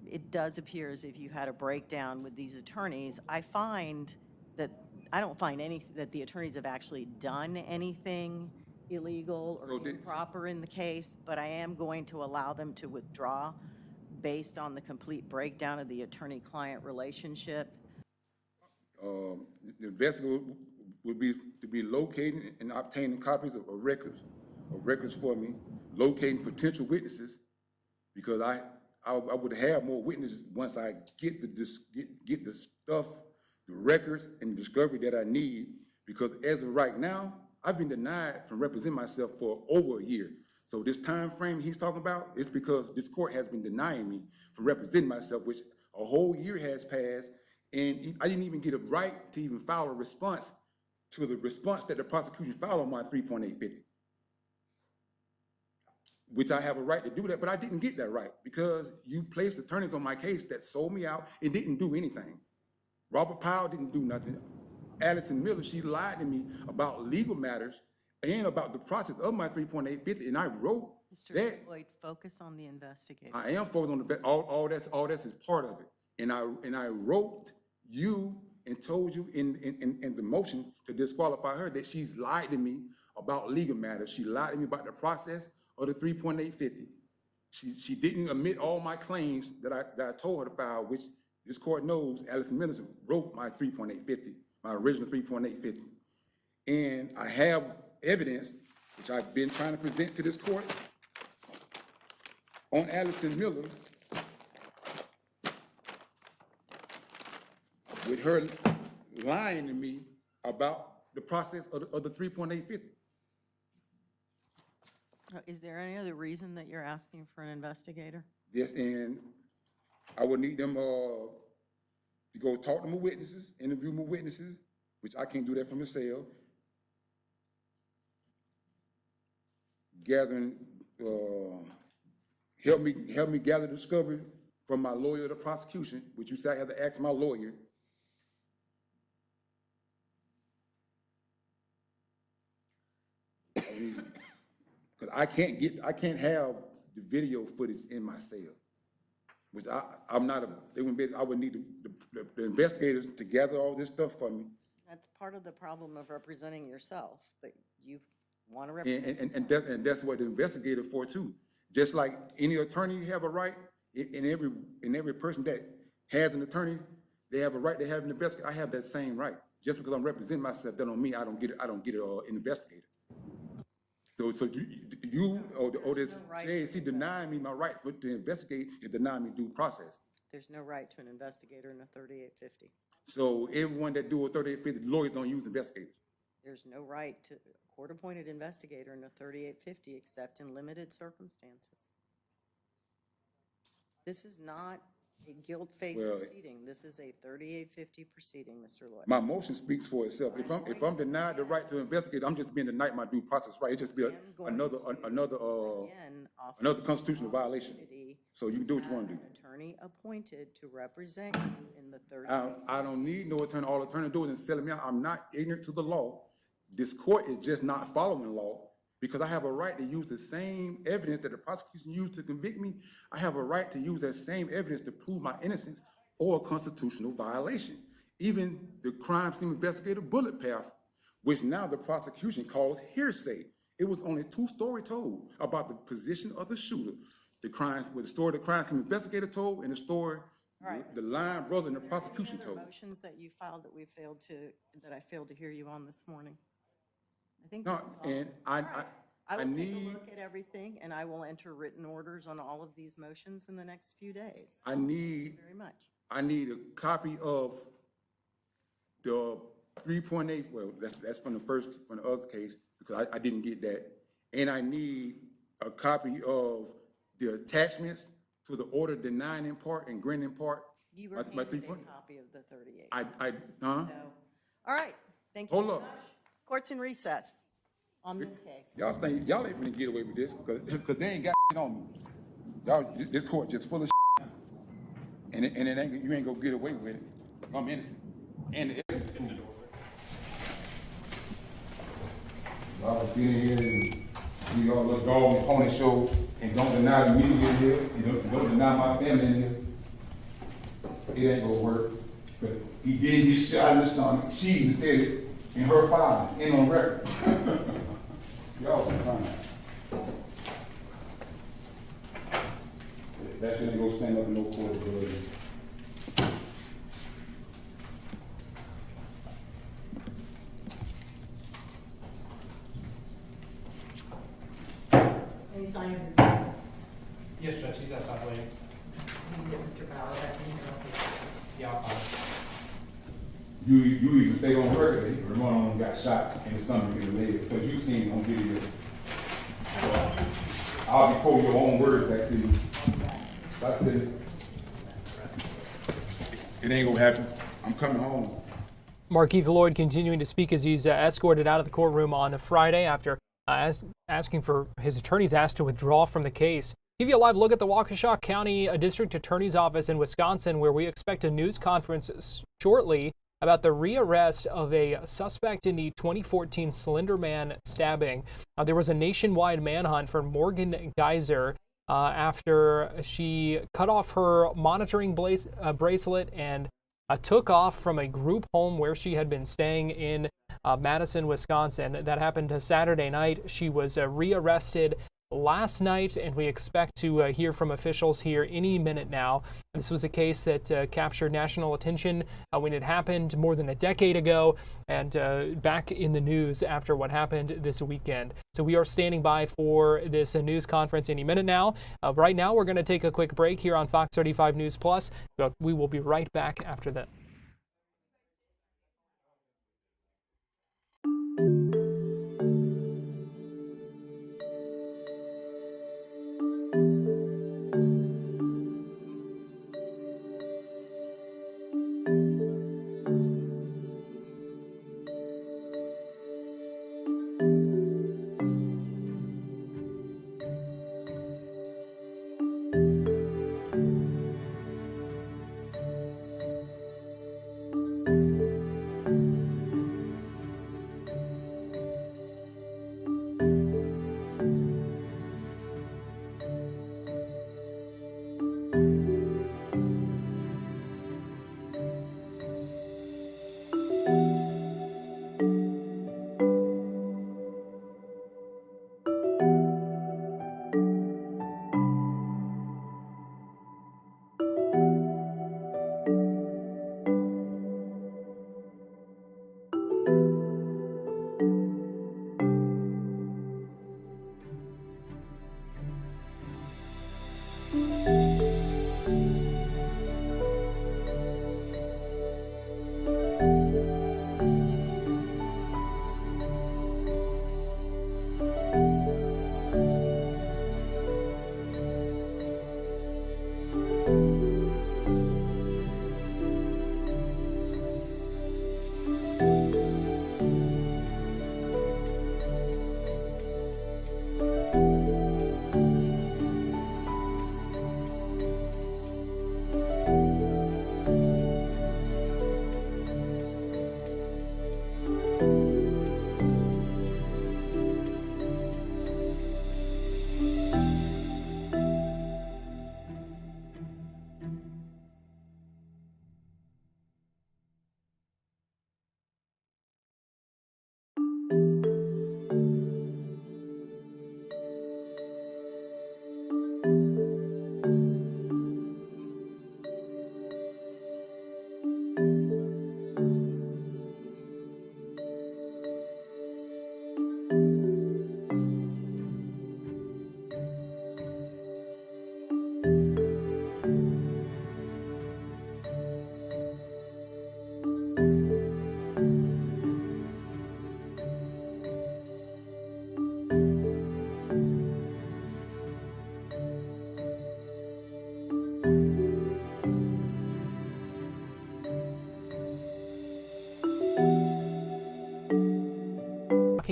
It does appear as if you had a breakdown with these attorneys. I don't find that the attorneys have actually done anything illegal or improper in the case, but I am going to allow them to withdraw based on the complete breakdown of the attorney-client relationship. The investigator would be to be locating and obtaining copies of records for me, locating potential witnesses, because I would have more witnesses once I get the stuff, the records, and the discovery that I need. Because as of right now, I've been denied from representing myself for over a year. So this time frame he's talking about is because this court has been denying me from representing myself, which a whole year has passed, and I didn't even get a right to even file a response to the response that the prosecution filed on my 3.850. which I have a right to do that, but I didn't get that right because you placed attorneys on my case that sold me out and didn't do anything. Robert Powell didn't do nothing. Allison Miller, she lied to me about legal matters and about the process of my 3.850, and I wrote Mr. that. Lloyd, focus on the investigator. I am focused on the all that's is part of it, and I wrote you and told you in the motion to disqualify her that she's lied to me about legal matters. She lied to me about the process of the 3.850. She didn't admit all my claims that I told her to file, which this court knows Allison Miller wrote my 3.850, my original 3.850. And I have evidence, which I've been trying to present to this court, on Allison Miller with her lying to me about the process of the 3.850. Is there any other reason that you're asking for an investigator? Yes, and I would need them to go talk to my witnesses, interview my witnesses, which I can't do that from the cell. Gathering, help me gather discovery from my lawyer, the prosecution, which you said I have to ask my lawyer. Because I can't have the video footage in my cell, which I'm not I would need the investigators to gather all this stuff for me. That's part of the problem of representing yourself, but you want to represent And that's what the investigator for too. Just like any attorney have a right, and every person that has an attorney, they have a right to have an investigator. I have that same right. Just because I'm representing myself, that don't mean I don't get an investigator. So you or this JAC denying me my right to investigate is denying me due process. There's no right to an investigator in a 3850. So everyone that do a 3850, lawyers don't use investigators. There's no right to a court-appointed investigator in a 3850 except in limited circumstances. This is not a guilt-phase proceeding. This is a 3850 proceeding, Mr. Lloyd. My motion speaks for itself. If I'm denied the right to investigate, I'm just being denied my due process right. It just be another constitutional violation. So you can do what you want to do. An attorney appointed to represent you in the 3850. I don't need no attorney. All attorney do is selling me out. I'm not ignorant to the law. This court is just not following law because I have a right to use the same evidence that the prosecution used to convict me. I have a right to use that same evidence to prove my innocence or a constitutional violation. Even the crime scene investigator bullet path, which now the prosecution calls hearsay. It was only two stories told about the position of the shooter. The story the crime scene investigator told and the story the line brother and the prosecution told. Motions that you filed that I failed to hear you on this morning. I think no, and I will need take a look at everything, and I will enter written orders on all of these motions in the next few days. Thank you very much. I need a copy of the 3.8. Well, that's from the other case because I didn't get that, and I need a copy of the attachments to the order denying in part and granting in part. You were handed a copy of the 38. No. All right. Thank you. Hold very up. much. Court's in recess on this case. Y'all think y'all ain't gonna get away with this because they ain't got on me. This court just full of and it ain't, you ain't gonna get away with it. I'm innocent. And the evidence in the door. Y'all sit in here and see all the dog and pony shows and don't deny the media in here. And don't deny my family in here. It ain't gonna work. But he did his shot in the stomach. She even said it in her file, ain't on record. Y'all fine. That shit ain't gonna stand up in no court of law. Any sign? Yes, Judge, he's outside waiting. You can get Mr. Bauer back in here. Yeah, I'll fine. You even stay on record that Ramon on got shot in his stomach in the legs, because you seen it on video. I'll be quoting your own words back to you. That's it. It ain't gonna happen. I'm coming home. Markeith Lloyd continuing to speak as he's escorted out of the courtroom on a Friday after asking for his attorneys asked to withdraw from the case. Give you a live look at the Waukesha County District Attorney's Office in Wisconsin, where we expect a news conference shortly about the rearrest of a suspect in the 2014 Slenderman stabbing. There was a nationwide manhunt for Morgan Geyser after she cut off her monitoring bracelet and took off from a group home where she had been staying in Madison, Wisconsin. That happened Saturday night. She was rearrested last night, and we expect to hear from officials here any minute now. This was a case that captured national attention when it happened more than a decade ago, and back in the news after what happened this weekend. So we are standing by for this news conference any minute now. Right now, we're going to take a quick break here on Fox 35 News Plus, but we will be right back after that.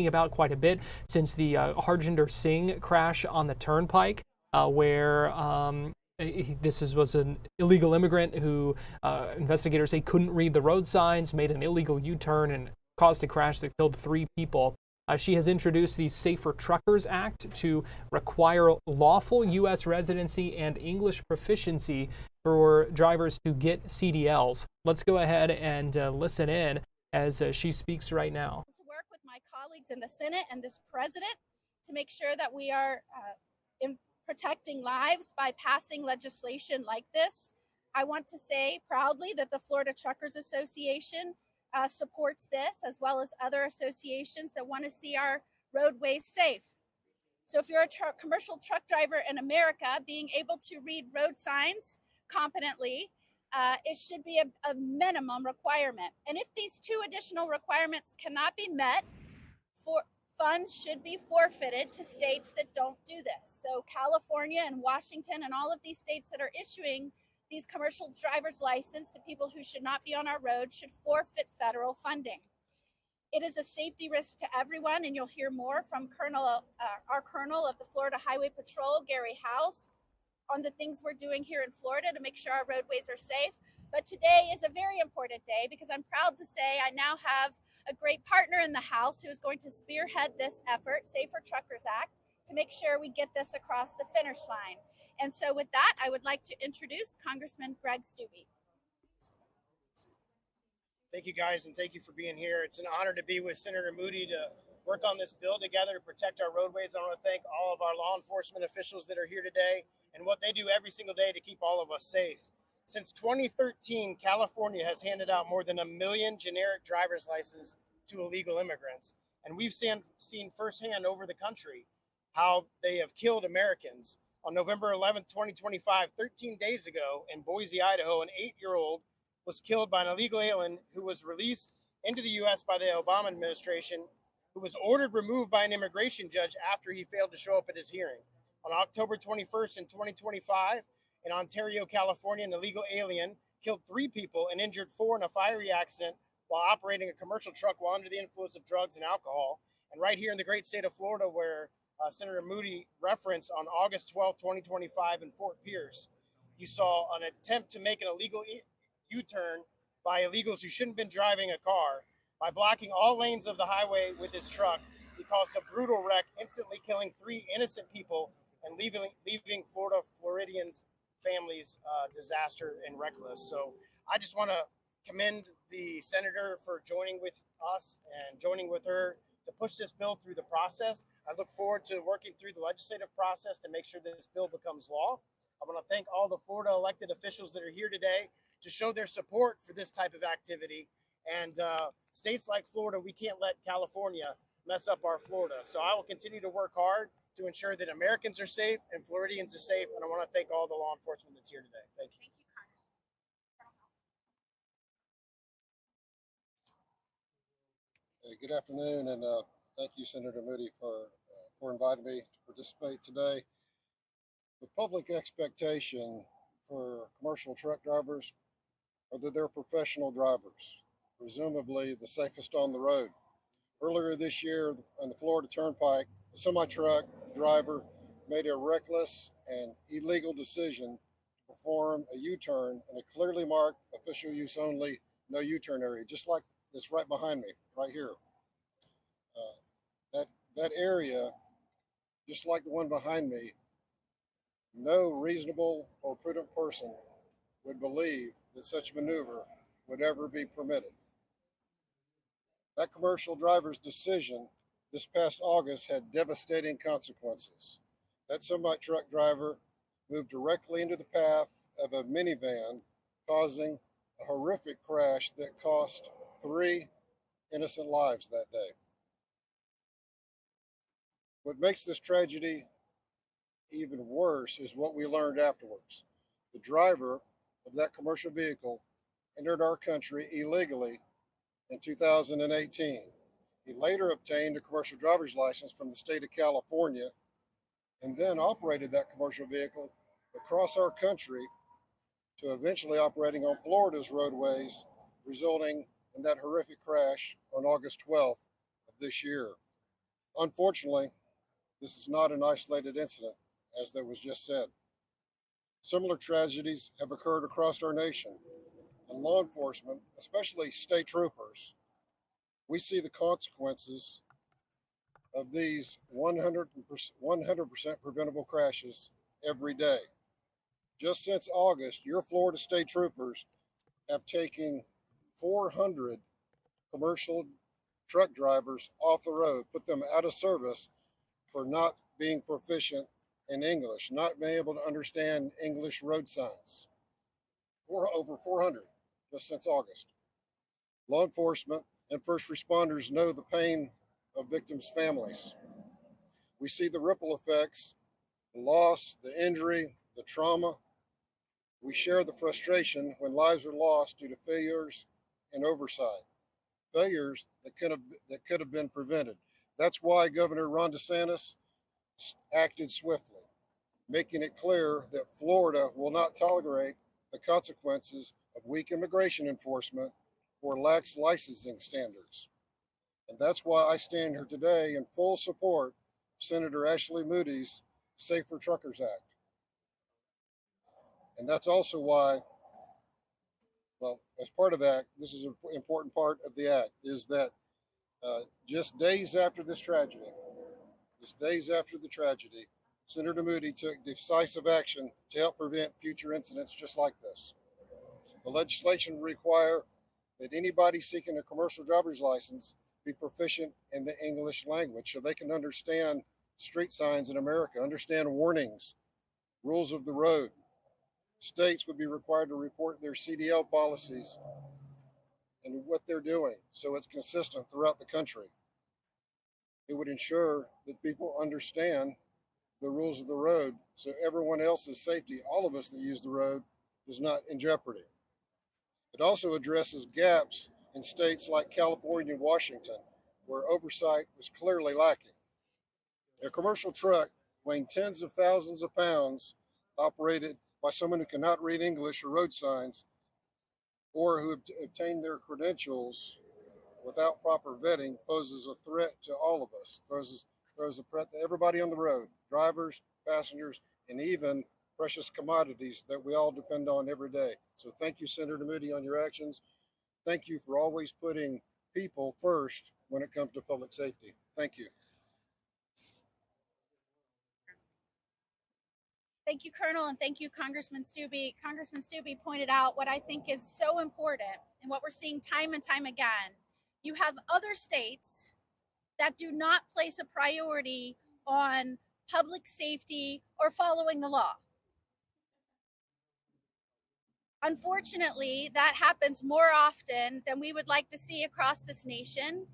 About quite a bit since the Harjinder Singh crash on the turnpike, where this was an illegal immigrant who investigators say couldn't read the road signs, made an illegal U-turn, and caused a crash that killed 3 people. She has introduced the Safer Truckers Act to require lawful U.S. residency and English proficiency for drivers to get CDLs. Let's go ahead and listen in as she speaks right now. My colleagues in the Senate and this president to make sure that we are protecting lives by passing legislation like this. I want to say proudly that the Florida Truckers Association supports this, as well as other associations that want to see our roadways safe. So if you're a commercial truck driver in America, being able to read road signs competently, it should be a minimum requirement. And if these 2 additional requirements cannot be met, funds should be forfeited to states that don't do this. So California and Washington and all of these states that are issuing these commercial driver's license to people who should not be on our roads should forfeit federal funding. It is a safety risk to everyone, and you'll hear more from our Colonel of the Florida Highway Patrol, Gary House, on the things we're doing here in Florida to make sure our roadways are safe. But today is a very important day because I'm proud to say I now have a great partner in the House who is going to spearhead this effort, Safer Truckers Act, to make sure we get this across the finish line. And so with that, I would like to introduce Congressman Greg Steube. Thank you guys, and thank you for being here. It's an honor to be with Senator Moody to work on this bill together to protect our roadways. I want to thank all of our law enforcement officials that are here today and what they do every single day to keep all of us safe. Since 2013, California has handed out more than 1 million generic driver's licenses to illegal immigrants. And we've seen firsthand over the country how they have killed Americans. On November 11th, 2025, 13 days ago in Boise, Idaho, an 8-year-old was killed by an illegal alien who was released into the U.S. by the Obama administration, who was ordered removed by an immigration judge after he failed to show up at his hearing. On October 21st in 2025, in Ontario, California, an illegal alien killed 3 people and injured 4 in a fiery accident while operating a commercial truck while under the influence of drugs and alcohol. And right here in the great state of Florida, where Senator Moody referenced, on August 12, 2025 in Fort Pierce, you saw an attempt to make an illegal U-turn by illegals who shouldn't have been driving a car. By blocking all lanes of the highway with his truck, he caused a brutal wreck, instantly killing 3 innocent people and leaving Floridians' families disaster and reckless. So I just want to commend the senator for joining with us and joining with her to push this bill through the process. I look forward to working through the legislative process to make sure that this bill becomes law. I want to thank all the Florida elected officials that are here today to show their support for this type of activity. And states like Florida, we can't let California mess up our Florida. So I will continue to work hard to ensure that Americans are safe and Floridians are safe. And I want to thank all the law enforcement that's here today. Thank you. Hey, good afternoon, and thank you, Senator Moody, for inviting me to participate today. The public expectation for commercial truck drivers are that they're professional drivers, presumably the safest on the road. Earlier this year on the Florida Turnpike, a semi-truck driver made a reckless and illegal decision to perform a U-turn in a clearly marked official use only, no U-turn area, just like it's right behind me, right here. That area, just like the one behind me, no reasonable or prudent person would believe that such maneuver would ever be permitted. That commercial driver's decision this past August had devastating consequences. That semi-truck driver moved directly into the path of a minivan, causing a horrific crash that cost 3 innocent lives that day. What makes this tragedy even worse is what we learned afterwards. The driver of that commercial vehicle entered our country illegally in 2018. He later obtained a commercial driver's license from the state of California and then operated that commercial vehicle across our country to eventually operating on Florida's roadways, resulting in that horrific crash on August 12th of this year. Unfortunately, this is not an isolated incident, as that was just said. Similar tragedies have occurred across our nation, and law enforcement, especially state troopers, we see the consequences of these 100% preventable crashes every day. Just since August, your Florida state troopers have taken 400 commercial truck drivers off the road, put them out of service for not being proficient in English, not being able to understand English road signs. Over 400 just since August. Law enforcement and first responders know the pain of victims' families. We see the ripple effects, the loss, the injury, the trauma. We share the frustration when lives are lost due to failures and oversight, failures that could have been prevented. That's why Governor Ron DeSantis acted swiftly, making it clear that Florida will not tolerate the consequences of weak immigration enforcement or lax licensing standards. And that's why I stand here today in full support of Senator Ashley Moody's Safer Truckers Act. And that's also why, well, as part of that, this is an important part of the act, is that just days after this tragedy, Senator Moody took decisive action to help prevent future incidents just like this. The legislation will require that anybody seeking a commercial driver's license be proficient in the English language so they can understand street signs in America, understand warnings, rules of the road. States would be required to report their CDL policies and what they're doing so it's consistent throughout the country. It would ensure that people understand the rules of the road so everyone else's safety, all of us that use the road, is not in jeopardy. It also addresses gaps in states like California and Washington, where oversight was clearly lacking. A commercial truck weighing tens of thousands of pounds, operated by someone who cannot read English or road signs, or who obtained their credentials without proper vetting, poses a threat to all of us, throws a threat to everybody on the road, drivers, passengers, and even precious commodities that we all depend on every day. So thank you, Senator Moody, on your actions. Thank you for always putting people first when it comes to public safety. Thank you. Thank you, Colonel, and thank you, Congressman Stubbe. Congressman Stubbe pointed out what I think is so important and what we're seeing time and time again. You have other states that do not place a priority on public safety or following the law. Unfortunately, that happens more often than we would like to see across this nation,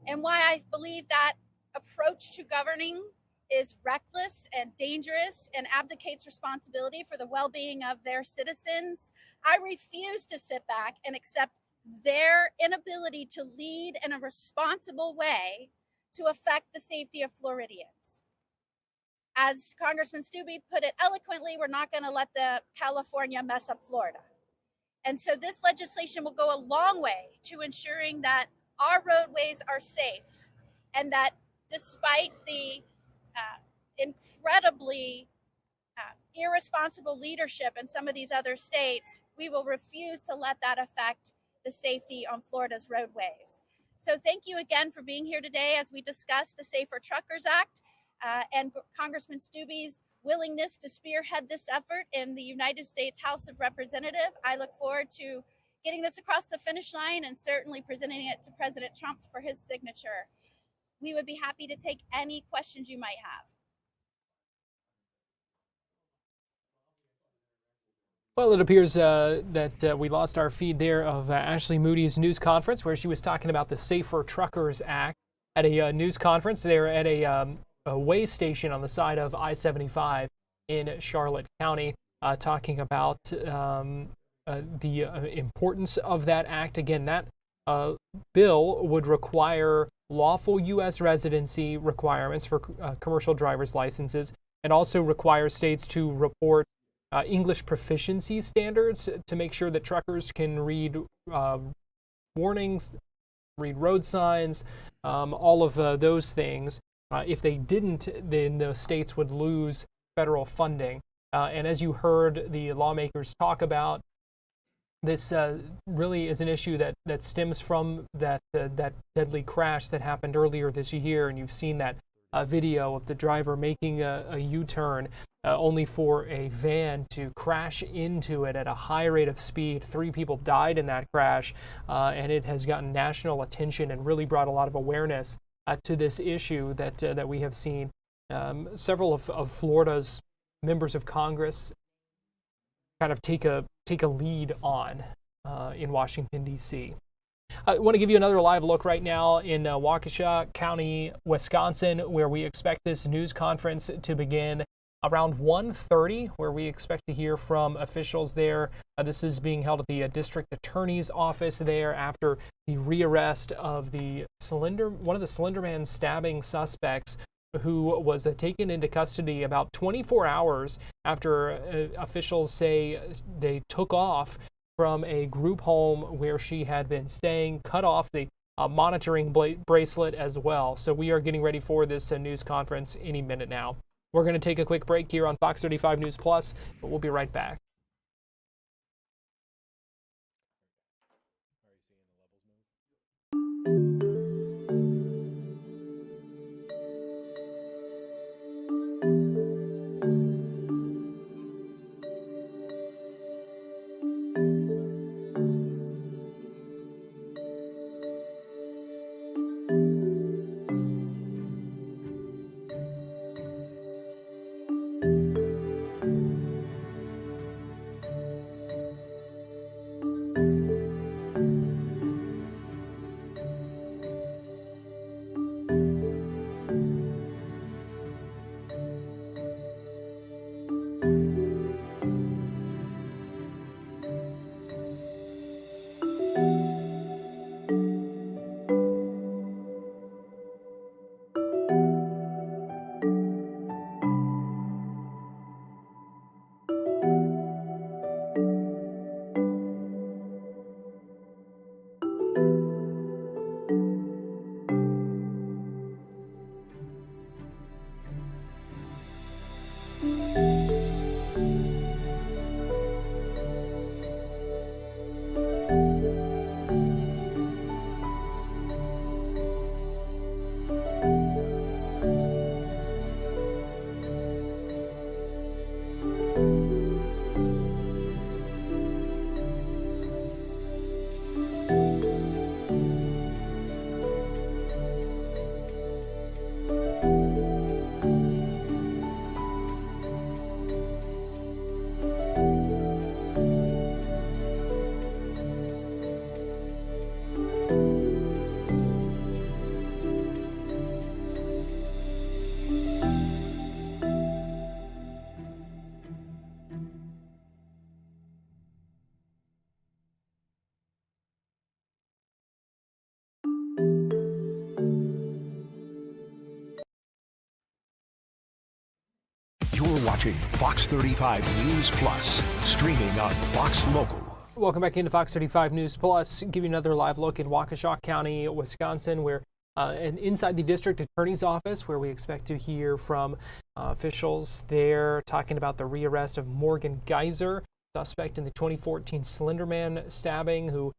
and why I believe that approach to governing is reckless and dangerous and abdicates responsibility for the well-being of their citizens. I refuse to sit back and accept their inability to lead in a responsible way to affect the safety of Floridians. As Congressman Stubbe put it eloquently, we're not going to let the California mess up Florida. And so this legislation will go a long way to ensuring that our roadways are safe, and that despite the incredibly irresponsible leadership in some of these other states, we will refuse to let that affect the safety on Florida's roadways. So thank you again for being here today as we discuss the Safer Truckers Act and Congressman Stubbe's willingness to spearhead this effort in the United States House of Representatives. I look forward to getting this across the finish line and certainly presenting it to President Trump for his signature. We would be happy to take any questions you might have. Well, it appears that we lost our feed there of Ashley Moody's news conference where she was talking about the Safer Truckers Act at a news conference there at a way station on the side of I-75 in Charlotte County, talking about the importance of that act. Again, that bill would require lawful U.S. residency requirements for commercial driver's licenses, and also require states to report English proficiency standards to make sure that truckers can read warnings, read road signs, all of those things. If they didn't, then the states would lose federal funding. And as you heard the lawmakers talk about, this really is an issue that stems from that deadly crash that happened earlier this year, and you've seen that video of the driver making a U-turn only for a van to crash into it at a high rate of speed. 3 people died in that crash, and it has gotten national attention and really brought a lot of awareness to this issue that we have seen. Several of Florida's members of Congress kind of take a lead on in Washington, D.C. I want to give you another live look right now in Waukesha County, Wisconsin, where we expect this news conference to begin around 1:30, where we expect to hear from officials there. This is being held at the district attorney's office there after the rearrest of one of the Slenderman stabbing suspects, who was taken into custody about 24 hours after officials say they took off from a group home where she had been staying, cut off the monitoring bracelet as well. So we are getting ready for this news conference any minute now. We're going to take a quick break here on Fox 35 News Plus, but we'll be right back. You're watching Fox 35 News Plus, streaming on Fox Local. Welcome back into Fox 35 News Plus. Give you another live look in Waukesha County, Wisconsin, where and inside the district attorney's office, where we expect to hear from officials there talking about the rearrest of Morgan Geyser, suspect in the 2014 Slenderman stabbing, who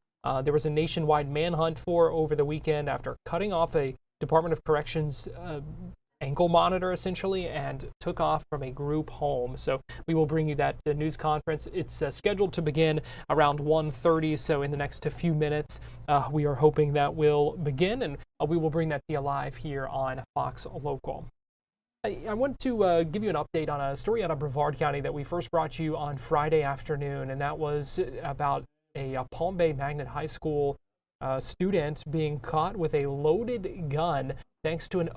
there was a nationwide manhunt for over the weekend after cutting off a Department of Corrections ankle monitor, essentially, and took off from a group home. So we will bring you that news conference. It's scheduled to begin around 1:30, so in the next few minutes, we are hoping that will begin, and we will bring that to you live here on Fox Local. I want to give you an update on a story out of Brevard County that we first brought you on Friday afternoon, and that was about a Palm Bay Magnet High School student being caught with a loaded gun thanks to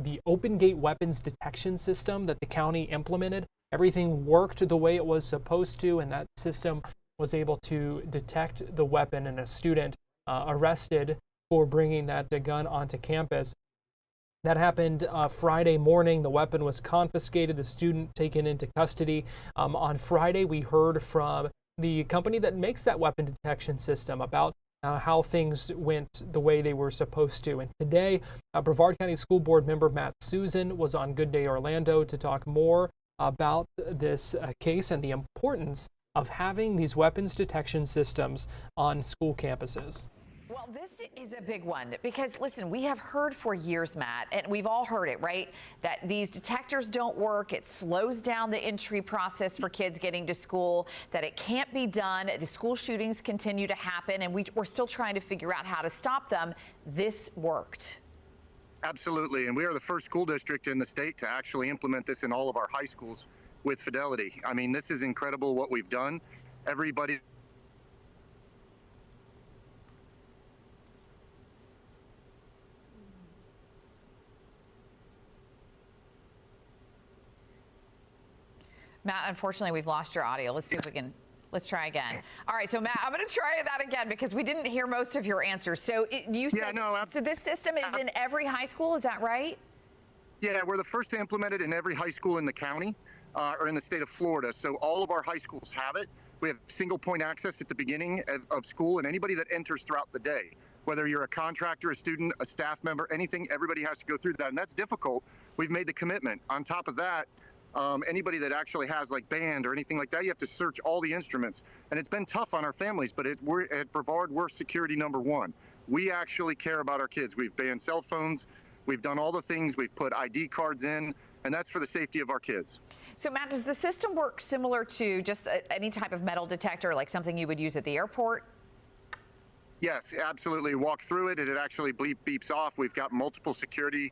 the open gate weapons detection system that the county implemented. Everything worked the way it was supposed to, and that system was able to detect the weapon, and a student arrested for bringing that gun onto campus. That happened Friday morning. The weapon was confiscated, the student taken into custody. On Friday, we heard from the company that makes that weapon detection system about how things went the way they were supposed to. And today, Brevard County School Board member Matt Susan was on Good Day Orlando to talk more about this case and the importance of having these weapons detection systems on school campuses. Well, this is a big one because, listen, we have heard for years, Matt, and we've all heard it, right, that these detectors don't work. It slows down the entry process for kids getting to school, that it can't be done. The school shootings continue to happen, and we're still trying to figure out how to stop them. This worked. Absolutely, and we are the first school district in the state to actually implement this in all of our high schools with fidelity. I mean, this is incredible what we've done. Everybody Matt, unfortunately, we've lost your audio. Let's see if we can, let's try again. All right, so Matt, I'm going to try that again because we didn't hear most of your answers. So you said, so this system is in every high school, is that right? Yeah, we're the first to implement it in every high school in the county or in the state of Florida. So all of our high schools have it. We have single point access at the beginning of school, and anybody that enters throughout the day, Whether you're a contractor, a student, a staff member, anything, everybody has to go through that, and that's difficult. We've made the commitment. On top of that, anybody that actually has like band or anything like that, you have to search all the instruments. And it's been tough on our families, but we're at Brevard, we're security number one. We actually care about our kids. We've banned cell phones. We've done all the things. We've put ID cards in, and that's for the safety of our kids. So, Matt, does the system work similar to just any type of metal detector, like something you would use at the airport? Yes, absolutely. Walk through it, and it actually beeps off. We've got multiple security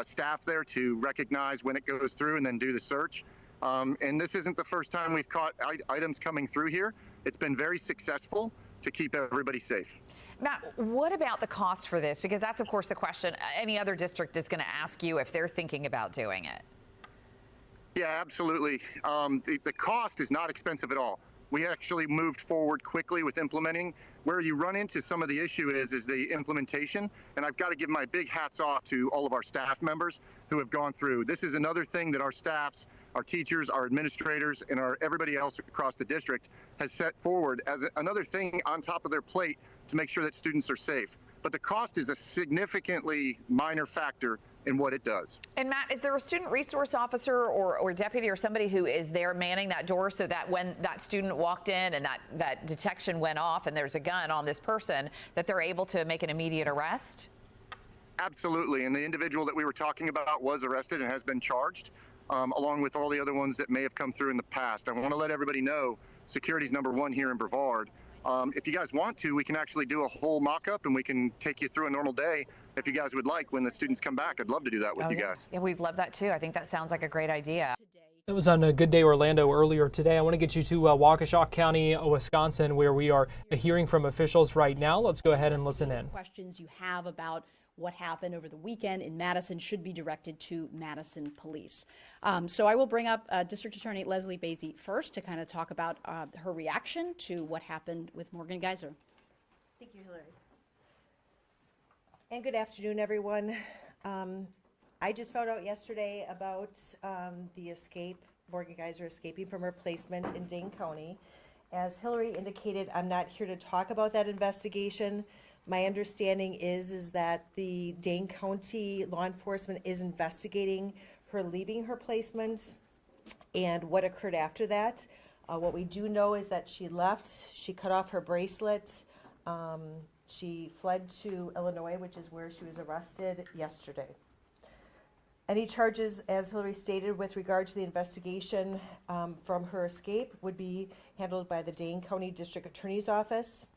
staff there to recognize when it goes through and then do the search. And this isn't the first time we've caught items coming through here. It's been very successful to keep everybody safe. Matt, what about the cost for this? Because that's, of course, the question any other district is going to ask you if they're thinking about doing it. Yeah, absolutely. The cost is not expensive at all. We actually moved forward quickly with implementing. Where you run into some of the issue is the implementation. And I've got to give my big hats off to all of our staff members who have gone through. This is another thing that our staffs, our teachers, our administrators, and everybody else across the district has set forward as another thing on top of their plate to make sure that students are safe. But the cost is a significantly minor factor in what it does. And Matt, is there a student resource officer or deputy or somebody who is there manning that door so that when that student walked in and that detection went off and there's a gun on this person, that they're able to make an immediate arrest? Absolutely. And the individual that we were talking about was arrested and has been charged, along with all the other ones that may have come through in the past. I want to let everybody know security is number one here in Brevard. If you guys want to, we can actually do a whole mock-up and we can take you through a normal day if you guys would like when the students come back. I'd love to do that with you guys. Yeah, we'd love that too. I think that sounds like a great idea. It was on a Good Day Orlando earlier today. I want to get you to Waukesha County, Wisconsin, where we are hearing from officials right now. Let's go ahead and listen in. Questions you have about what happened over the weekend in Madison should be directed to Madison Police. So I will bring up District Attorney Leslie Basie first to kind of talk about her reaction to what happened with Morgan Geyser. Thank you, Hillary. And good afternoon, everyone. I just found out yesterday about the escape, Morgan Geyser escaping from her placement in Dane County. As Hillary indicated, I'm not here to talk about that investigation. My understanding is that the Dane County law enforcement is investigating her leaving her placement and what occurred after that. What we do know is that she left, she cut off her bracelet, she fled to Illinois, which is where she was arrested yesterday. Any charges, as Hillary stated, with regard to the investigation from her escape would be handled by the Dane County District Attorney's Office.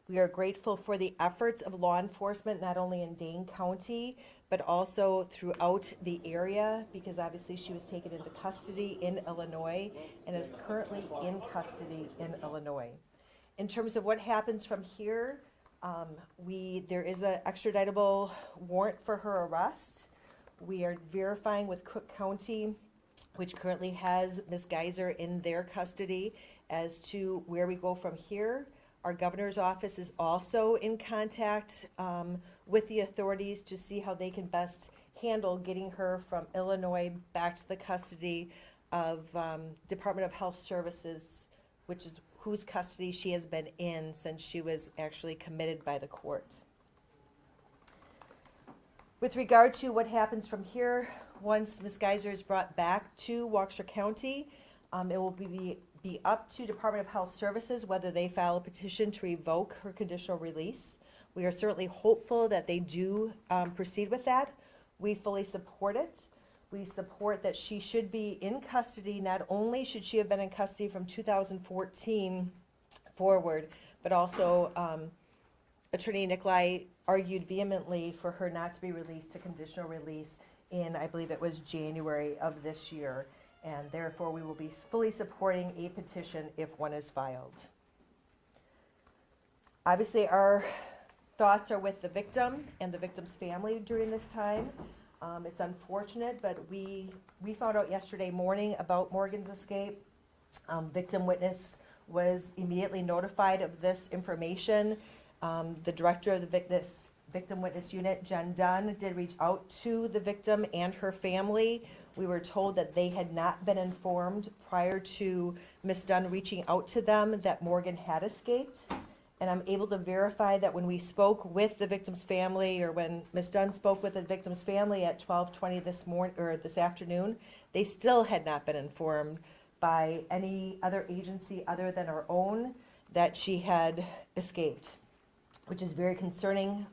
We are grateful for the efforts of law enforcement, not only in Dane County, but also throughout the area, because obviously she was taken into custody in Illinois and is currently in custody in Illinois. In terms of what happens from here, there is an extraditable warrant for her arrest. We are verifying with Cook County, which currently has Ms. Geyser in their custody, as to where we go from here. Our governor's office is also in contact with the authorities to see how they can best handle getting her from Illinois back to the custody of Department of Health Services, which is whose custody she has been in since she was actually committed by the court. With regard to what happens from here, once Ms. Geyser is brought back to Waukesha County, it will be up to Department of Health Services whether they file a petition to revoke her conditional release. We are certainly hopeful that they do proceed with that. We fully support it. We support that she should be in custody. Not only should she have been in custody from 2014 forward, but also Attorney Nicolai argued vehemently for her not to be released to conditional release in, I believe it was January of this year. And therefore, we will be fully supporting a petition if one is filed. Obviously, our thoughts are with the victim and the victim's family during this time. It's unfortunate, but we found out yesterday morning about Morgan's escape. Victim witness was immediately notified of this information. The director of the victim witness unit, Jen Dunn, did reach out to the victim and her family. We were told that they had not been informed prior to Ms. Dunn reaching out to them that Morgan had escaped. And I'm able to verify that when we spoke with the victim's family, or when Ms. Dunn spoke with the victim's family at 12:20 this morning or this afternoon, they still had not been informed by any other agency other than our own that she had escaped, which is very concerning.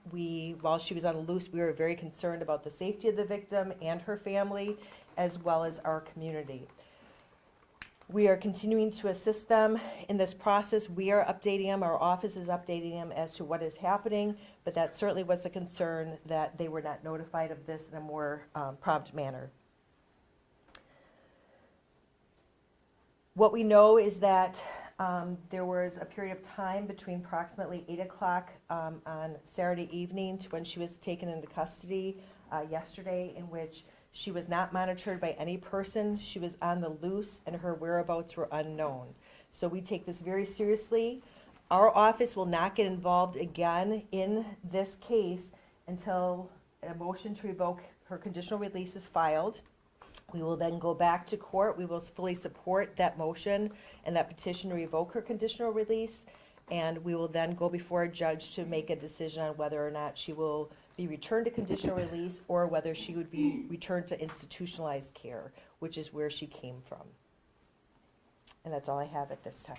While she was on the loose, we were very concerned about the safety of the victim and her family, as well as our community. We are continuing to assist them in this process. We are updating them, our office is updating them as to what is happening, but that certainly was a concern that they were not notified of this in a more prompt manner. What we know is that there was a period of time between approximately 8 o'clock on Saturday evening to when she was taken into custody yesterday, in which she was not monitored by any person. She was on the loose and her whereabouts were unknown. So we take this very seriously. Our office will not get involved again in this case until a motion to revoke her conditional release is filed. We will then go back to court. We will fully support that motion and that petition to revoke her conditional release. And we will then go before a judge to make a decision on whether or not she will be returned to conditional release or whether she would be returned to institutionalized care, which is where she came from. And that's all I have at this time.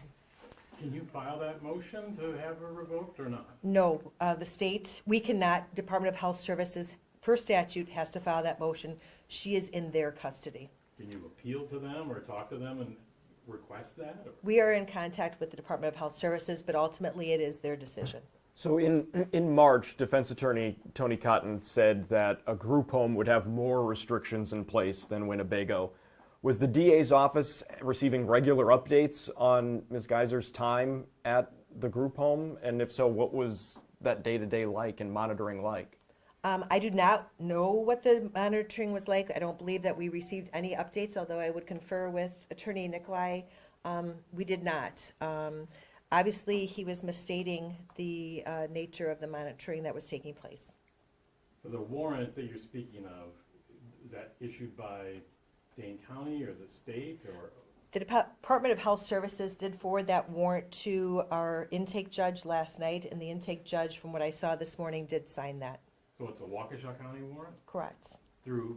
Can you file that motion to have her revoked or not? No, the state, we cannot, Department of Health Services, per statute, has to file that motion. She is in their custody. Can you appeal to them or talk to them and request that? Or? We are in contact with the Department of Health Services, but ultimately it is their decision. So in March, Defense Attorney Tony Cotton said that a group home would have more restrictions in place than Winnebago. Was the DA's office receiving regular updates on Ms. Geiser's time at the group home? And if so, what was that day-to-day like and monitoring like? I do not know what the monitoring was like. I don't believe that we received any updates, although I would confer with Attorney Nicolai. We did not. Obviously, he was misstating the nature of the monitoring that was taking place. So the warrant that you're speaking of, is that issued by Dane County or the state? Or the Department of Health Services did forward that warrant to our intake judge last night, and the intake judge, from what I saw this morning, did sign that. So it's a Waukesha County warrant? Correct.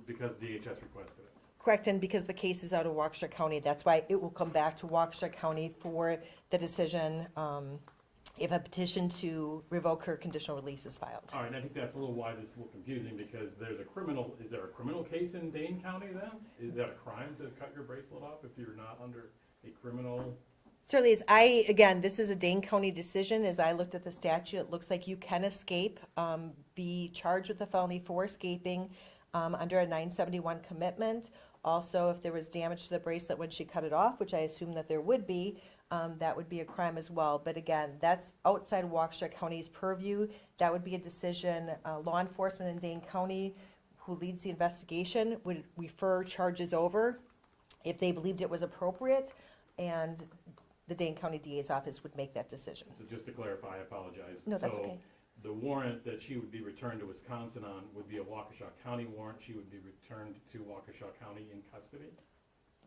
Because DHS requested it? Correct, and because the case is out of Waukesha County, that's why it will come back to Waukesha County for the decision if a petition to revoke her conditional release is filed. All right, and I think that's a little why this is a little confusing, because is there a criminal case in Dane County then? Is that a crime to cut your bracelet off if you're not under a criminal? Certainly is. Again, this is a Dane County decision. As I looked at the statute, it looks like you can escape, be charged with a felony for escaping under a 971 commitment. Also, if there was damage to the bracelet when she cut it off, which I assume that there would be, that would be a crime as well. But again, that's outside Waukesha County's purview. That would be a decision. Law enforcement in Dane County, who leads the investigation, would refer charges over if they believed it was appropriate, and the Dane County DA's office would make that decision. So just to clarify, I apologize. No, that's okay. The warrant that she would be returned to Wisconsin on would be a Waukesha County warrant. She would be returned to Waukesha County in custody?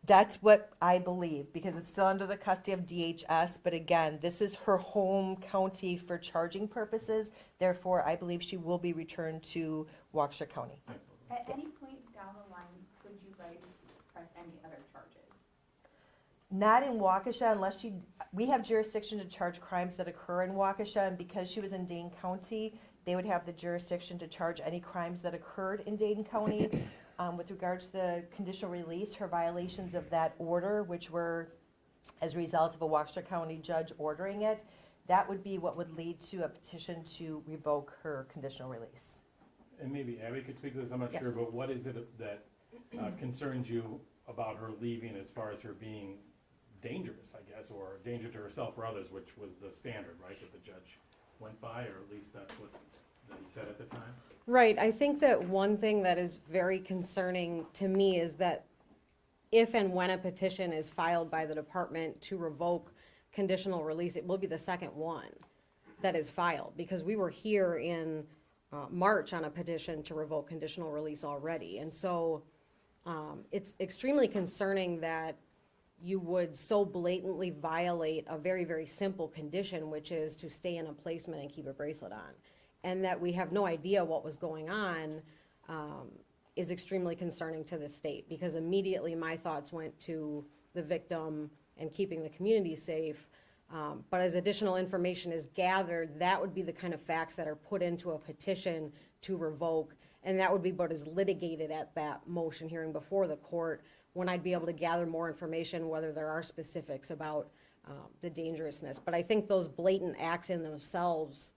That's what I believe, because it's still under the custody of DHS. But again, this is her home county for charging purposes. Therefore, I believe she will be returned to Waukesha County. At any point down the line, could you guys press any other charges? Not in Waukesha unless we have jurisdiction to charge crimes that occur in Waukesha, and because she was in Dane County, they would have the jurisdiction to charge any crimes that occurred in Dane County. With regards to the conditional release, her violations of that order, which were as a result of a Waukesha County judge ordering it, that would be what would lead to a petition to revoke her conditional release. And maybe Abby could speak to this, I'm not Yes. sure, but what is it that concerns you about her leaving as far as her being dangerous, I guess, or a danger to herself or others, which was the standard, right, that the judge went by, or at least that's what he said at the time? Right. I think that one thing that is very concerning to me is that if and when a petition is filed by the department to revoke conditional release, it will be the second one that is filed, because we were here in March on a petition to revoke conditional release already. And so it's extremely concerning that you would so blatantly violate a very, very simple condition, which is to stay in a placement and keep a bracelet on. And that we have no idea what was going on is extremely concerning to the state, because immediately my thoughts went to the victim and keeping the community safe. But as additional information is gathered, that would be the kind of facts that are put into a petition to revoke, and that would be what is litigated at that motion hearing before the court, when I'd be able to gather more information, whether there are specifics about the dangerousness. But I think those blatant acts in themselves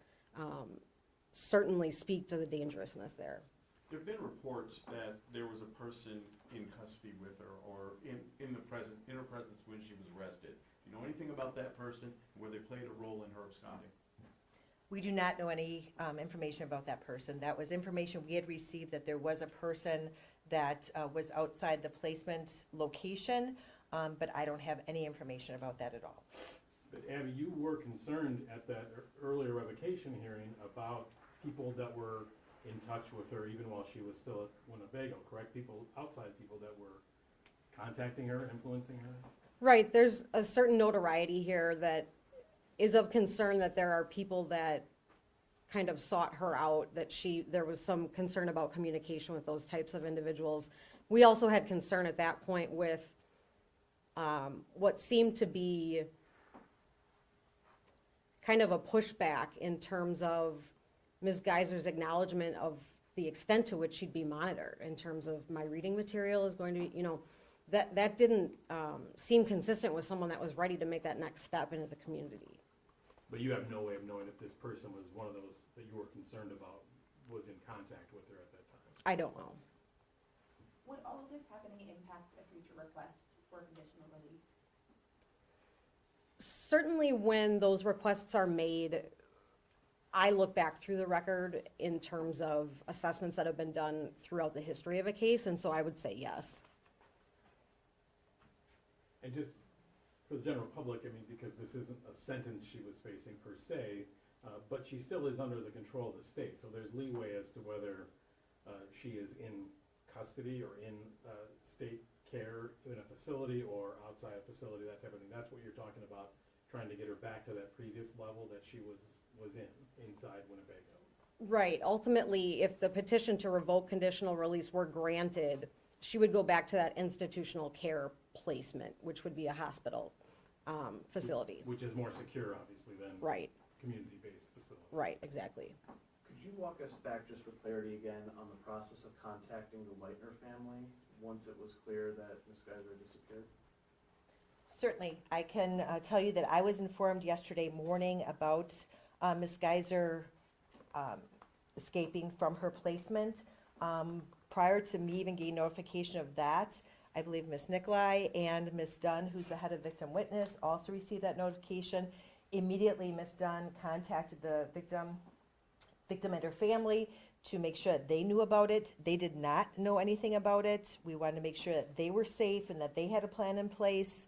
certainly speak to the dangerousness there. There have been reports that there was a person in custody with her, or in her presence when she was arrested. Do you know anything about that person, where they played a role in her absconding? We do not know any information about that person. That was information we had received, that there was a person that was outside the placement location, but I don't have any information about that at all. But Abby, you were concerned at that earlier revocation hearing about people that were in touch with her even while she was still at Winnebago, correct? Outside people that were contacting her, influencing her? Right, there's a certain notoriety here that is of concern, that there are people that kind of sought her out, that there was some concern about communication with those types of individuals. We also had concern at that point with what seemed to be kind of a pushback in terms of Ms. Geiser's acknowledgement of the extent to which she'd be monitored, in terms of my reading material is going to be, that didn't seem consistent with someone that was ready to make that next step into the community. But you have no way of knowing if this person was one of those that you were concerned about, was in contact with her at that time? I don't know. Would all of this happening impact a future request for conditional release? Certainly when those requests are made, I look back through the record in terms of assessments that have been done throughout the history of a case, and so I would say yes. And just for the general public, I mean, because this isn't a sentence she was facing per se, but she still is under the control of the state. So there's leeway as to whether she is in custody or in state care in a facility or outside a facility, that type of thing. That's what you're talking about, trying to get her back to that previous level that she was in, inside Winnebago. Right. Ultimately, if the petition to revoke conditional release were granted, she would go back to that institutional care placement, which would be a hospital facility. Which is more secure, obviously, than community-based facility. Right, exactly. Could you walk us back, just for clarity again, on the process of contacting the Whitener family once it was clear that Ms. Geiser disappeared? Certainly. I can tell you that I was informed yesterday morning about Ms. Geiser escaping from her placement. Prior to me even getting notification of that, I believe Ms. Nicolai and Ms. Dunn, who's the head of victim witness, also received that notification. Immediately, Ms. Dunn contacted the victim and her family to make sure that they knew about it. They did not know anything about it. We wanted to make sure that they were safe and that they had a plan in place.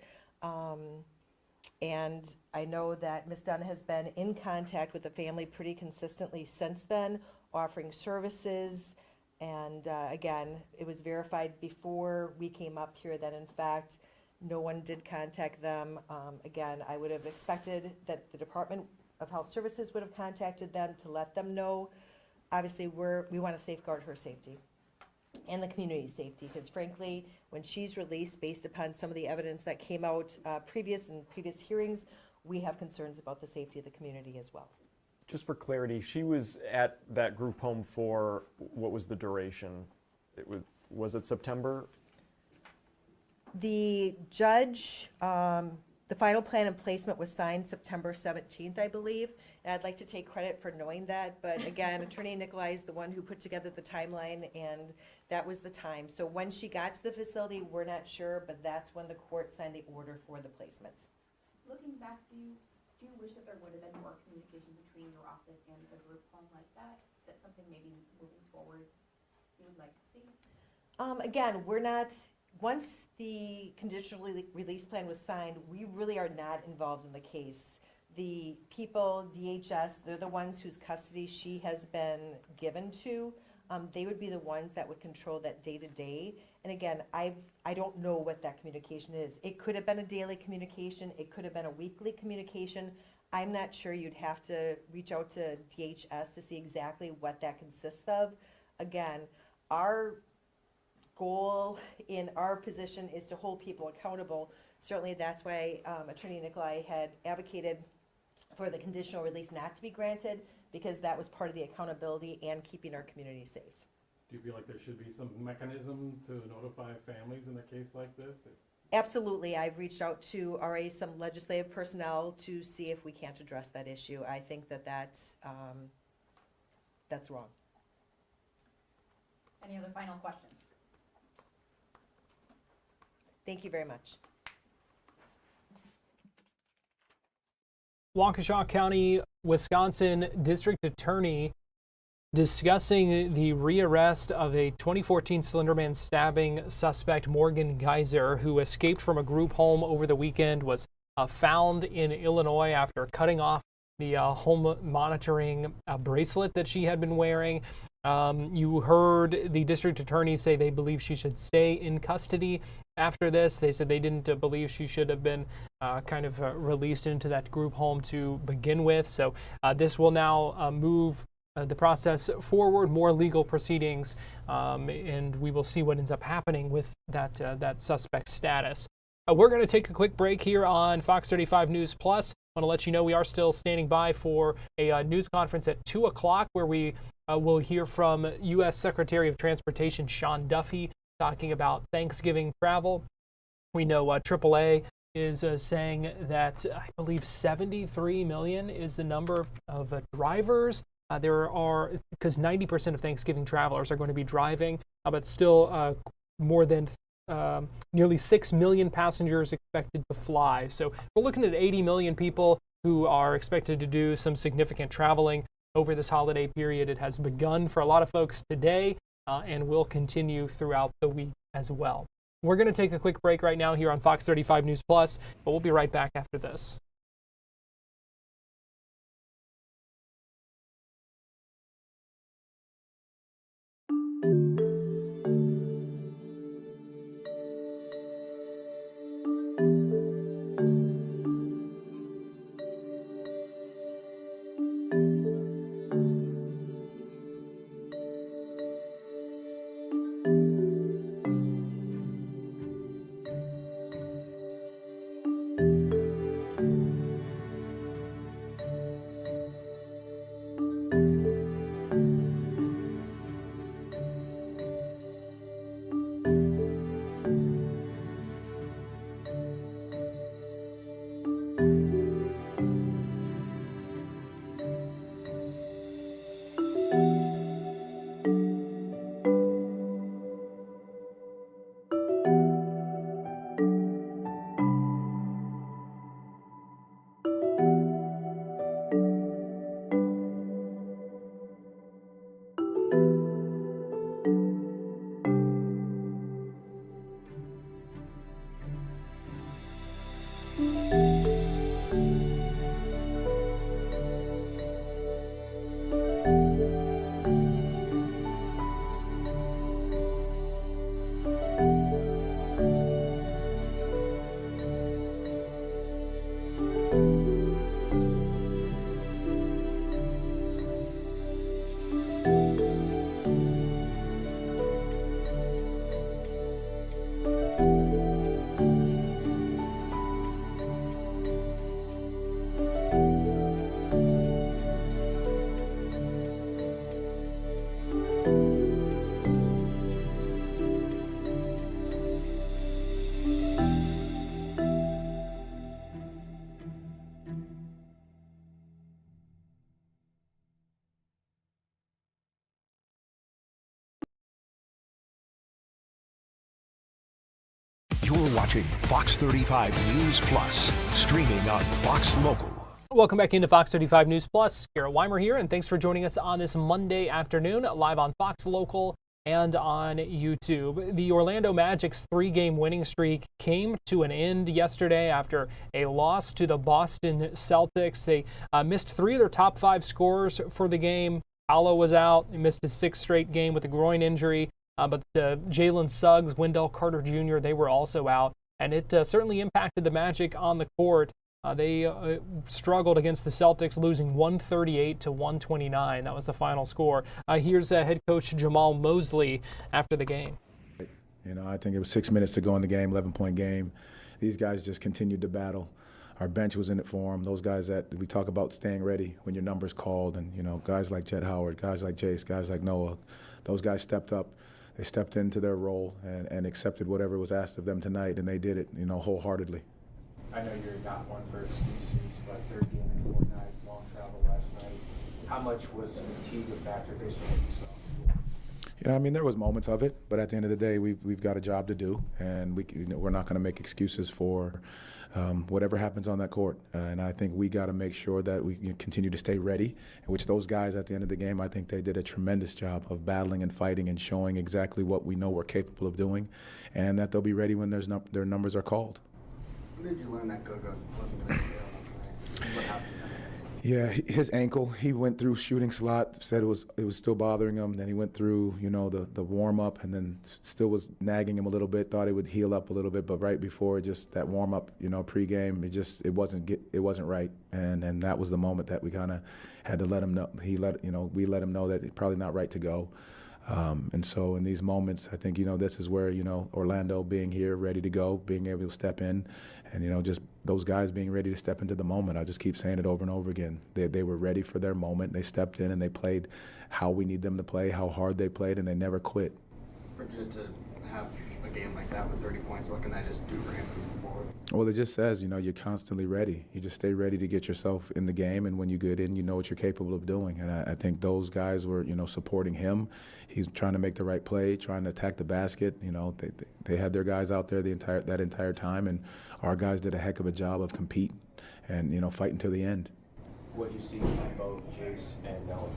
And I know that Ms. Dunn has been in contact with the family pretty consistently since then, offering services. And again, it was verified before we came up here that in fact, no one did contact them. Again, I would have expected that the Department of Health Services would have contacted them to let them know. Obviously, we want to safeguard her safety and the community's safety, because frankly, when she's released, based upon some of the evidence that came out previous hearings, we have concerns about the safety of the community as well. Just for clarity, she was at that group home for, what was the duration? Was it September? The judge, the final plan and placement was signed September 17th, I believe, and I'd like to take credit for knowing that, but again, Attorney Nicolai is the one who put together the timeline, and that was the time. So when she got to the facility, we're not sure, but that's when the court signed the order for the placement. Looking back, do you wish that there would have been more communication between your office and a group home like that? Is that something maybe moving forward you would like to see? Again, we're not, once the conditional release plan was signed, we really are not involved in the case. The people, DHS, they're the ones whose custody she has been given to. They would be the ones that would control that day-to-day. And again, I don't know what that communication is. It could have been a daily communication. It could have been a weekly communication. I'm not sure. You'd have to reach out to DHS to see exactly what that consists of. Again, our goal in our position is to hold people accountable. Certainly that's why Attorney Nicolai had advocated for the conditional release not to be granted, because that was part of the accountability and keeping our community safe. Do you feel like there should be some mechanism to notify families in a case like this? Absolutely. I've reached out to already some legislative personnel to see if we can't address that issue. I think that that's wrong. Any other final questions? Thank you very much. Waukesha County, Wisconsin District Attorney discussing the rearrest of a 2014 Slenderman stabbing suspect, Morgan Geyser, who escaped from a group home over the weekend, was found in Illinois after cutting off the home monitoring bracelet that she had been wearing. You heard the district attorney say they believe she should stay in custody after this. They said they didn't believe she should have been released into that group home to begin with. So this will now move the process forward, more legal proceedings, and we will see what ends up happening with that suspect status. We're going to take a quick break here on Fox 35 News Plus. I want to let you know we are still standing by for a news conference at 2 o'clock where we will hear from U.S. Secretary of Transportation Sean Duffy talking about Thanksgiving travel. We know AAA is saying that I believe 73 million is the number of drivers. There are, because 90% of Thanksgiving travelers are going to be driving, but still more than nearly 6 million passengers expected to fly. So we're looking at 80 million people who are expected to do some significant traveling over this holiday period. It has begun for a lot of folks today and will continue throughout the week as well. We're going to take a quick break right now here on Fox 35 News Plus, but we'll be right back after this. You're watching Fox 35 News Plus, streaming on Fox Local. Welcome back into Fox 35 News Plus. Garrett Wymer here, and thanks for joining us on this Monday afternoon, live on Fox Local and on YouTube. The Orlando Magic's 3-game winning streak came to an end yesterday after a loss to the Boston Celtics. They missed 3 of their top 5 scorers for the game. Paolo was out. He missed his 6th straight game with a groin injury. but Jalen Suggs, Wendell Carter Jr., they were also out, and it certainly impacted the Magic on the court. They struggled against the Celtics, losing 138 to 129. That was the final score. Here's head coach Jamal Mosley after the game. You know, I think it was 6 minutes to go in the game, 11-point game. These guys just continued to battle. Our bench was in it for them. Those guys that we talk about staying ready when your number's called, and, you know, guys like Jet Howard, guys like Jace, guys like Noah, those guys stepped up. They stepped into their role and accepted whatever was asked of them tonight, and they did it, you know, wholeheartedly. I know you're not one for excuses, but third game in 4 nights, long travel last night. How much was fatigue a factor based on what you saw? You know, I mean, there was moments of it, but at the end of the day, we've got a job to do, and we're not going to make excuses for whatever happens on that court. And I think we got to make sure that we continue to stay ready, which those guys at the end of the game, I think they did a tremendous job of battling and fighting and showing exactly what we know we're capable of doing, and that they'll be ready when their numbers are called. When did you learn that Gogo wasn't going to fail tonight? What happened? Yeah, his ankle. He went through shooting slot. Said it was still bothering him. Then he went through, you know, the warm up, and then still was nagging him a little bit. Thought it would heal up a little bit, but right before just that warm up, you know, pregame, it wasn't right, and that was the moment that we kind of had to let him know. We let him know that it's probably not right to go. And so in these moments, I think, you know, this is where, you know, Orlando being here, ready to go, being able to step in, and, you know, just those guys being ready to step into the moment. I just keep saying it over and over again. They were ready for their moment. They stepped in and they played how we need them to play, how hard they played, and they never quit. For Jed to have a game like that with 30 points, what can that just do for him moving forward? Well, it just says, you know, you're constantly ready. You just stay ready to get yourself in the game, and when you get in, you know what you're capable of doing. And I think those guys were, you know, supporting him. He's trying to make the right play, trying to attack the basket. You know, they had their guys out there that entire time, and our guys did a heck of a job of competing and, you know, fighting to the end. What do you see from both Jace and Noah?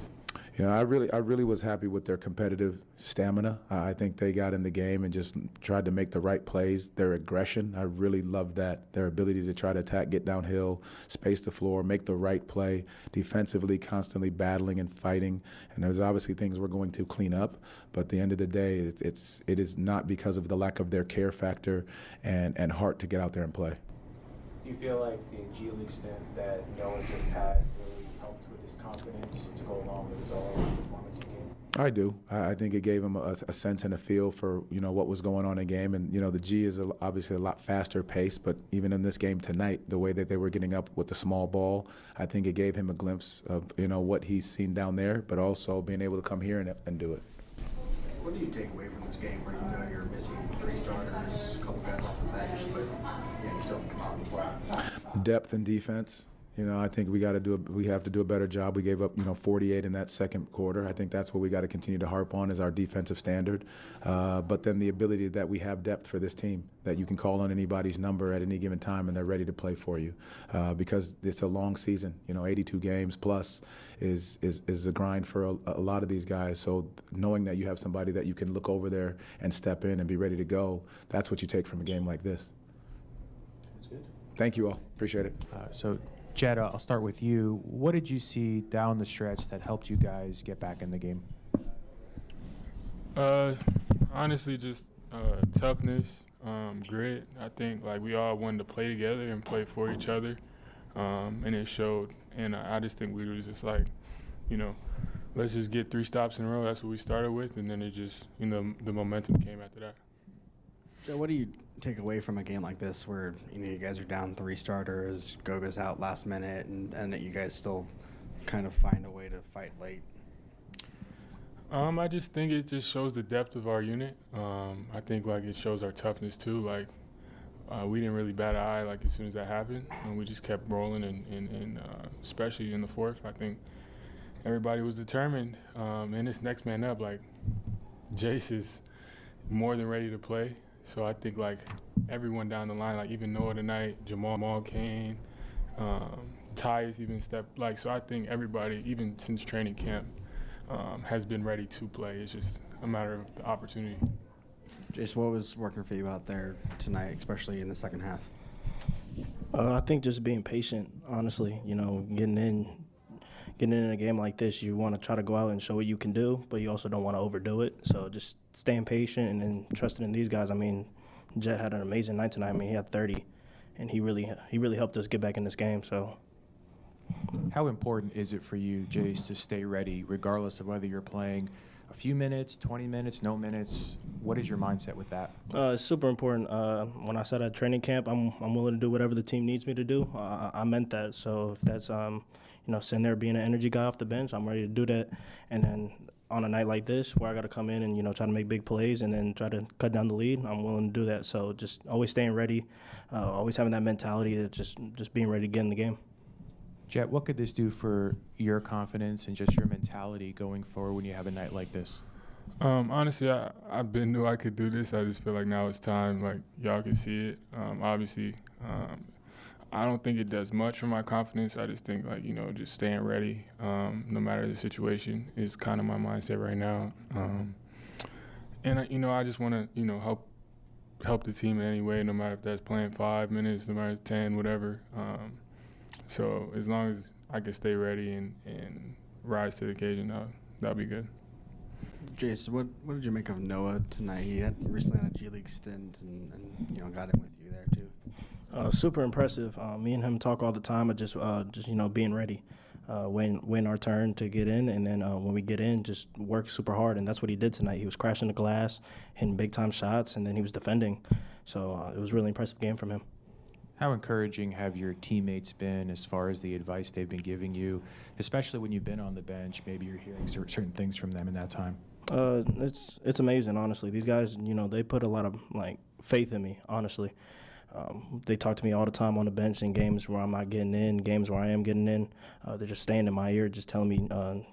You know, I really was happy with their competitive stamina. I think they got in the game and just tried to make the right plays. Their aggression, I really loved that. Their ability to try to attack, get downhill, space the floor, make the right play. Defensively, constantly battling and fighting. And there's obviously things we're going to clean up. But at the end of the day, it is not because of the lack of their care factor and heart to get out there and play. Do you feel like the G League stint that Noah just had really helped with his confidence to go along with his overall performance in the game? I do. I think it gave him a sense and a feel for, you know, what was going on in the game. And, you know, the G is obviously a lot faster pace, but even in this game tonight, the way that they were getting up with the small ball, I think it gave him a glimpse of, you know, what he's seen down there, but also being able to come here and do it. What do you take away from this game where you know you're missing 3 starters, a couple guys off the bench, but you still have to come out and play? Depth and defense. You know, I think we have to do a better job. We gave up, you know, 48 in that second quarter. I think that's what we got to continue to harp on is our defensive standard. But then the ability that we have depth for this team, that you can call on anybody's number at any given time and they're ready to play for you. Because it's a long season. You know, 82 games plus is a grind for a lot of these guys. So knowing that you have somebody that you can look over there and step in and be ready to go, that's what you take from a game like this. That's good. Thank you all. Appreciate it. So Jed, I'll start with you. What did you see down the stretch that helped you guys get back in the game? Honestly, just toughness, grit. I think like we all wanted to play together and play for each other, and it showed. And I just think we were just like, you know, let's just get 3 stops in a row. That's what we started with, and then it just, you know, the momentum came after that. Joe, what do you take away from a game like this where, you know, you guys are down 3 starters, Goga's out last minute, and that you guys still kind of find a way to fight late? I just think it just shows the depth of our unit. I think like it shows our toughness too. Like we didn't really bat an eye like as soon as that happened, and we just kept rolling. And especially in the fourth, I think everybody was determined. And it's next man up. Like Jace is more than ready to play. So I think like everyone down the line, like even Noah tonight, Jamal Kane, Tyus even stepped. Like so, I think everybody, even since training camp, has been ready to play. It's just a matter of the opportunity. Jason, what was working for you out there tonight, especially in the second half? I think just being patient, honestly. You know, getting getting in a game like this, you want to try to go out and show what you can do, but you also don't want to overdo it. So just staying patient and then trusting in these guys. I mean, Jet had an amazing night tonight. I mean, he had 30, and he really helped us get back in this game. So. How important is it for you, Jace, to stay ready, regardless of whether you're playing a few minutes, 20 minutes, no minutes? What is your mindset with that? It's super important. When I said at training camp, I'm willing to do whatever the team needs me to do. I meant that. So if that's sitting there being an energy guy off the bench, I'm ready to do that. And then on a night like this, where I got to come in and try to make big plays and then try to cut down the lead, I'm willing to do that. So just always staying ready, always having that mentality of just being ready to get in the game. Jet, what could this do for your confidence and just your mentality going forward when you have a night like this? Honestly, I've been knew I could do this. I just feel like now it's time. Like, y'all can see it. Obviously, I don't think it does much for my confidence. I just think, like, just staying ready, no matter the situation, is kind of my mindset right now. And I just want to, help the team in any way, no matter if that's playing 5 minutes, no matter if it's 10, whatever. So as long as I can stay ready and rise to the occasion, that'll be good. Jace, what did you make of Noah tonight? He had recently on a G League stint and got in with you there too. Super impressive. Me and him talk all the time of just being ready, when our turn to get in, and then when we get in, just work super hard, and that's what he did tonight. He was crashing the glass, hitting big time shots, and then he was defending. So it was a really impressive game from him. How encouraging have your teammates been as far as the advice they've been giving you, especially when you've been on the bench? Maybe you're hearing certain things from them in that time. It's amazing, honestly. These guys, they put a lot of faith in me, honestly. They talk to me all the time on the bench in games where I'm not getting in, games where I am getting in. They're just staying in my ear, just telling me,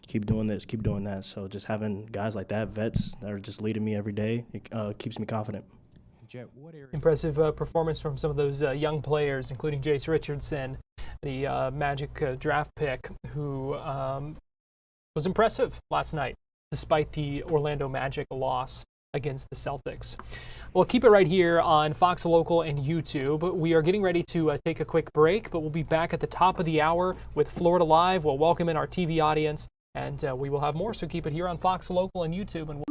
keep doing this, keep doing that. So just having guys like that, vets, that are just leading me every day, it keeps me confident. Jet, what area? Impressive performance from some of those young players, including Jace Richardson, the Magic draft pick, who was impressive last night, despite the Orlando Magic loss against the Celtics. Well, keep it right here on Fox Local and YouTube. We are getting ready to take a quick break, but we'll be back at the top of the hour with Florida Live. We'll welcome in our TV audience, and we will have more, so keep it here on Fox Local and YouTube. And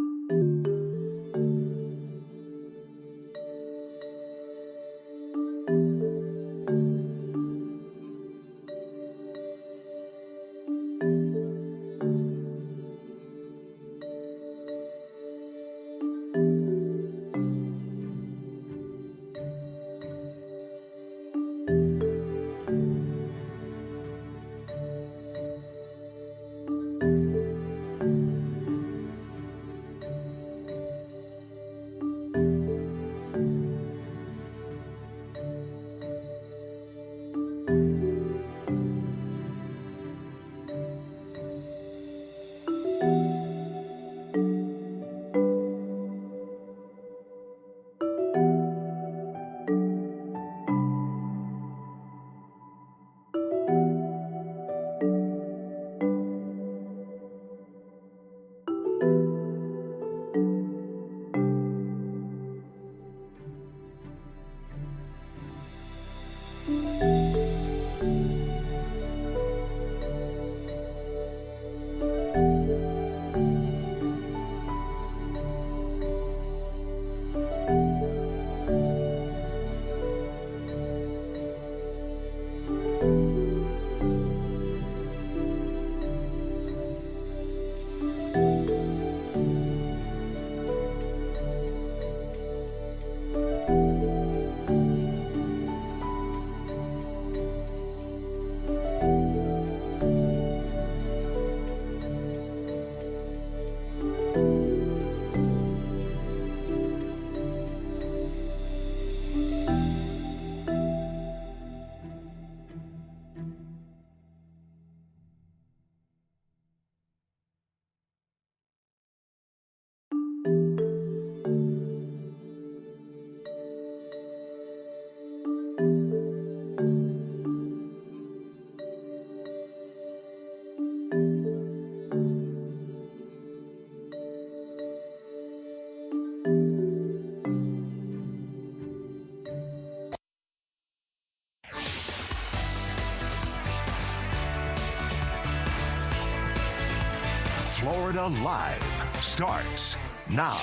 Florida Live starts now.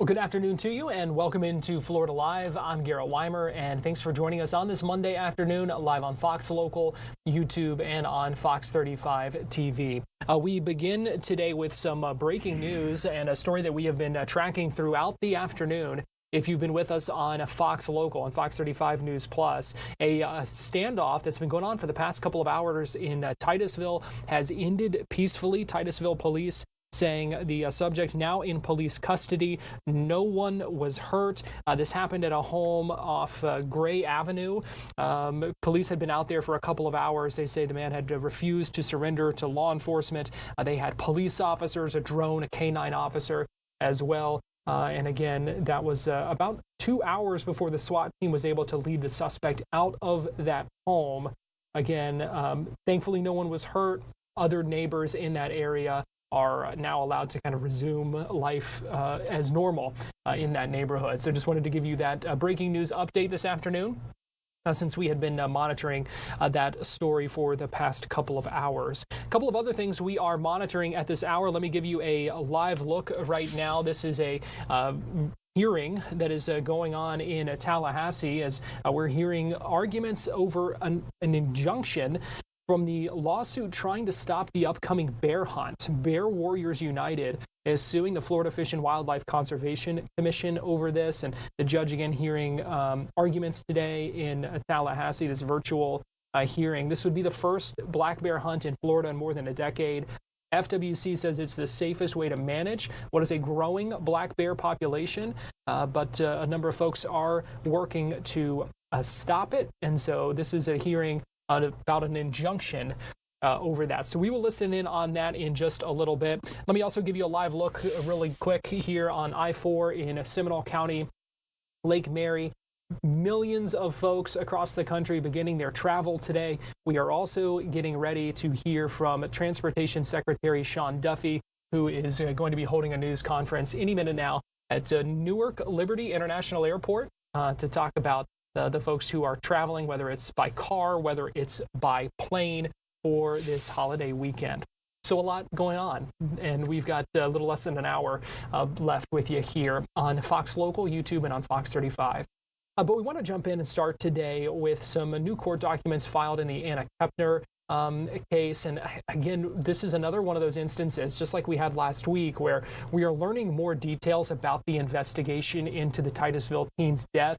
Well, good afternoon to you and welcome into Florida Live. I'm Garrett Wymer and thanks for joining us on this Monday afternoon live on Fox Local, YouTube, and on Fox 35 TV. We begin today with some breaking news and a story that we have been tracking throughout the afternoon. If you've been with us on Fox Local and Fox 35 News Plus, a standoff that's been going on for the past couple of hours in Titusville has ended peacefully. Titusville police saying the subject now in police custody. No one was hurt. This happened at a home off Gray Avenue. Police had been out there for a couple of hours. They say the man had refused to surrender to law enforcement. They had police officers, a drone, a K-9 officer as well. And again, that was about 2 hours before the SWAT team was able to lead the suspect out of that home. Again, thankfully, no one was hurt. Other neighbors in that area are now allowed to kind of resume life as normal in that neighborhood. So just wanted to give you that breaking news update this afternoon. Since we had been monitoring that story for the past couple of hours. A couple of other things we are monitoring at this hour. Let me give you a live look right now. This is a hearing that is going on in Tallahassee as we're hearing arguments over an injunction from the lawsuit trying to stop the upcoming bear hunt. Bear Warriors United is suing the Florida Fish and Wildlife Conservation Commission over this, and the judge again hearing arguments today in Tallahassee, this virtual hearing. This would be the first black bear hunt in Florida in more than a decade. FWC says it's the safest way to manage what is a growing black bear population, but a number of folks are working to stop it, and so this is a hearing about an injunction over that. So we will listen in on that in just a little bit. Let me also give you a live look really quick here on I-4 in Seminole County, Lake Mary. Millions of folks across the country beginning their travel today. We are also getting ready to hear from Transportation Secretary Sean Duffy, who is going to be holding a news conference any minute now at Newark Liberty International Airport to talk about the folks who are traveling, whether it's by car, whether it's by plane for this holiday weekend. So a lot going on, and we've got a little less than an hour left with you here on Fox Local, YouTube, and on Fox 35. But we want to jump in and start today with some new court documents filed in the Anna Kepner case. And again, this is another one of those instances, just like we had last week, where we are learning more details about the investigation into the Titusville teen's death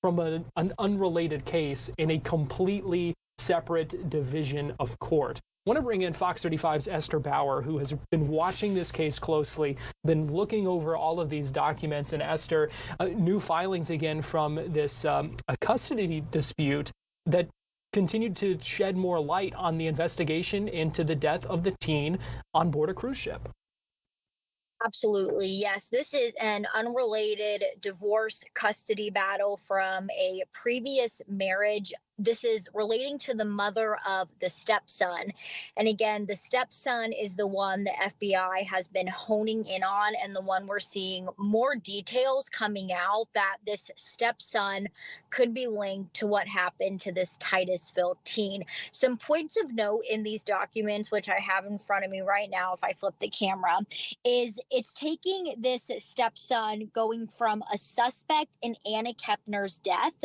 from an unrelated case in a completely separate division of court. I want to bring in Fox 35's Esther Bauer, who has been watching this case closely, been looking over all of these documents. And Esther, new filings again from this custody dispute that continued to shed more light on the investigation into the death of the teen on board a cruise ship. Absolutely. Yes. This is an unrelated divorce custody battle from a previous marriage. This is relating to the mother of the stepson. And again, the stepson is the one the FBI has been honing in on, and the one we're seeing more details coming out that this stepson could be linked to what happened to this Titusville teen. Some points of note in these documents, which I have in front of me right now, if I flip the camera, is it's taking this stepson going from a suspect in Anna Kepner's death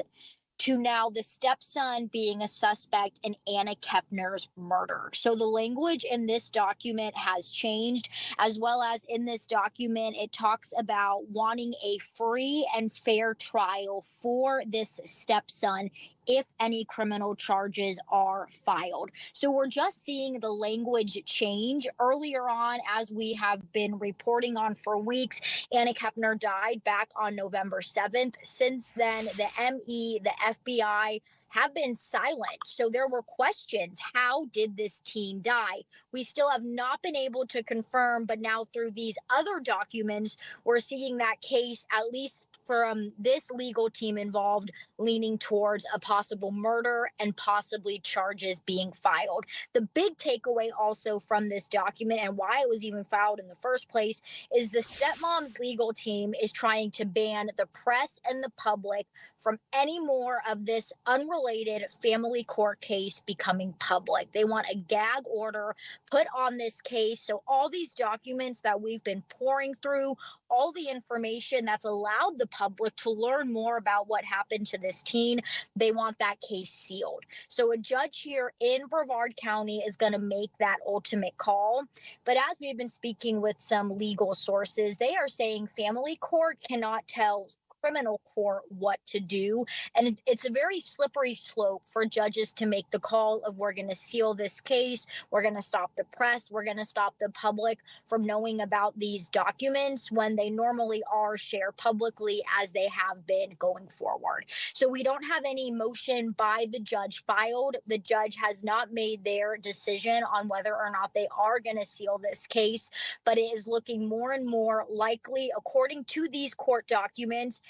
to now the stepson being a suspect in Anna Kepner's murder. So the language in this document has changed, as well as in this document, it talks about wanting a free and fair trial for this stepson if any criminal charges are filed. So we're just seeing the language change. Earlier on, as we have been reporting on for weeks, Anna Kepner died back on November 7th. Since then, the ME, the FBI, have been silent. So there were questions. How did this teen die? We still have not been able to confirm, but now through these other documents, we're seeing that case, at least from this legal team involved, leaning towards a possible murder and possibly charges being filed. The big takeaway also from this document, and why it was even filed in the first place, is the stepmom's legal team is trying to ban the press and the public from any more of this unrelated unrelated family court case becoming public. They want a gag order put on this case. So all these documents that we've been pouring through, all the information that's allowed the public to learn more about what happened to this teen, they want that case sealed. So a judge here in Brevard County is going to make that ultimate call. But as we've been speaking with some legal sources, they are saying family court cannot tell criminal court what to do. And it's a very slippery slope for judges to make the call of, we're going to seal this case, we're going to stop the press, we're going to stop the public from knowing about these documents when they normally are shared publicly as they have been going forward. So we don't have any motion by the judge filed. The judge has not made their decision on whether or not they are going to seal this case, but it is looking more and more likely, according to these court documents,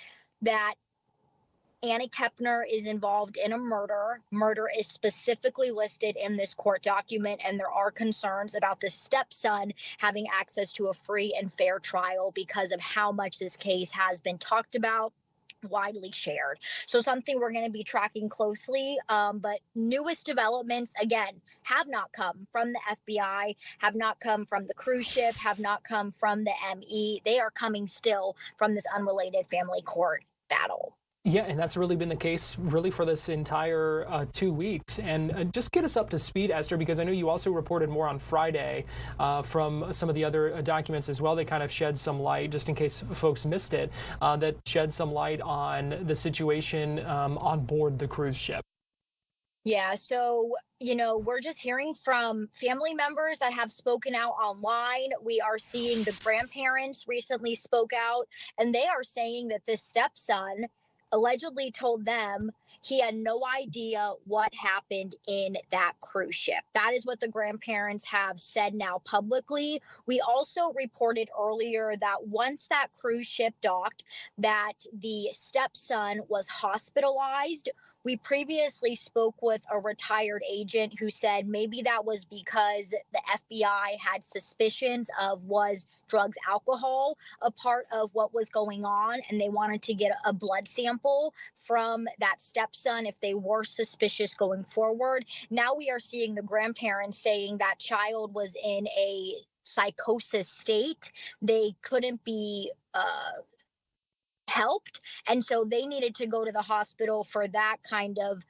that Anna Kepner is involved in a murder. Murder is specifically listed in this court document, and there are concerns about the stepson having access to a free and fair trial because of how much this case has been talked about, widely shared. So something we're going to be tracking closely. But newest developments, again, have not come from the FBI, have not come from the cruise ship, have not come from the ME. They are coming still from this unrelated family court battle. Yeah, and that's really been the case really for this entire 2 weeks. And just get us up to speed, Esther, because I know you also reported more on Friday from some of the other documents as well. They kind of shed some light, just in case folks missed it, that shed some light on the situation on board the cruise ship. Yeah, so, we're just hearing from family members that have spoken out online. We are seeing the grandparents recently spoke out, and they are saying that this stepson allegedly told them he had no idea what happened in that cruise ship. That is what the grandparents have said now publicly. We also reported earlier that once that cruise ship docked, that the stepson was hospitalized. We previously spoke with a retired agent who said maybe that was because the FBI had suspicions of was drugs, alcohol a part of what was going on, and they wanted to get a blood sample from that stepson if they were suspicious going forward. Now we are seeing the grandparents saying that child was in a psychosis state. They couldn't be helped, and so they needed to go to the hospital for that kind of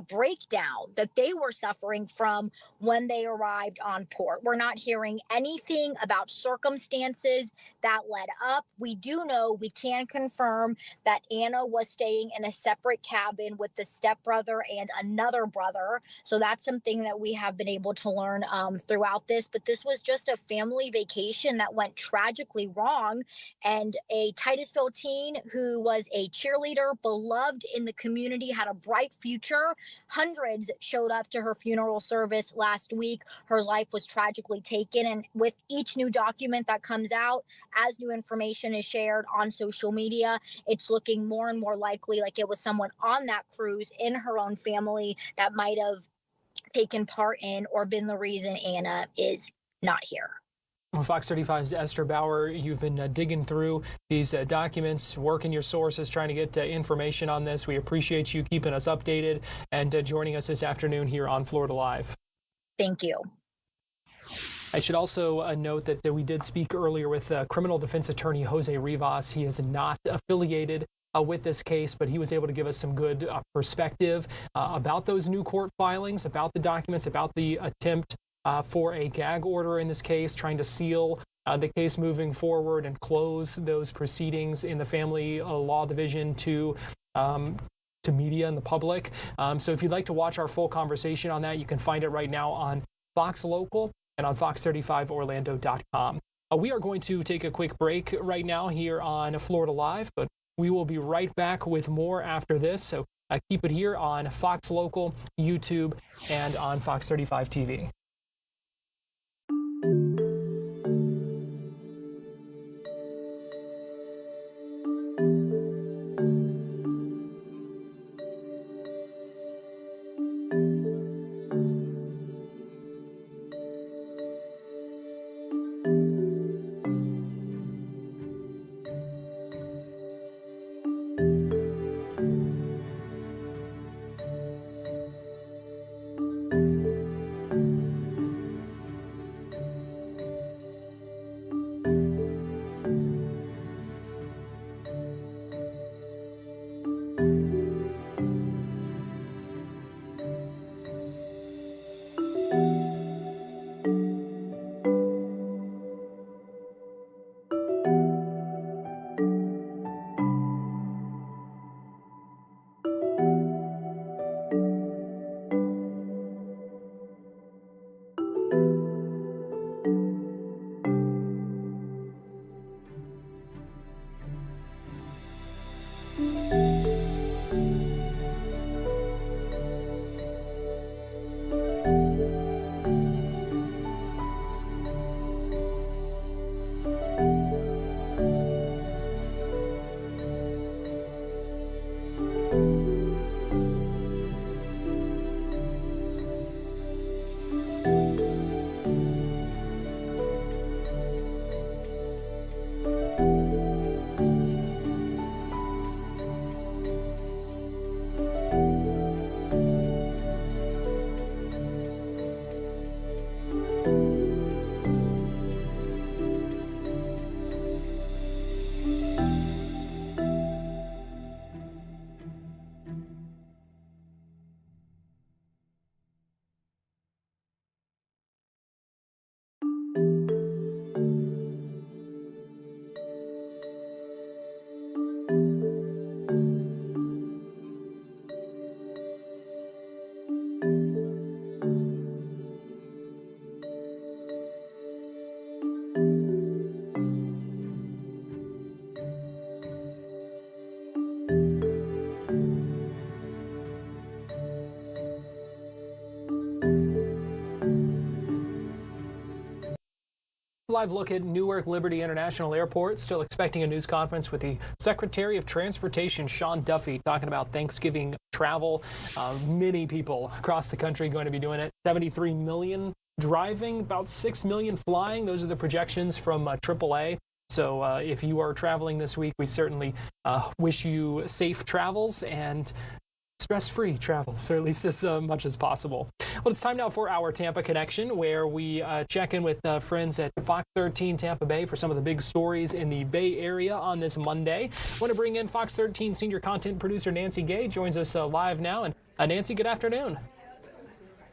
breakdown that they were suffering from when they arrived on port. We're not hearing anything about circumstances that led up. We do know, we can confirm that Anna was staying in a separate cabin with the stepbrother and another brother. So that's something that we have been able to learn throughout this. But this was just a family vacation that went tragically wrong. And a Titusville teen who was a cheerleader, beloved in the community, had a bright future. Hundreds showed up to her funeral service last week. Her life was tragically taken. And with each new document that comes out, as new information is shared on social media, it's looking more and more likely like it was someone on that cruise in her own family that might have taken part in or been the reason Anna is not here. Well, Fox 35's Esther Bauer, you've been digging through these documents, working your sources, trying to get information on this. We appreciate you keeping us updated and joining us this afternoon here on Florida Live. Thank you. I should also note that we did speak earlier with criminal defense attorney Jose Rivas. He is not affiliated with this case, but he was able to give us some good perspective about those new court filings, about the documents, about the attempt for a gag order in this case, trying to seal the case moving forward and close those proceedings in the family law division to media and the public. So if you'd like to watch our full conversation on that, you can find it right now on Fox Local and on fox35orlando.com. We are going to take a quick break right now here on Florida Live, but we will be right back with more after this. So keep it here on Fox Local, YouTube, and on Fox 35 TV. live look at Newark Liberty International Airport. Still expecting a news conference with the Secretary of Transportation, Sean Duffy, talking about Thanksgiving travel. Many people across the country going to be doing it. 73 million driving, about 6 million flying. Those are the projections from AAA. So if you are traveling this week, we certainly wish you safe travels and stress-free travels, or at least as much as possible. Well, it's time now for our Tampa Connection, where we check in with friends at Fox 13 Tampa Bay for some of the big stories in the Bay Area on this Monday. I want to bring in Fox 13 senior content producer Nancy Gay, joins us live now. And Nancy, good afternoon.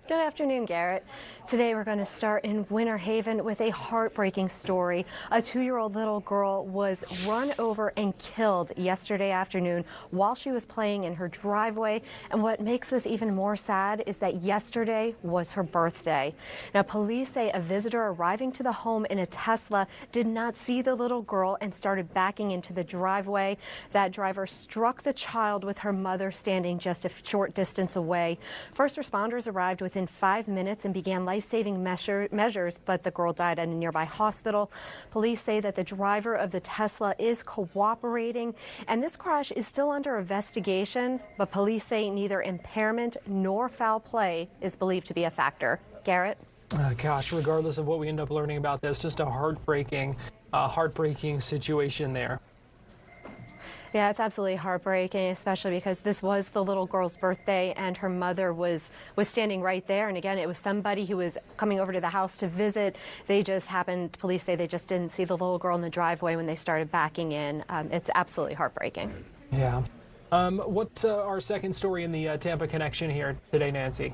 Good afternoon, Garrett. Today we're going to start in Winter Haven with a heartbreaking story. A 2-year-old little girl was run over and killed yesterday afternoon while she was playing in her driveway. And what makes this even more sad is that yesterday was her birthday. Now, police say a visitor arriving to the home in a Tesla did not see the little girl and started backing into the driveway. That driver struck the child with her mother standing just a short distance away. First responders arrived within 5 minutes and began life-saving measures, but the girl died at a nearby hospital. Police say that the driver of the Tesla is cooperating, and this crash is still under investigation, but police say neither impairment nor foul play is believed to be a factor. Garrett? Gosh, regardless of what we end up learning about this, just a heartbreaking situation there. Yeah, it's absolutely heartbreaking, especially because this was the little girl's birthday and her mother was standing right there. And again, it was somebody who was coming over to the house to visit. Police say they just didn't see the little girl in the driveway when they started backing in. It's absolutely heartbreaking. Yeah. What's our second story in the Tampa Connection here today, Nancy?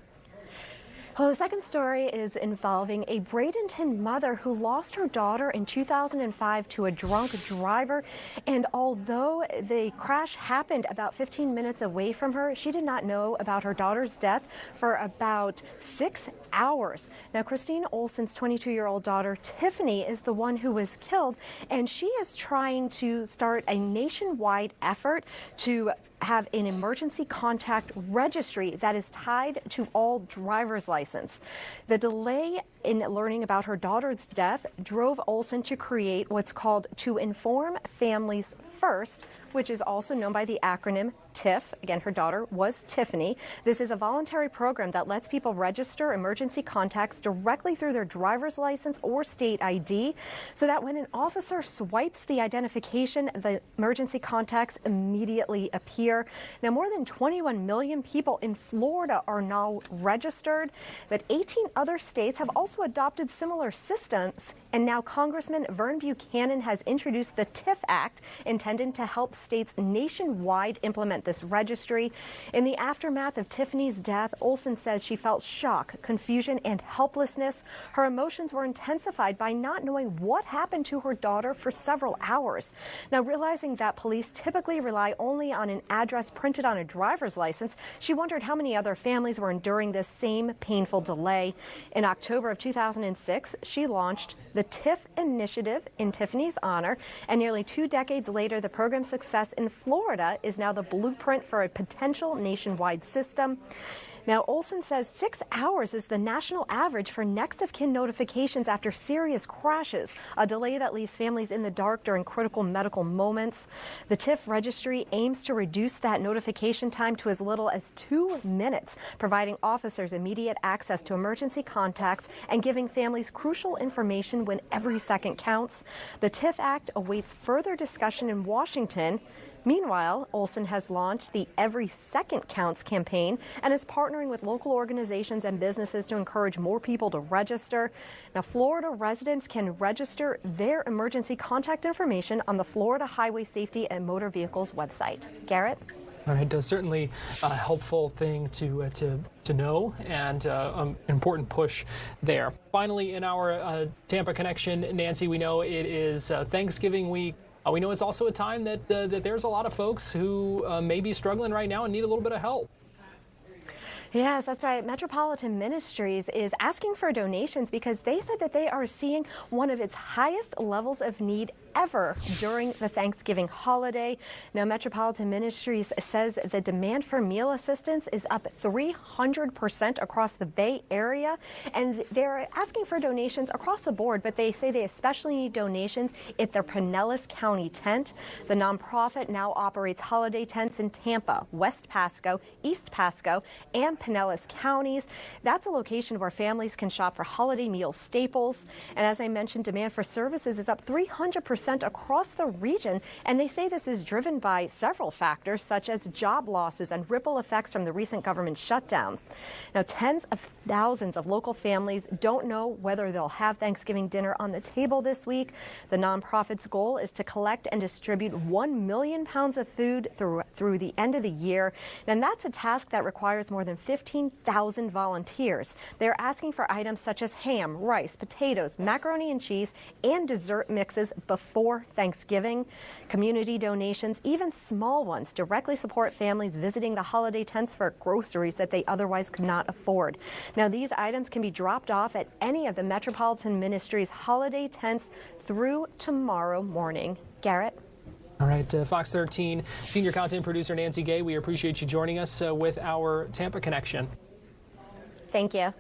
Well, the second story is involving a Bradenton mother who lost her daughter in 2005 to a drunk driver. And although the crash happened about 15 minutes away from her, she did not know about her daughter's death for about 6 hours. Now, Christine Olson's 22-year-old daughter, Tiffany, is the one who was killed, and she is trying to start a nationwide effort to have an emergency contact registry that is tied to all driver's license. The delay in learning about her daughter's death drove Olson to create what's called To Inform Families First, which is also known by the acronym TIF. Again, her daughter was Tiffany. This is a voluntary program that lets people register emergency contacts directly through their driver's license or state ID, so that when an officer swipes the identification, the emergency contacts immediately appear. Now, more than 21 million people in Florida are now registered, but 18 other states have also adopted similar systems. And now Congressman Vern Buchanan has introduced the TIF Act, intended to help states nationwide implement this registry. In the aftermath of Tiffany's death, Olson says she felt shock, confusion, and helplessness. Her emotions were intensified by not knowing what happened to her daughter for several hours. Now, realizing that police typically rely only on an address printed on a driver's license, she wondered how many other families were enduring this same painful delay. In October of 2006, she launched the TIF initiative in Tiffany's honor, and nearly 2 decades later, the program's success in Florida is now the blueprint for a potential nationwide system. Now, Olson says 6 hours is the national average for next of kin notifications after serious crashes, a delay that leaves families in the dark during critical medical moments. The TIF registry aims to reduce that notification time to as little as 2 minutes, providing officers immediate access to emergency contacts and giving families crucial information when every second counts. The TIF Act awaits further discussion in Washington. Meanwhile, Olson has launched the Every Second Counts campaign and is partnering with local organizations and businesses to encourage more people to register. Now, Florida residents can register their emergency contact information on the Florida Highway Safety and Motor Vehicles website. Garrett? All right, certainly a helpful thing to know, and an important push there. Finally, in our Tampa Connection, Nancy, we know it is Thanksgiving week. We know it's also a time that there's a lot of folks who may be struggling right now and need a little bit of help. Yes, that's right. Metropolitan Ministries is asking for donations because they said that they are seeing one of its highest levels of need ever during the Thanksgiving holiday. Now, Metropolitan Ministries says the demand for meal assistance is up 300% across the Bay Area, and they're asking for donations across the board, but they say they especially need donations at their Pinellas County tent. The nonprofit now operates holiday tents in Tampa, West Pasco, East Pasco, and Pinellas counties. That's a location where families can shop for holiday meal staples. And as I mentioned, demand for services is up 300% across the region, and they say this is driven by several factors such as job losses and ripple effects from the recent government shutdowns. Now, tens of thousands of local families don't know whether they'll have Thanksgiving dinner on the table this week. The nonprofit's goal is to collect and distribute 1 million pounds of food through the end of the year, and that's a task that requires more than 15,000 volunteers. They're asking for items such as ham, rice, potatoes, macaroni and cheese, and dessert mixes before Thanksgiving. Community donations, even small ones, directly support families visiting the holiday tents for groceries that they otherwise could not afford. Now, these items can be dropped off at any of the Metropolitan Ministries holiday tents through tomorrow morning. Garrett? All right, Fox 13 senior content producer Nancy Gay, we appreciate you joining us with our Tampa connection. Thank you.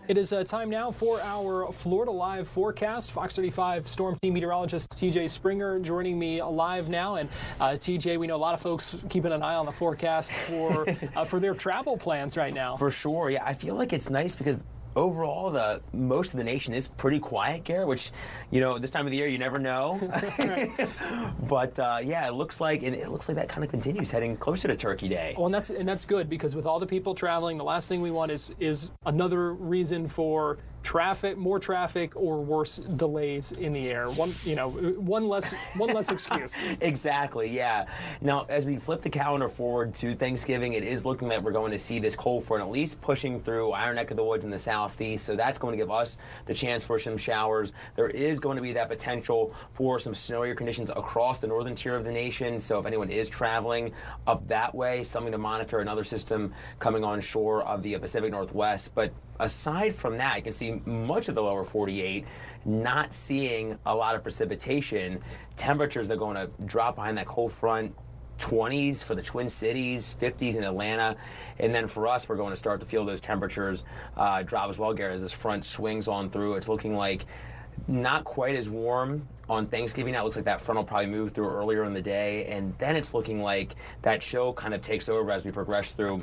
It is time now for our Florida Live forecast. Fox 35 storm team meteorologist TJ Springer joining me live now. And TJ, we know a lot of folks keeping an eye on the forecast for their travel plans right now. For sure, yeah. I feel like it's nice because overall, most of the nation is pretty quiet, Garrett, which, this time of the year, you never know. But, yeah, it looks like that kind of continues heading closer to Turkey Day. Well, and that's good because with all the people traveling, the last thing we want is another reason for more traffic or worse delays in the air. One less excuse. Exactly, yeah. Now, as we flip the calendar forward to Thanksgiving, it is looking like we're going to see this cold front at least pushing through Iron Neck of the Woods in the southeast, so that's going to give us the chance for some showers. There is going to be that potential for some snowier conditions across the northern tier of the nation, so if anyone is traveling up that way, something to monitor. Another system coming on shore of the Pacific Northwest. But aside from that, you can see much of the lower 48 not seeing a lot of precipitation. Temperatures are going to drop behind that cold front. 20s for the Twin Cities, 50s in Atlanta, and then for us, we're going to start to feel those temperatures drop as well, Garrett, as this front swings on through. It's looking like not quite as warm on Thanksgiving. Now it looks like that front will probably move through earlier in the day, and then it's looking like that chill kind of takes over as we progress through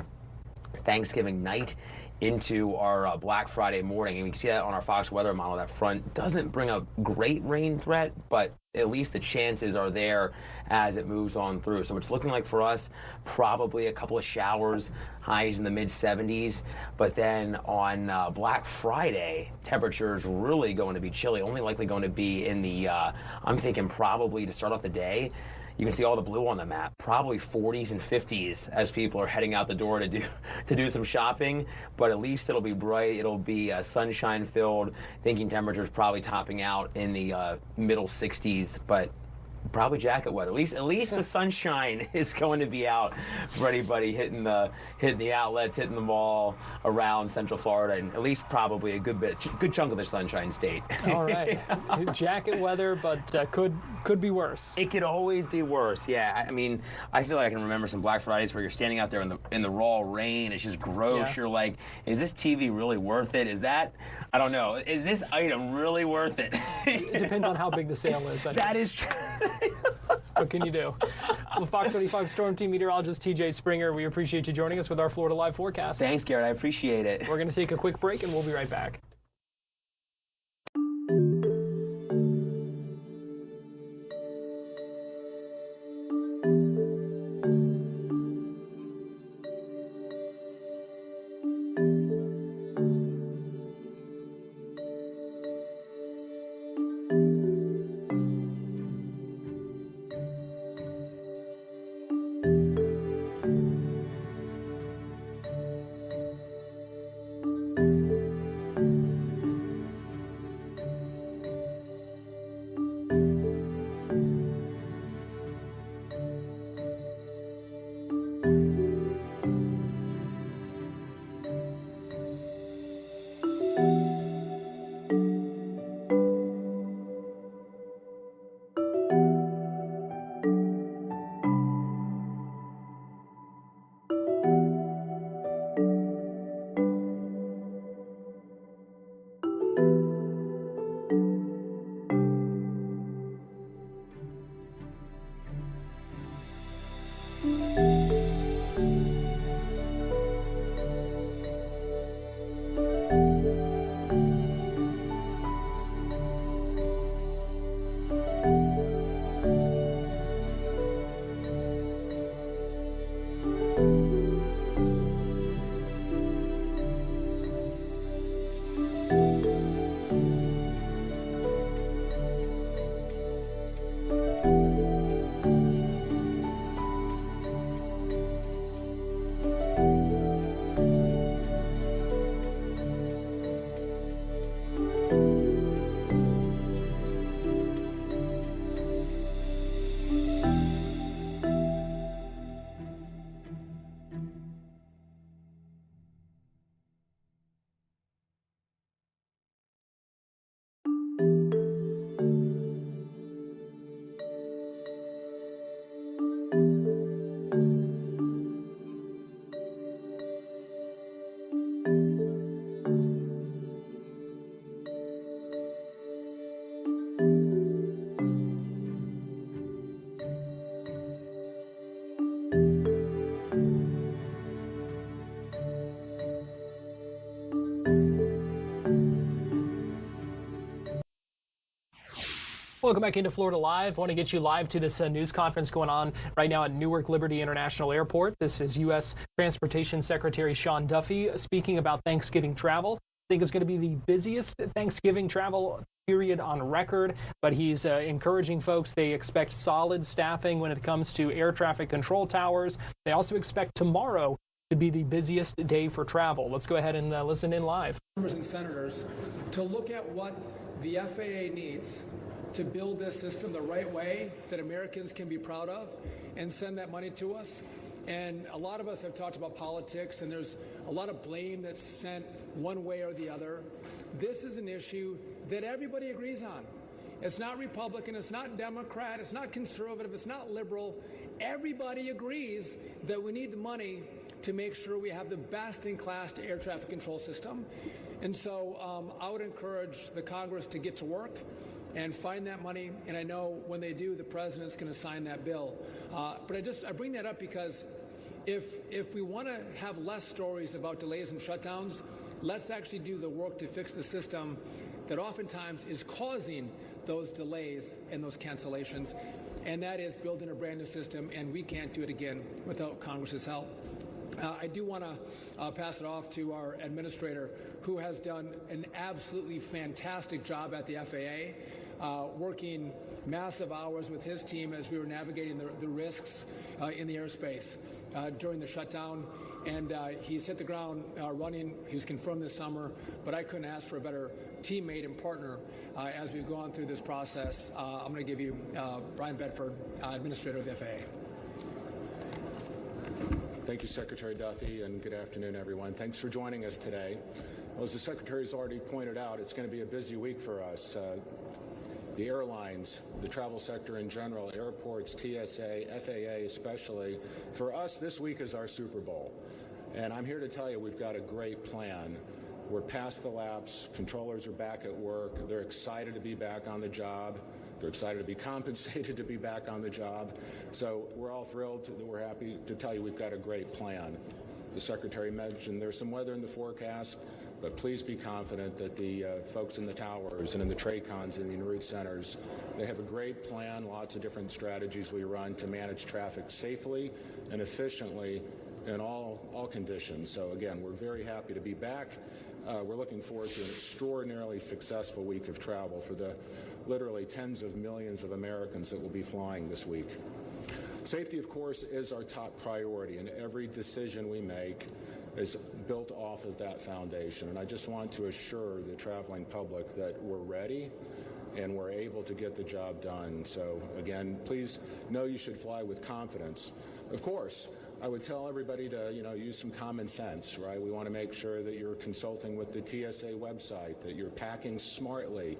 Thanksgiving night into our Black Friday morning. And we can see that on our Fox weather model. That front doesn't bring a great rain threat, but at least the chances are there as it moves on through. So it's looking like for us, probably a couple of showers, highs in the mid-70s. But then on Black Friday, temperatures really going to be chilly, only likely going to be in the, I'm thinking probably to start off the day, you can see all the blue on the map, probably 40s and 50s as people are heading out the door to do some shopping. But at least it'll be bright. It'll be sunshine filled. Thinking temperatures probably topping out in the middle 60s, but probably jacket weather. At least the sunshine is going to be out for anybody hitting the outlets, hitting the mall around Central Florida, and at least probably a good chunk of the Sunshine State. All right, jacket weather, but could be worse. It could always be worse. Yeah, I mean, I feel like I can remember some Black Fridays where you're standing out there in the raw rain. It's just gross. Yeah. You're like, is this TV really worth it? I don't know. Is this item really worth it? It depends on how big the sale is. That is true. What can you do? Well, Fox 35 Storm Team meteorologist TJ Springer, we appreciate you joining us with our Florida Live forecast. Thanks, Garrett. I appreciate it. We're going to take a quick break, and we'll be right back. Welcome back into Florida Live. I want to get you live to this news conference going on right now at Newark Liberty International Airport. This is U.S. Transportation Secretary Sean Duffy speaking about Thanksgiving travel. I think it's going to be the busiest Thanksgiving travel period on record, but he's encouraging folks. They expect solid staffing when it comes to air traffic control towers. They also expect tomorrow to be the busiest day for travel. Let's go ahead and listen in live. Members and senators, to look at what the FAA needs to build this system the right way that Americans can be proud of and send that money to us. And a lot of us have talked about politics, and there's a lot of blame that's sent one way or the other. This is an issue that everybody agrees on. It's not Republican, it's not Democrat, it's not conservative, it's not liberal. Everybody agrees that we need the money to make sure we have the best-in-class air traffic control system. And so I would encourage the Congress to get to work and find that money, and I know when they do, the president's going to sign that bill. But I bring that up because if we want to have less stories about delays and shutdowns, let's actually do the work to fix the system that oftentimes is causing those delays and those cancellations, and that is building a brand new system, and we can't do it again without Congress's help. I do want to pass it off to our administrator, who has done an absolutely fantastic job at the FAA, working massive hours with his team as we were navigating the risks in the airspace during the shutdown. And he's hit the ground running. He was confirmed this summer, but I couldn't ask for a better teammate and partner as we've gone through this process. I'm going to give you Brian Bedford, Administrator of the FAA. Thank you, Secretary Duffy, and good afternoon, everyone. Thanks for joining us today. Well, as the Secretary's already pointed out, it's going to be a busy week for us. The airlines, the travel sector in general, airports, TSA, FAA especially. For us, this week is our Super Bowl. And I'm here to tell you we've got a great plan. We're past the lapse. Controllers are back at work. They're excited to be back on the job. They're excited to be compensated to be back on the job. So we're all thrilled that we're happy to tell you we've got a great plan. The Secretary mentioned there's some weather in the forecast, but please be confident that the folks in the towers and in the TRACONs and the en route centers, they have a great plan, lots of different strategies we run to manage traffic safely and efficiently in all conditions. So again, we're very happy to be back. We're looking forward to an extraordinarily successful week of travel for the literally tens of millions of Americans that will be flying this week. Safety, of course, is our top priority, and every decision we make is built off of that foundation. And I just want to assure the traveling public that we're ready and we're able to get the job done. So again, please know you should fly with confidence. Of course, I would tell everybody to, use some common sense, right? We want to make sure that you're consulting with the TSA website, that you're packing smartly.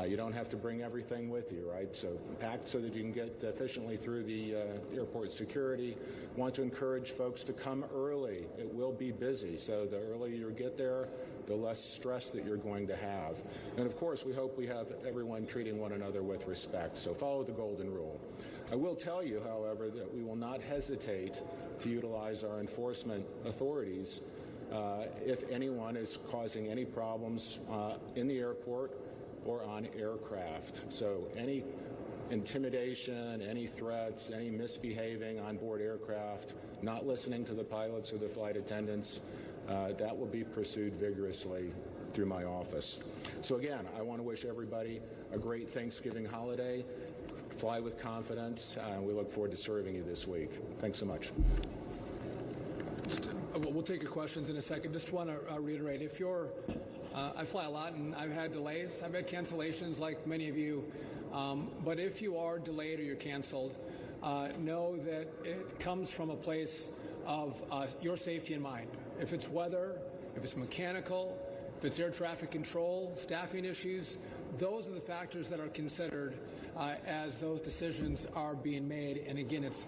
You don't have to bring everything with you, right? So pack so that you can get efficiently through the airport security. Want to encourage folks to come early. It will be busy, so the earlier you get there, the less stress that you're going to have. And of course, we hope we have everyone treating one another with respect. So follow the golden rule. I will tell you, however, that we will not hesitate to utilize our enforcement authorities if anyone is causing any problems in the airport or on aircraft. So any intimidation, any threats, any misbehaving on board aircraft, not listening to the pilots or the flight attendants, that will be pursued vigorously through my office. So again, I want to wish everybody a great Thanksgiving holiday. Fly with confidence. We look forward to serving you this week. Thanks so much. We'll take your questions in a second. Just want to reiterate, if you're, I fly a lot and I've had delays. I've had cancellations like many of you. But if you are delayed or you're canceled, know that it comes from a place of your safety in mind. If it's weather, if it's mechanical, if it's air traffic control, staffing issues, those are the factors that are considered as those decisions are being made. And again, it's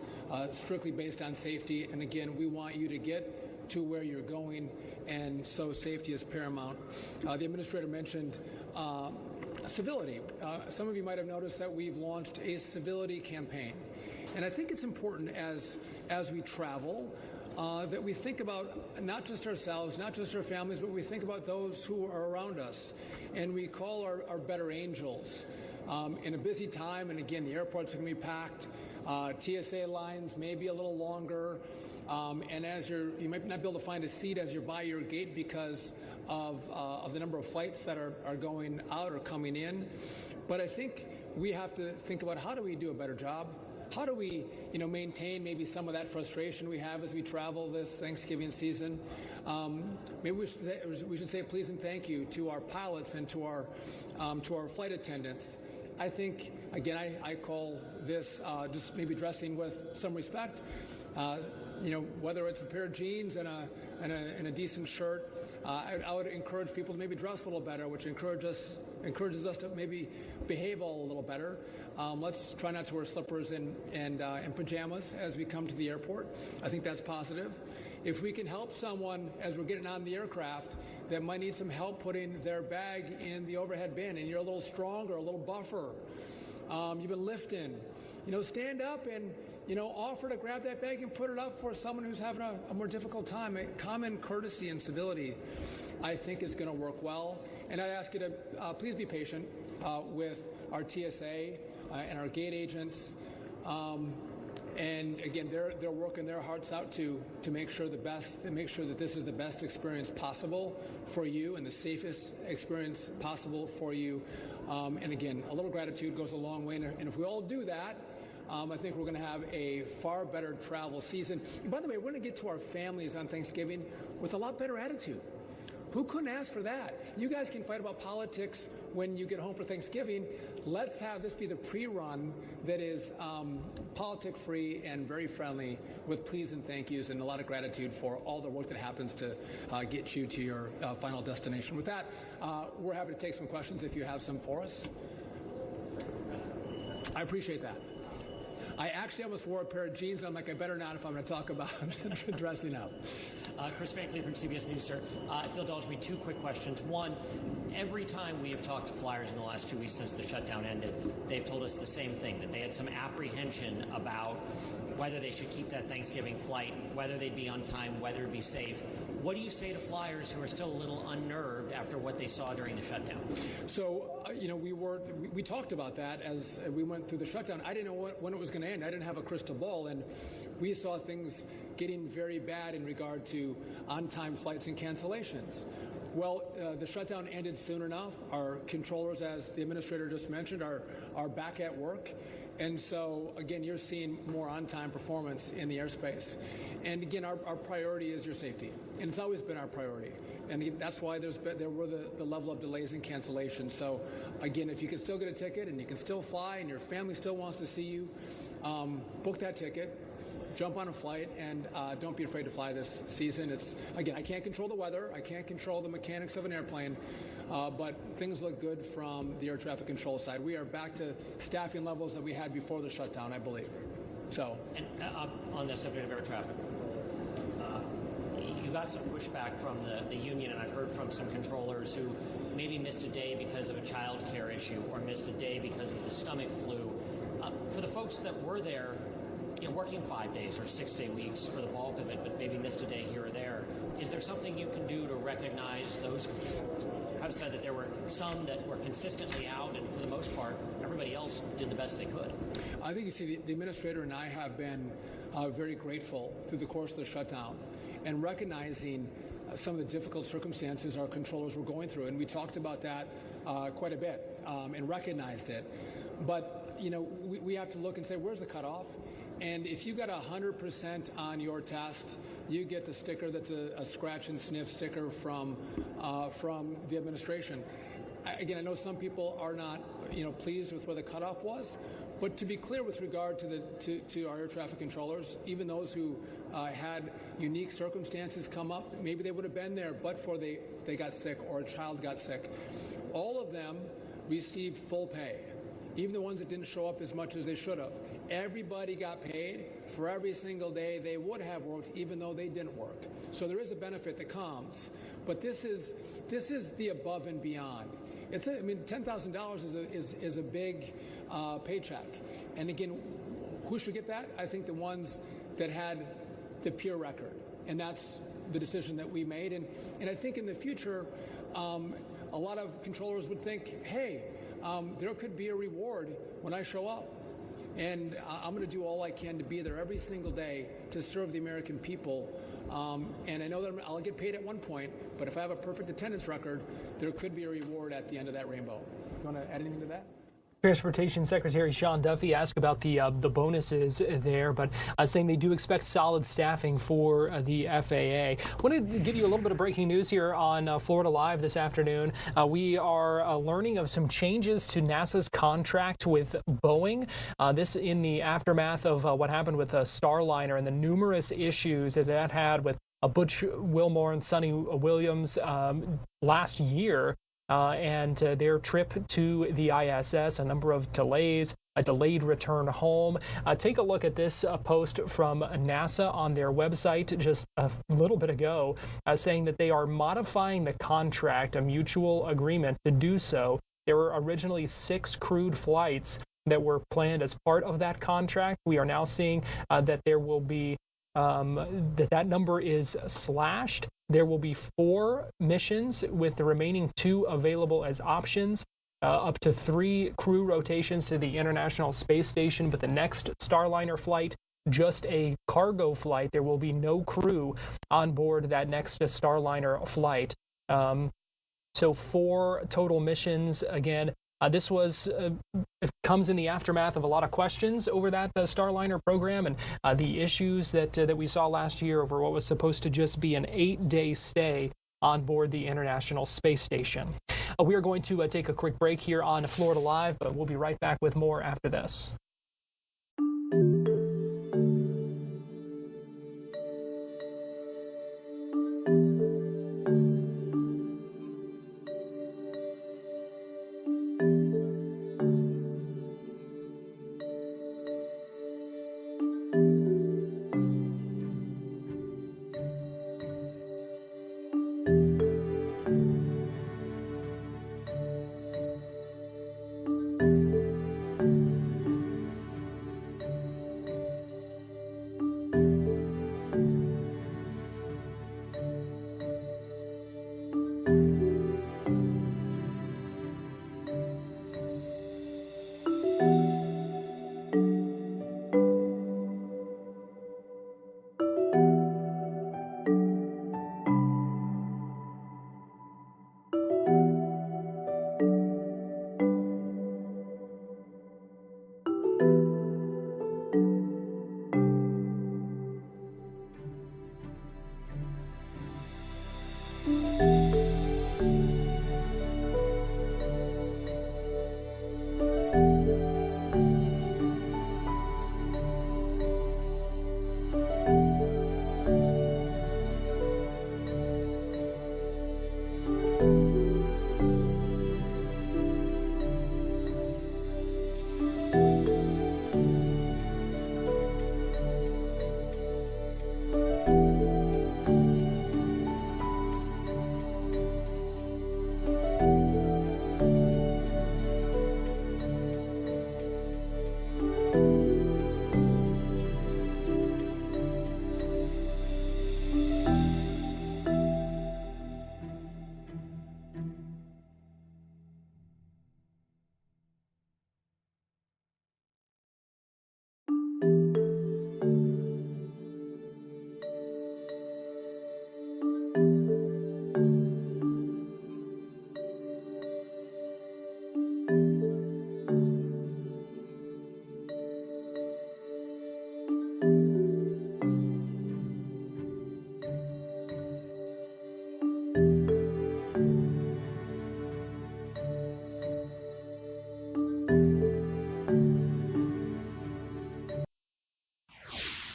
strictly based on safety. And again, we want you to get to where you're going, and so safety is paramount. The administrator mentioned civility. Some of you might have noticed that we've launched a civility campaign. And I think it's important as we travel that we think about not just ourselves, not just our families, but we think about those who are around us. And we call our better angels in a busy time, and again, the airports are going to be packed. TSA lines may be a little longer. And as you might not be able to find a seat as you're by your gate because of the number of flights that are going out or coming in. But I think we have to think about, how do we do a better job? How do we, maintain maybe some of that frustration we have as we travel this Thanksgiving season? Maybe we should say please and thank you to our pilots and to our flight attendants. I think, again, I call this just maybe dressing with some respect. Whether it's a pair of jeans and a decent shirt, I would encourage people to maybe dress a little better, which encourages us to maybe behave a little better. Let's try not to wear slippers and pajamas as we come to the airport. I think that's positive. If we can help someone as we're getting on the aircraft that might need some help putting their bag in the overhead bin, and you're a little stronger, a little buffer, you've been lifting, stand up and offer to grab that bag and put it up for someone who's having a more difficult time. Common courtesy and civility, I think, is going to work well. And I'd ask you to please be patient with our TSA and our gate agents. And again, they're working their hearts out to make sure that this is the best experience possible for you and the safest experience possible for you. And again, a little gratitude goes a long way. And if we all do that, I think we're going to have a far better travel season. And by the way, we're going to get to our families on Thanksgiving with a lot better attitude. Who couldn't ask for that? You guys can fight about politics when you get home for Thanksgiving. Let's have this be the pre-run that is politic-free and very friendly, with please and thank yous and a lot of gratitude for all the work that happens to get you to your final destination. With that, we're happy to take some questions if you have some for us. I appreciate that. I actually almost wore a pair of jeans, and I'm like, I better not if I'm going to talk about dressing up. Chris Bankley from CBS News, sir. If you'll indulge me, two quick questions. One, every time we have talked to flyers in the last 2 weeks since the shutdown ended, they've told us the same thing, that they had some apprehension about whether they should keep that Thanksgiving flight, whether they'd be on time, whether it'd be safe. What do you say to flyers who are still a little unnerved after what they saw during the shutdown? So, we talked about that as we went through the shutdown. I didn't know when it was going to end. I didn't have a crystal ball, and we saw things getting very bad in regard to on-time flights and cancellations. Well, the shutdown ended soon enough. Our controllers, as the administrator just mentioned, are back at work. And so, again, you're seeing more on-time performance in the airspace. And again, our priority is your safety. And it's always been our priority. And that's why there were the level of delays and cancellations. So, again, if you can still get a ticket and you can still fly and your family still wants to see you, book that ticket. Jump on a flight, and don't be afraid to fly this season. Again, I can't control the weather. I can't control the mechanics of an airplane, but things look good from the air traffic control side. We are back to staffing levels that we had before the shutdown, I believe. So, and on the subject of air traffic, you got some pushback from the union, and I've heard from some controllers who maybe missed a day because of a child care issue or missed a day because of the stomach flu. For the folks that were there, working 5 days or 6-day weeks for the bulk of it, but maybe missed a day here or there, is there something you can do to recognize those? I've said that there were some that were consistently out, and for the most part, everybody else did the best they could. I think, the administrator and I have been very grateful through the course of the shutdown and recognizing some of the difficult circumstances our controllers were going through. And we talked about that quite a bit and recognized it. But, we have to look and say, where's the cutoff? And if you got 100% on your test, you get the sticker that's a scratch and sniff sticker from the administration. Again, I know some people are not, pleased with where the cutoff was, but to be clear with regard to our air traffic controllers, even those who had unique circumstances come up, maybe they would have been there, but for they got sick or a child got sick. All of them received full pay. Even the ones that didn't show up as much as they should have. Everybody got paid for every single day they would have worked, even though they didn't work. So there is a benefit that comes, but this is the above and beyond. $10,000 is a big paycheck, and again, who should get that? I think the ones that had the peer record, and that's the decision that we made. And I think in the future, a lot of controllers would think, hey. there could be a reward when I show up. And I'm going to do all I can to be there every single day to serve the American people. And I know that I'll get paid at one point, but if I have a perfect attendance record, there could be a reward at the end of that rainbow. You want to add anything to that? Transportation Secretary Sean Duffy asked about the bonuses there, but saying they do expect solid staffing for the FAA. I want to give you a little bit of breaking news here on Florida Live this afternoon. We are learning of some changes to NASA's contract with Boeing. This in the aftermath of what happened with Starliner and the numerous issues that had with Butch Wilmore and Sonny Williams last year. And their trip to the ISS, a number of delays, a delayed return home. Take a look at this post from NASA on their website just a little bit ago, saying that they are modifying the contract, a mutual agreement to do so. There were originally 6 crewed flights that were planned as part of that contract. We are now seeing that there will be that number is slashed. There will be 4 missions with the remaining 2 available as options, up to 3 crew rotations to the International Space Station, but the next Starliner flight, just a cargo flight. There will be no crew on board that next Starliner flight. So 4 total missions again. This was it comes in the aftermath of a lot of questions over that Starliner program and the issues that we saw last year over what was supposed to just be an 8-day stay on board the International Space Station. We are going to take a quick break here on Florida Live, but we'll be right back with more after this.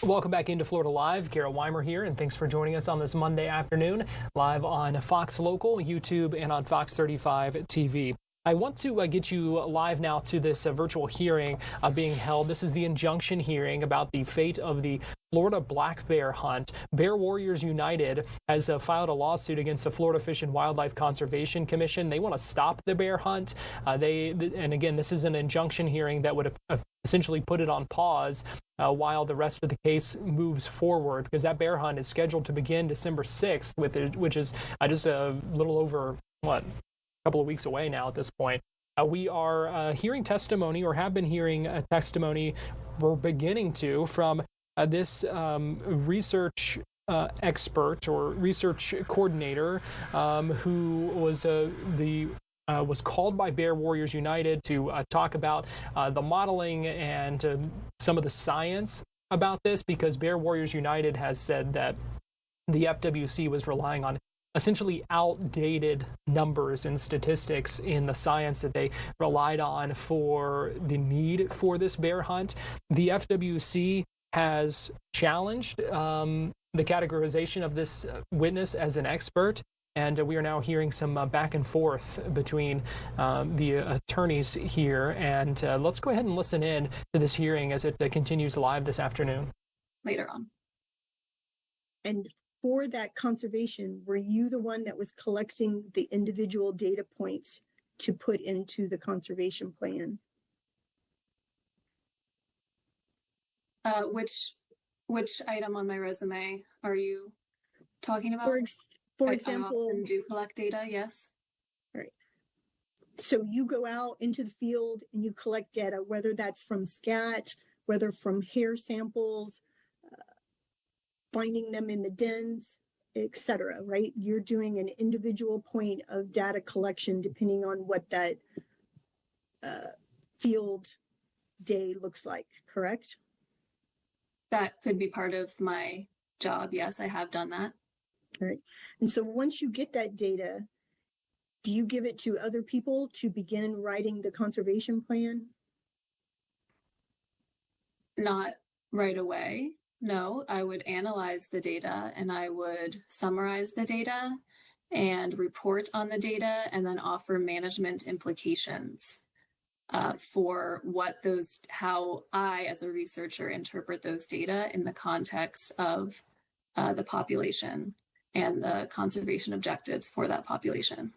Welcome back into Florida Live. Garrett Wymer here, and thanks for joining us on this Monday afternoon, live on Fox Local, YouTube, and on Fox 35 TV. I want to get you live now to this virtual hearing being held. This is the injunction hearing about the fate of the Florida black bear hunt. Bear Warriors United has filed a lawsuit against the Florida Fish and Wildlife Conservation Commission. They want to stop the bear hunt. And again, this is an injunction hearing that would essentially put it on pause while the rest of the case moves forward, because that bear hunt is scheduled to begin December 6th, which is just a little over, a couple of weeks away now at this point. We are hearing testimony, or have been hearing testimony, we're beginning to, from this research expert or research coordinator who was was called by Bear Warriors United to talk about the modeling and some of the science about this, because Bear Warriors United has said that the FWC was relying on essentially outdated numbers and statistics in the science that they relied on for the need for this bear hunt. The FWC has challenged the categorization of this witness as an expert, and we are now hearing some back and forth between the attorneys here. And let's go ahead and listen in to this hearing as it continues live this afternoon. Later on. And for that conservation, were you the one that was collecting the individual data points to put into the conservation plan? Which item on my resume are you talking about? For example, I often do collect data, yes. All right. So you go out into the field and you collect data, whether that's from scat, whether from hair samples, finding them in the dens, etc., right? You're doing an individual point of data collection depending on what that field day looks like, correct? That could be part of my job. Yes, I have done that. All right. And so once you get that data, do you give it to other people to begin writing the conservation plan? Not right away. No, I would analyze the data and I would summarize the data and report on the data, and then offer management implications for how I, as a researcher, interpret those data in the context of the population and the conservation objectives for that population.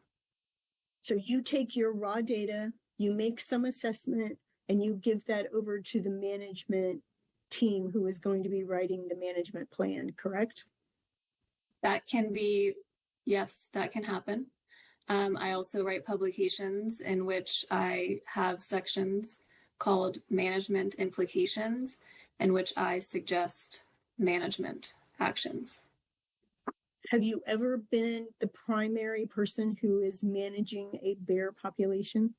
So you take your raw data, you make some assessment, and you give that over to the management team who is going to be writing the management plan, correct? That can be, yes, that can happen. I also write publications in which I have sections called management implications, in which I suggest management actions. Have you ever been the primary person who is managing a bear population?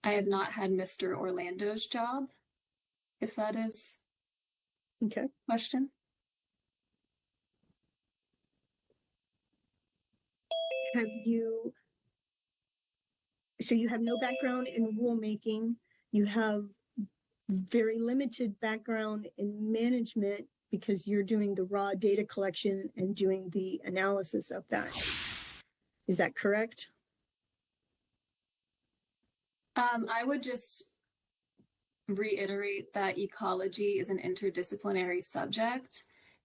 I have not had Mr. Orlando's job, if that is okay question. So you have no background in rulemaking, you have very limited background in management because you're doing the raw data collection and doing the analysis of that. Is that correct? I would just reiterate that ecology is an interdisciplinary subject,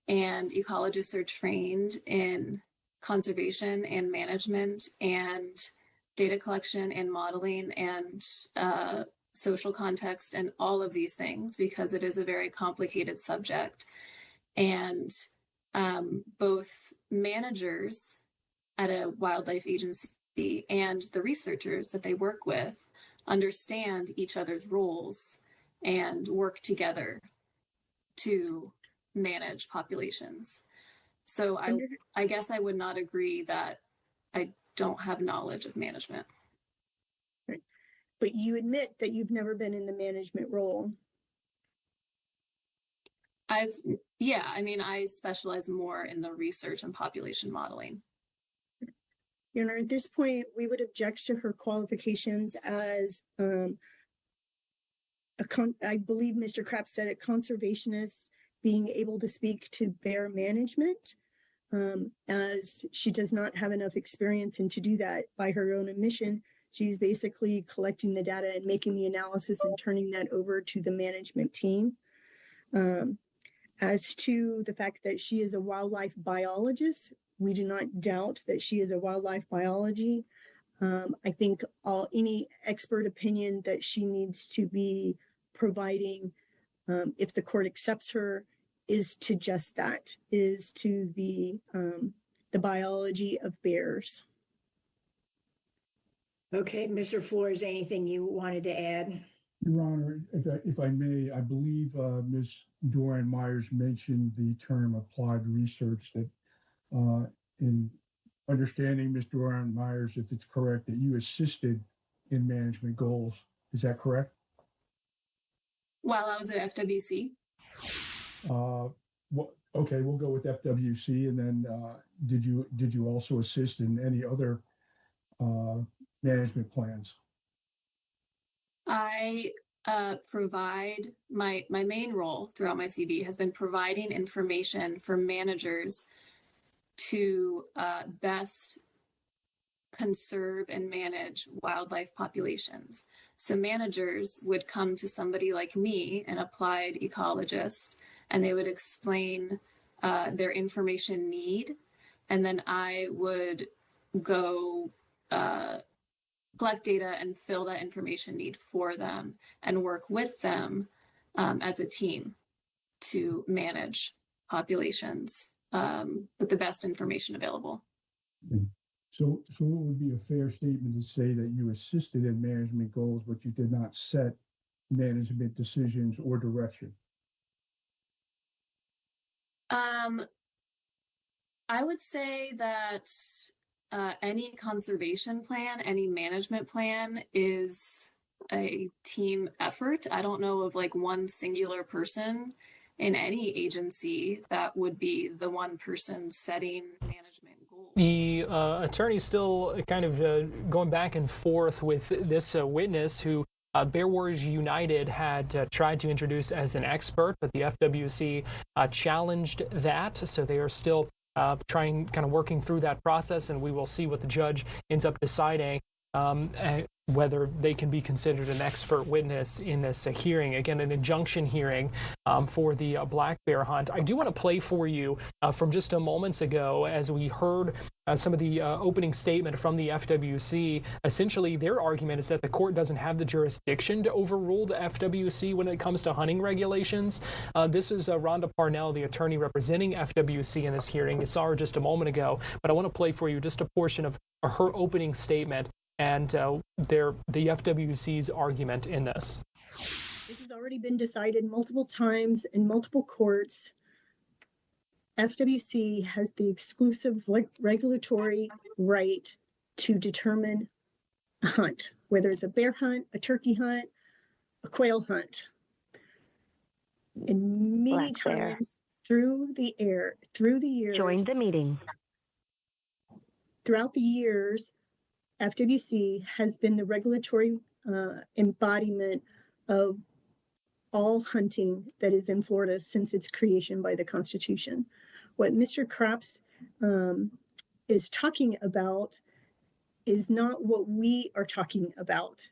and ecologists are trained in conservation and management and data collection and modeling and social context and all of these things, because it is a very complicated subject. And both managers at a wildlife agency and the researchers that they work with understand each other's roles and work together to manage populations. So I guess I would not agree that I don't have knowledge of management. Right. But you admit that you've never been in the management role. I specialize more in the research and population modeling. Your Honor, at this point, we would object to her qualifications as, I believe Mr. Krapp said it, conservationist, being able to speak to bear management, as she does not have enough experience, and to do that by her own admission, she's basically collecting the data and making the analysis and turning that over to the management team. As to the fact that she is a wildlife biologist, we do not doubt that she is a wildlife biology. I think any expert opinion that she needs to be providing, if the court accepts her, is to just that, is to the biology of bears. Okay, Mr. Flores, anything you wanted to add? Your Honor, if I may, I believe Ms. Doran Myers mentioned the term applied research that in understanding Ms. Doran Myers, if it's correct, that you assisted in management goals. Is that correct? While I was at FWC. Okay, we'll go with FWC. And then did you also assist in any other management plans? I provide my main role throughout my CV has been providing information for managers to best conserve and manage wildlife populations. So managers would come to somebody like me, an applied ecologist, and they would explain their information need, and then I would go collect data and fill that information need for them and work with them as a team to manage populations with the best information available. So what would be a fair statement to say that you assisted in management goals, but you did not set management decisions or direction? I would say that any conservation plan, any management plan is a team effort. I don't know of like one singular person in any agency that would be the one person setting management goals. The attorney's still kind of going back and forth with this witness who Bear Warriors United had tried to introduce as an expert, but the FWC challenged that, so they are still working through that process, and we will see what the judge ends up deciding whether they can be considered an expert witness in this hearing. Again, an injunction hearing for the black bear hunt. I do want to play for you from just a moments ago as we heard some of the opening statement from the FWC. Essentially, their argument is that the court doesn't have the jurisdiction to overrule the FWC when it comes to hunting regulations. This is Rhonda Parnell, the attorney representing FWC in this hearing. You saw her just a moment ago, but I want to play for you just a portion of her opening statement and the FWC's argument in this. This has already been decided multiple times in multiple courts. FWC has the exclusive regulatory right to determine a hunt, whether it's a bear hunt, a turkey hunt, a quail hunt. And many times through the years, Join the meeting. Throughout the years, FWC has been the regulatory embodiment of all hunting that is in Florida since its creation by the Constitution. What Mr. Craps is talking about is not what we are talking about.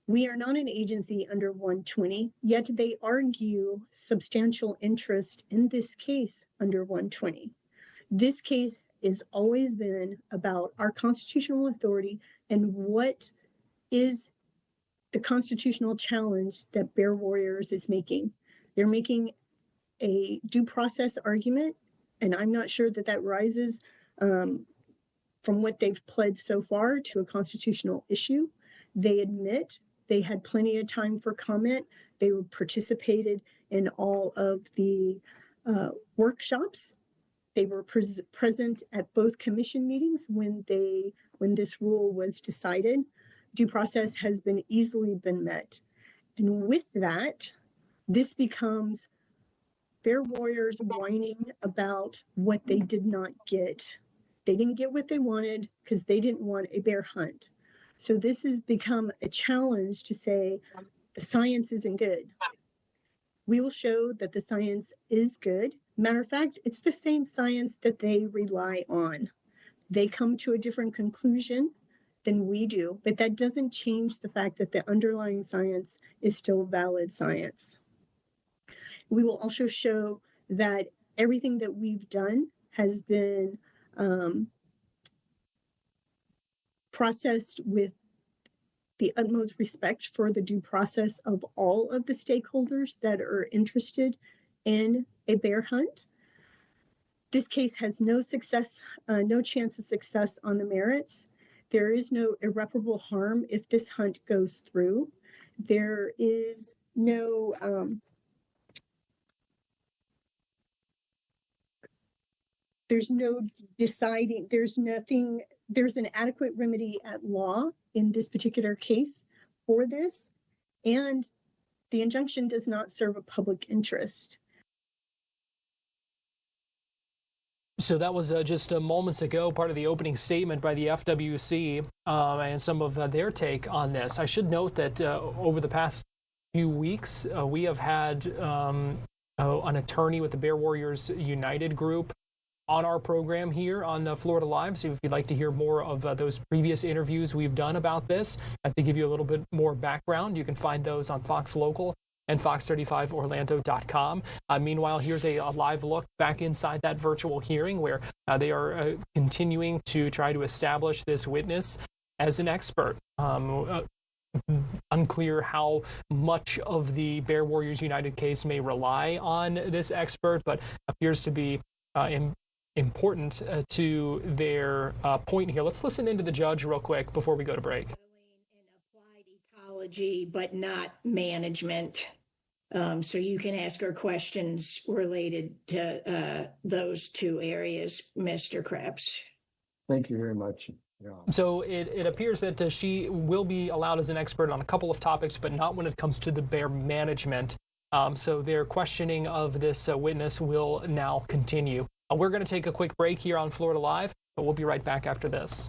We are not an agency under 120, yet they argue substantial interest in this case under 120. This case has always been about our constitutional authority and what is the constitutional challenge that Bear Warriors is making. They're making a due process argument, and I'm not sure that that rises from what they've pled so far to a constitutional issue. They admit they had plenty of time for comment. They participated in all of the workshops. They were present at both commission meetings when this rule was decided. Due process has been easily been met. And with that, this becomes Bear Warriors whining about what they did not get. They didn't get what they wanted because they didn't want a bear hunt. So this has become a challenge to say the science isn't good. We will show that the science is good. Matter of fact, it's the same science that they rely on. They come to a different conclusion than we do, but that doesn't change the fact that the underlying science is still valid science. We will also show that everything that we've done has been processed with the utmost respect for the due process of all of the stakeholders that are interested in a bear hunt. This case has no chance of success on the merits. There is no irreparable harm if this hunt goes through. There is no there's no deciding, there's nothing, there's an adequate remedy at law in this particular case for this, and the injunction does not serve a public interest. So that was just moments ago, part of the opening statement by the FWC and some of their take on this. I should note that over the past few weeks, we have had an attorney with the Bear Warriors United group on our program here on Florida Live. So if you'd like to hear more of those previous interviews we've done about this, to give you a little bit more background, you can find those on Fox Local and fox35orlando.com. Meanwhile, here's a live look back inside that virtual hearing where they are continuing to try to establish this witness as an expert. Unclear how much of the Bear Warriors United case may rely on this expert, but appears to be important to their point here. Let's listen into the judge real quick before we go to break. Ecology, but not management. So you can ask her questions related to those two areas, Mr. Krebs. Thank you very much. So it appears that she will be allowed as an expert on a couple of topics, but not when it comes to the bear management. So their questioning of this witness will now continue. We're going to take a quick break here on Florida Live, but we'll be right back after this.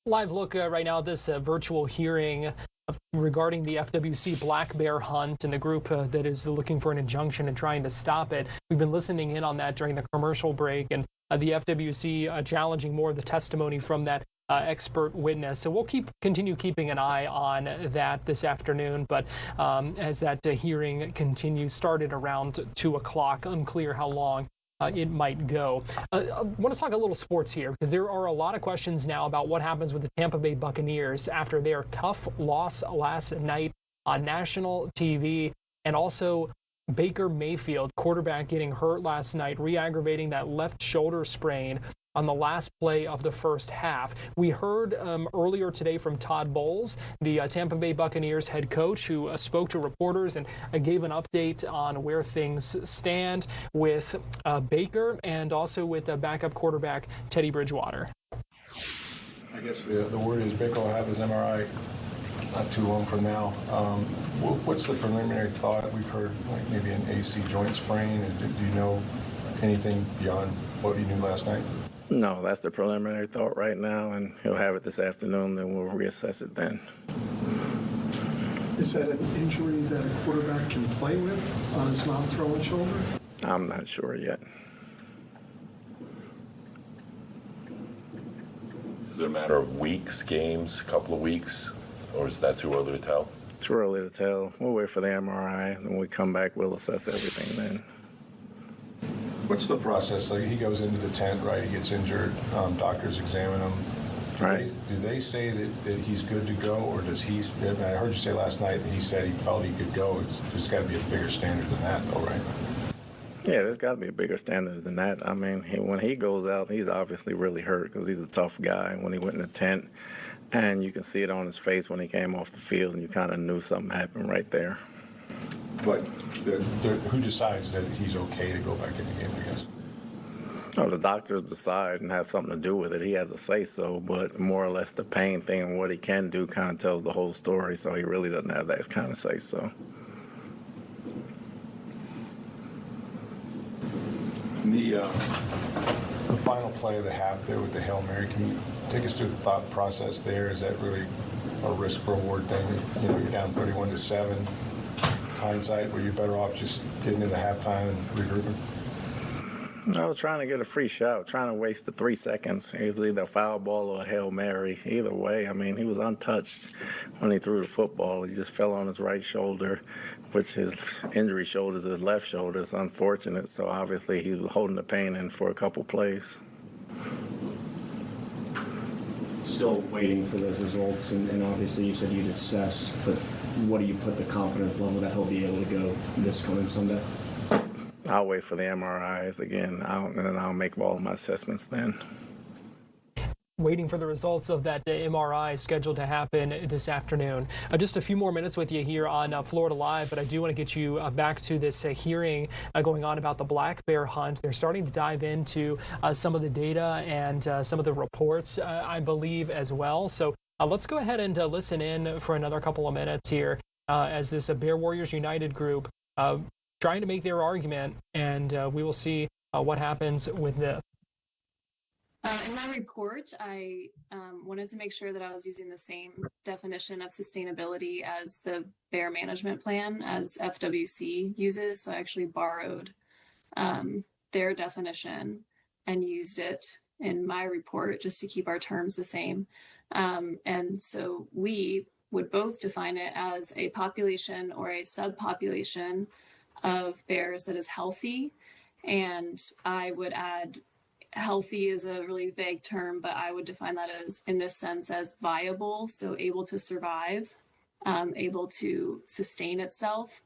Live look right now at this virtual hearing regarding the FWC black bear hunt and the group that is looking for an injunction and trying to stop it. We've been listening in on that during the commercial break, and the FWC challenging more of the testimony from that expert witness. So we'll continue keeping an eye on that this afternoon, but as that hearing continues, started around 2 o'clock, unclear how long it might go. I want to talk a little sports here because there are a lot of questions now about what happens with the Tampa Bay Buccaneers after their tough loss last night on national TV, and also Baker Mayfield, quarterback, getting hurt last night, re-aggravating that left shoulder sprain. on the last play of the first half. We heard earlier today from Todd Bowles, the Tampa Bay Buccaneers head coach, who spoke to reporters and gave an update on where things stand with Baker and also with backup quarterback Teddy Bridgewater. I guess the word is Baker will have his MRI not too long from now. What's the preliminary thought? We've heard like maybe an AC joint sprain. Do you know anything beyond what you knew last night? No, that's the preliminary thought right now, and he'll have it this afternoon, then we'll reassess it then. Is that an injury that a quarterback can play with on his non-throwing shoulder? I'm not sure yet. Is it a matter of weeks, games, a couple of weeks, or is that too early to tell? Too early to tell. We'll wait for the MRI, and when we come back, we'll assess everything then. What's the process? Like he goes into the tent, right? He gets injured. Doctors examine him. Do they say that he's good to go, or does he? I heard you say last night that he said he felt he could go. There's got to be a bigger standard than that, though, right? Yeah, there's got to be a bigger standard than that. I mean, when he goes out, he's obviously really hurt because he's a tough guy. When he went in the tent, and you can see it on his face when he came off the field, and you kind of knew something happened right there. But who decides that he's okay to go back in the game, I guess? Oh, the doctors decide and have something to do with it. He has a say-so, but more or less the pain thing and what he can do kind of tells the whole story, so he really doesn't have that kind of say-so. The final play of the half there with the Hail Mary, can you take us through the thought process there? Is that really a risk-reward thing? You know, you're down 31-7. Hindsight, were you better off just getting into halftime and regrouping? I was trying to get a free shot, trying to waste the 3 seconds. It was either a foul ball or a Hail Mary. Either way, I mean, he was untouched when he threw the football. He just fell on his right shoulder, which his injury shoulder is his left shoulder. It's unfortunate, so obviously he was holding the pain in for a couple plays. Still waiting for those results, and obviously you said you'd assess, but what do you put the confidence level that he'll be able to go this coming Sunday? I'll wait for the MRIs again, and then I'll make all of my assessments then. Waiting for the results of that MRI scheduled to happen this afternoon. Just a few more minutes with you here on Florida Live, but I do want to get you back to this hearing going on about the black bear hunt. They're starting to dive into some of the data and some of the reports, I believe, as well. So let's go ahead and listen in for another couple of minutes here as this Bear Warriors United group trying to make their argument, and we will see what happens with this. In my report, I wanted to make sure that I was using the same definition of sustainability as the bear management plan as FWC uses. So I actually borrowed their definition and used it in my report just to keep our terms the same. And so we would both define it as a population or a subpopulation of bears that is healthy. And I would add healthy is a really vague term, but I would define that as, in this sense, as viable, so able to survive, able to sustain itself,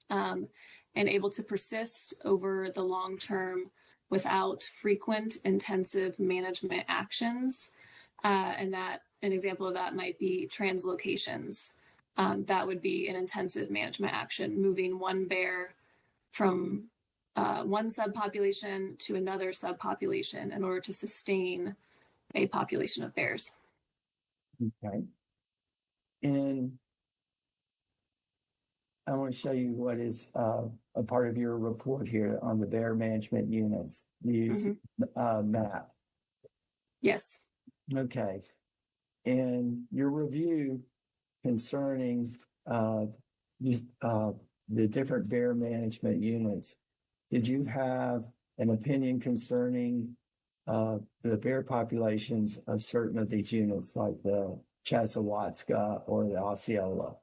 and able to persist over the long term without frequent intensive management actions. And that an example of that might be translocations. That would be an intensive management action, moving one bear from one subpopulation to another subpopulation in order to sustain a population of bears. Okay. And I want to show you what is a part of your report here on the bear management units. Use map. Yes. Okay. And your review concerning the different bear management units, did you have an opinion concerning the bear populations of certain of these units, like the Chassahowitzka or the Osceola?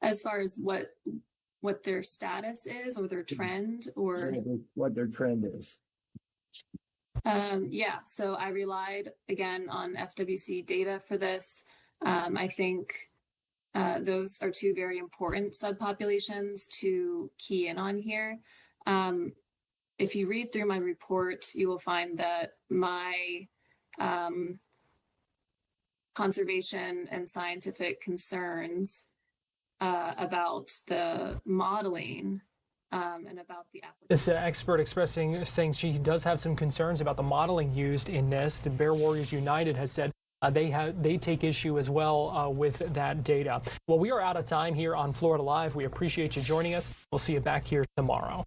As far as what their status is, or their trend, or what their trend is? Yeah, so I relied again on FWC data for this. I think those are two very important subpopulations to key in on here. if you read through my report, you will find that my conservation and scientific concerns about the modeling and about the application. This expert saying she does have some concerns about the modeling used in this. The Bear Warriors United has said they take issue as well with that data. Well, we are out of time here on Florida Live. We appreciate you joining us. We'll see you back here tomorrow.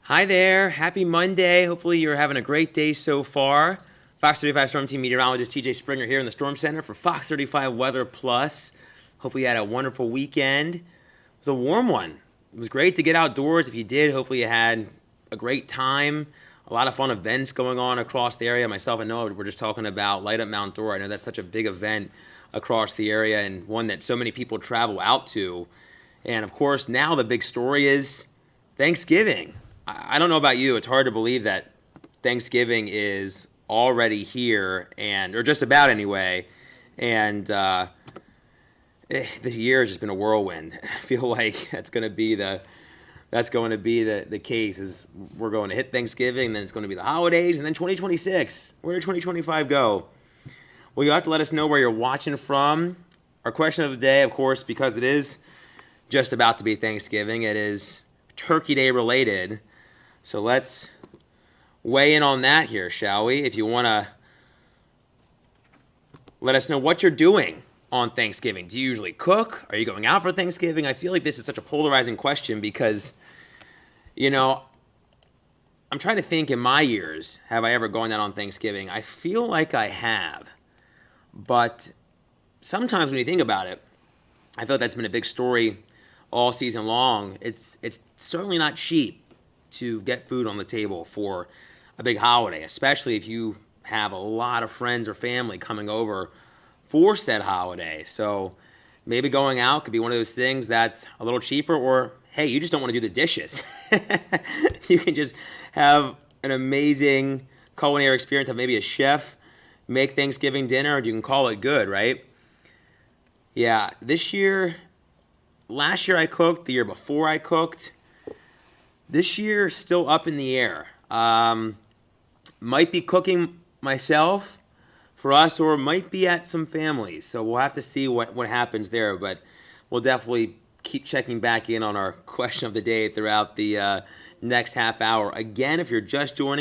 Hi there. Happy Monday. Hopefully you're having a great day so far. Fox 35 Storm Team meteorologist TJ Springer here in the Storm Center for Fox 35 Weather Plus. Hopefully you had a wonderful weekend. It was a warm one. It was great to get outdoors. If you did, hopefully you had a great time. A lot of fun events going on across the area. Myself and Noah were just talking about Light Up Mount Dora. I know that's such a big event across the area and one that so many people travel out to. And of course, now the big story is Thanksgiving. I don't know about you. It's hard to believe that Thanksgiving is already here, or just about anyway. And this year has just been a whirlwind. I feel like that's going to be the case. Is we're going to hit Thanksgiving, and then it's going to be the holidays, and then 2026. Where did 2025 go? Well, you'll have to let us know where you're watching from. Our question of the day, of course, because it is just about to be Thanksgiving, it is Turkey Day related. So let's weigh in on that here, shall we? If you want to let us know what you're doing on Thanksgiving. Do you usually cook? Are you going out for Thanksgiving? I feel like this is such a polarizing question because, I'm trying to think in my years, have I ever gone out on Thanksgiving? I feel like I have. But sometimes when you think about it, I feel like that's been a big story all season long. It's certainly not cheap to get food on the table for a big holiday, especially if you have a lot of friends or family coming over for said holiday. So maybe going out could be one of those things that's a little cheaper, or hey, you just don't want to do the dishes. You can just have an amazing culinary experience, have maybe a chef make Thanksgiving dinner, and you can call it good, right? Yeah, last year I cooked, the year before I cooked. This year, still up in the air. Might be cooking myself for us, or might be at some families. So we'll have to see what happens there. But we'll definitely keep checking back in on our question of the day throughout the next half hour. Again, if you're just joining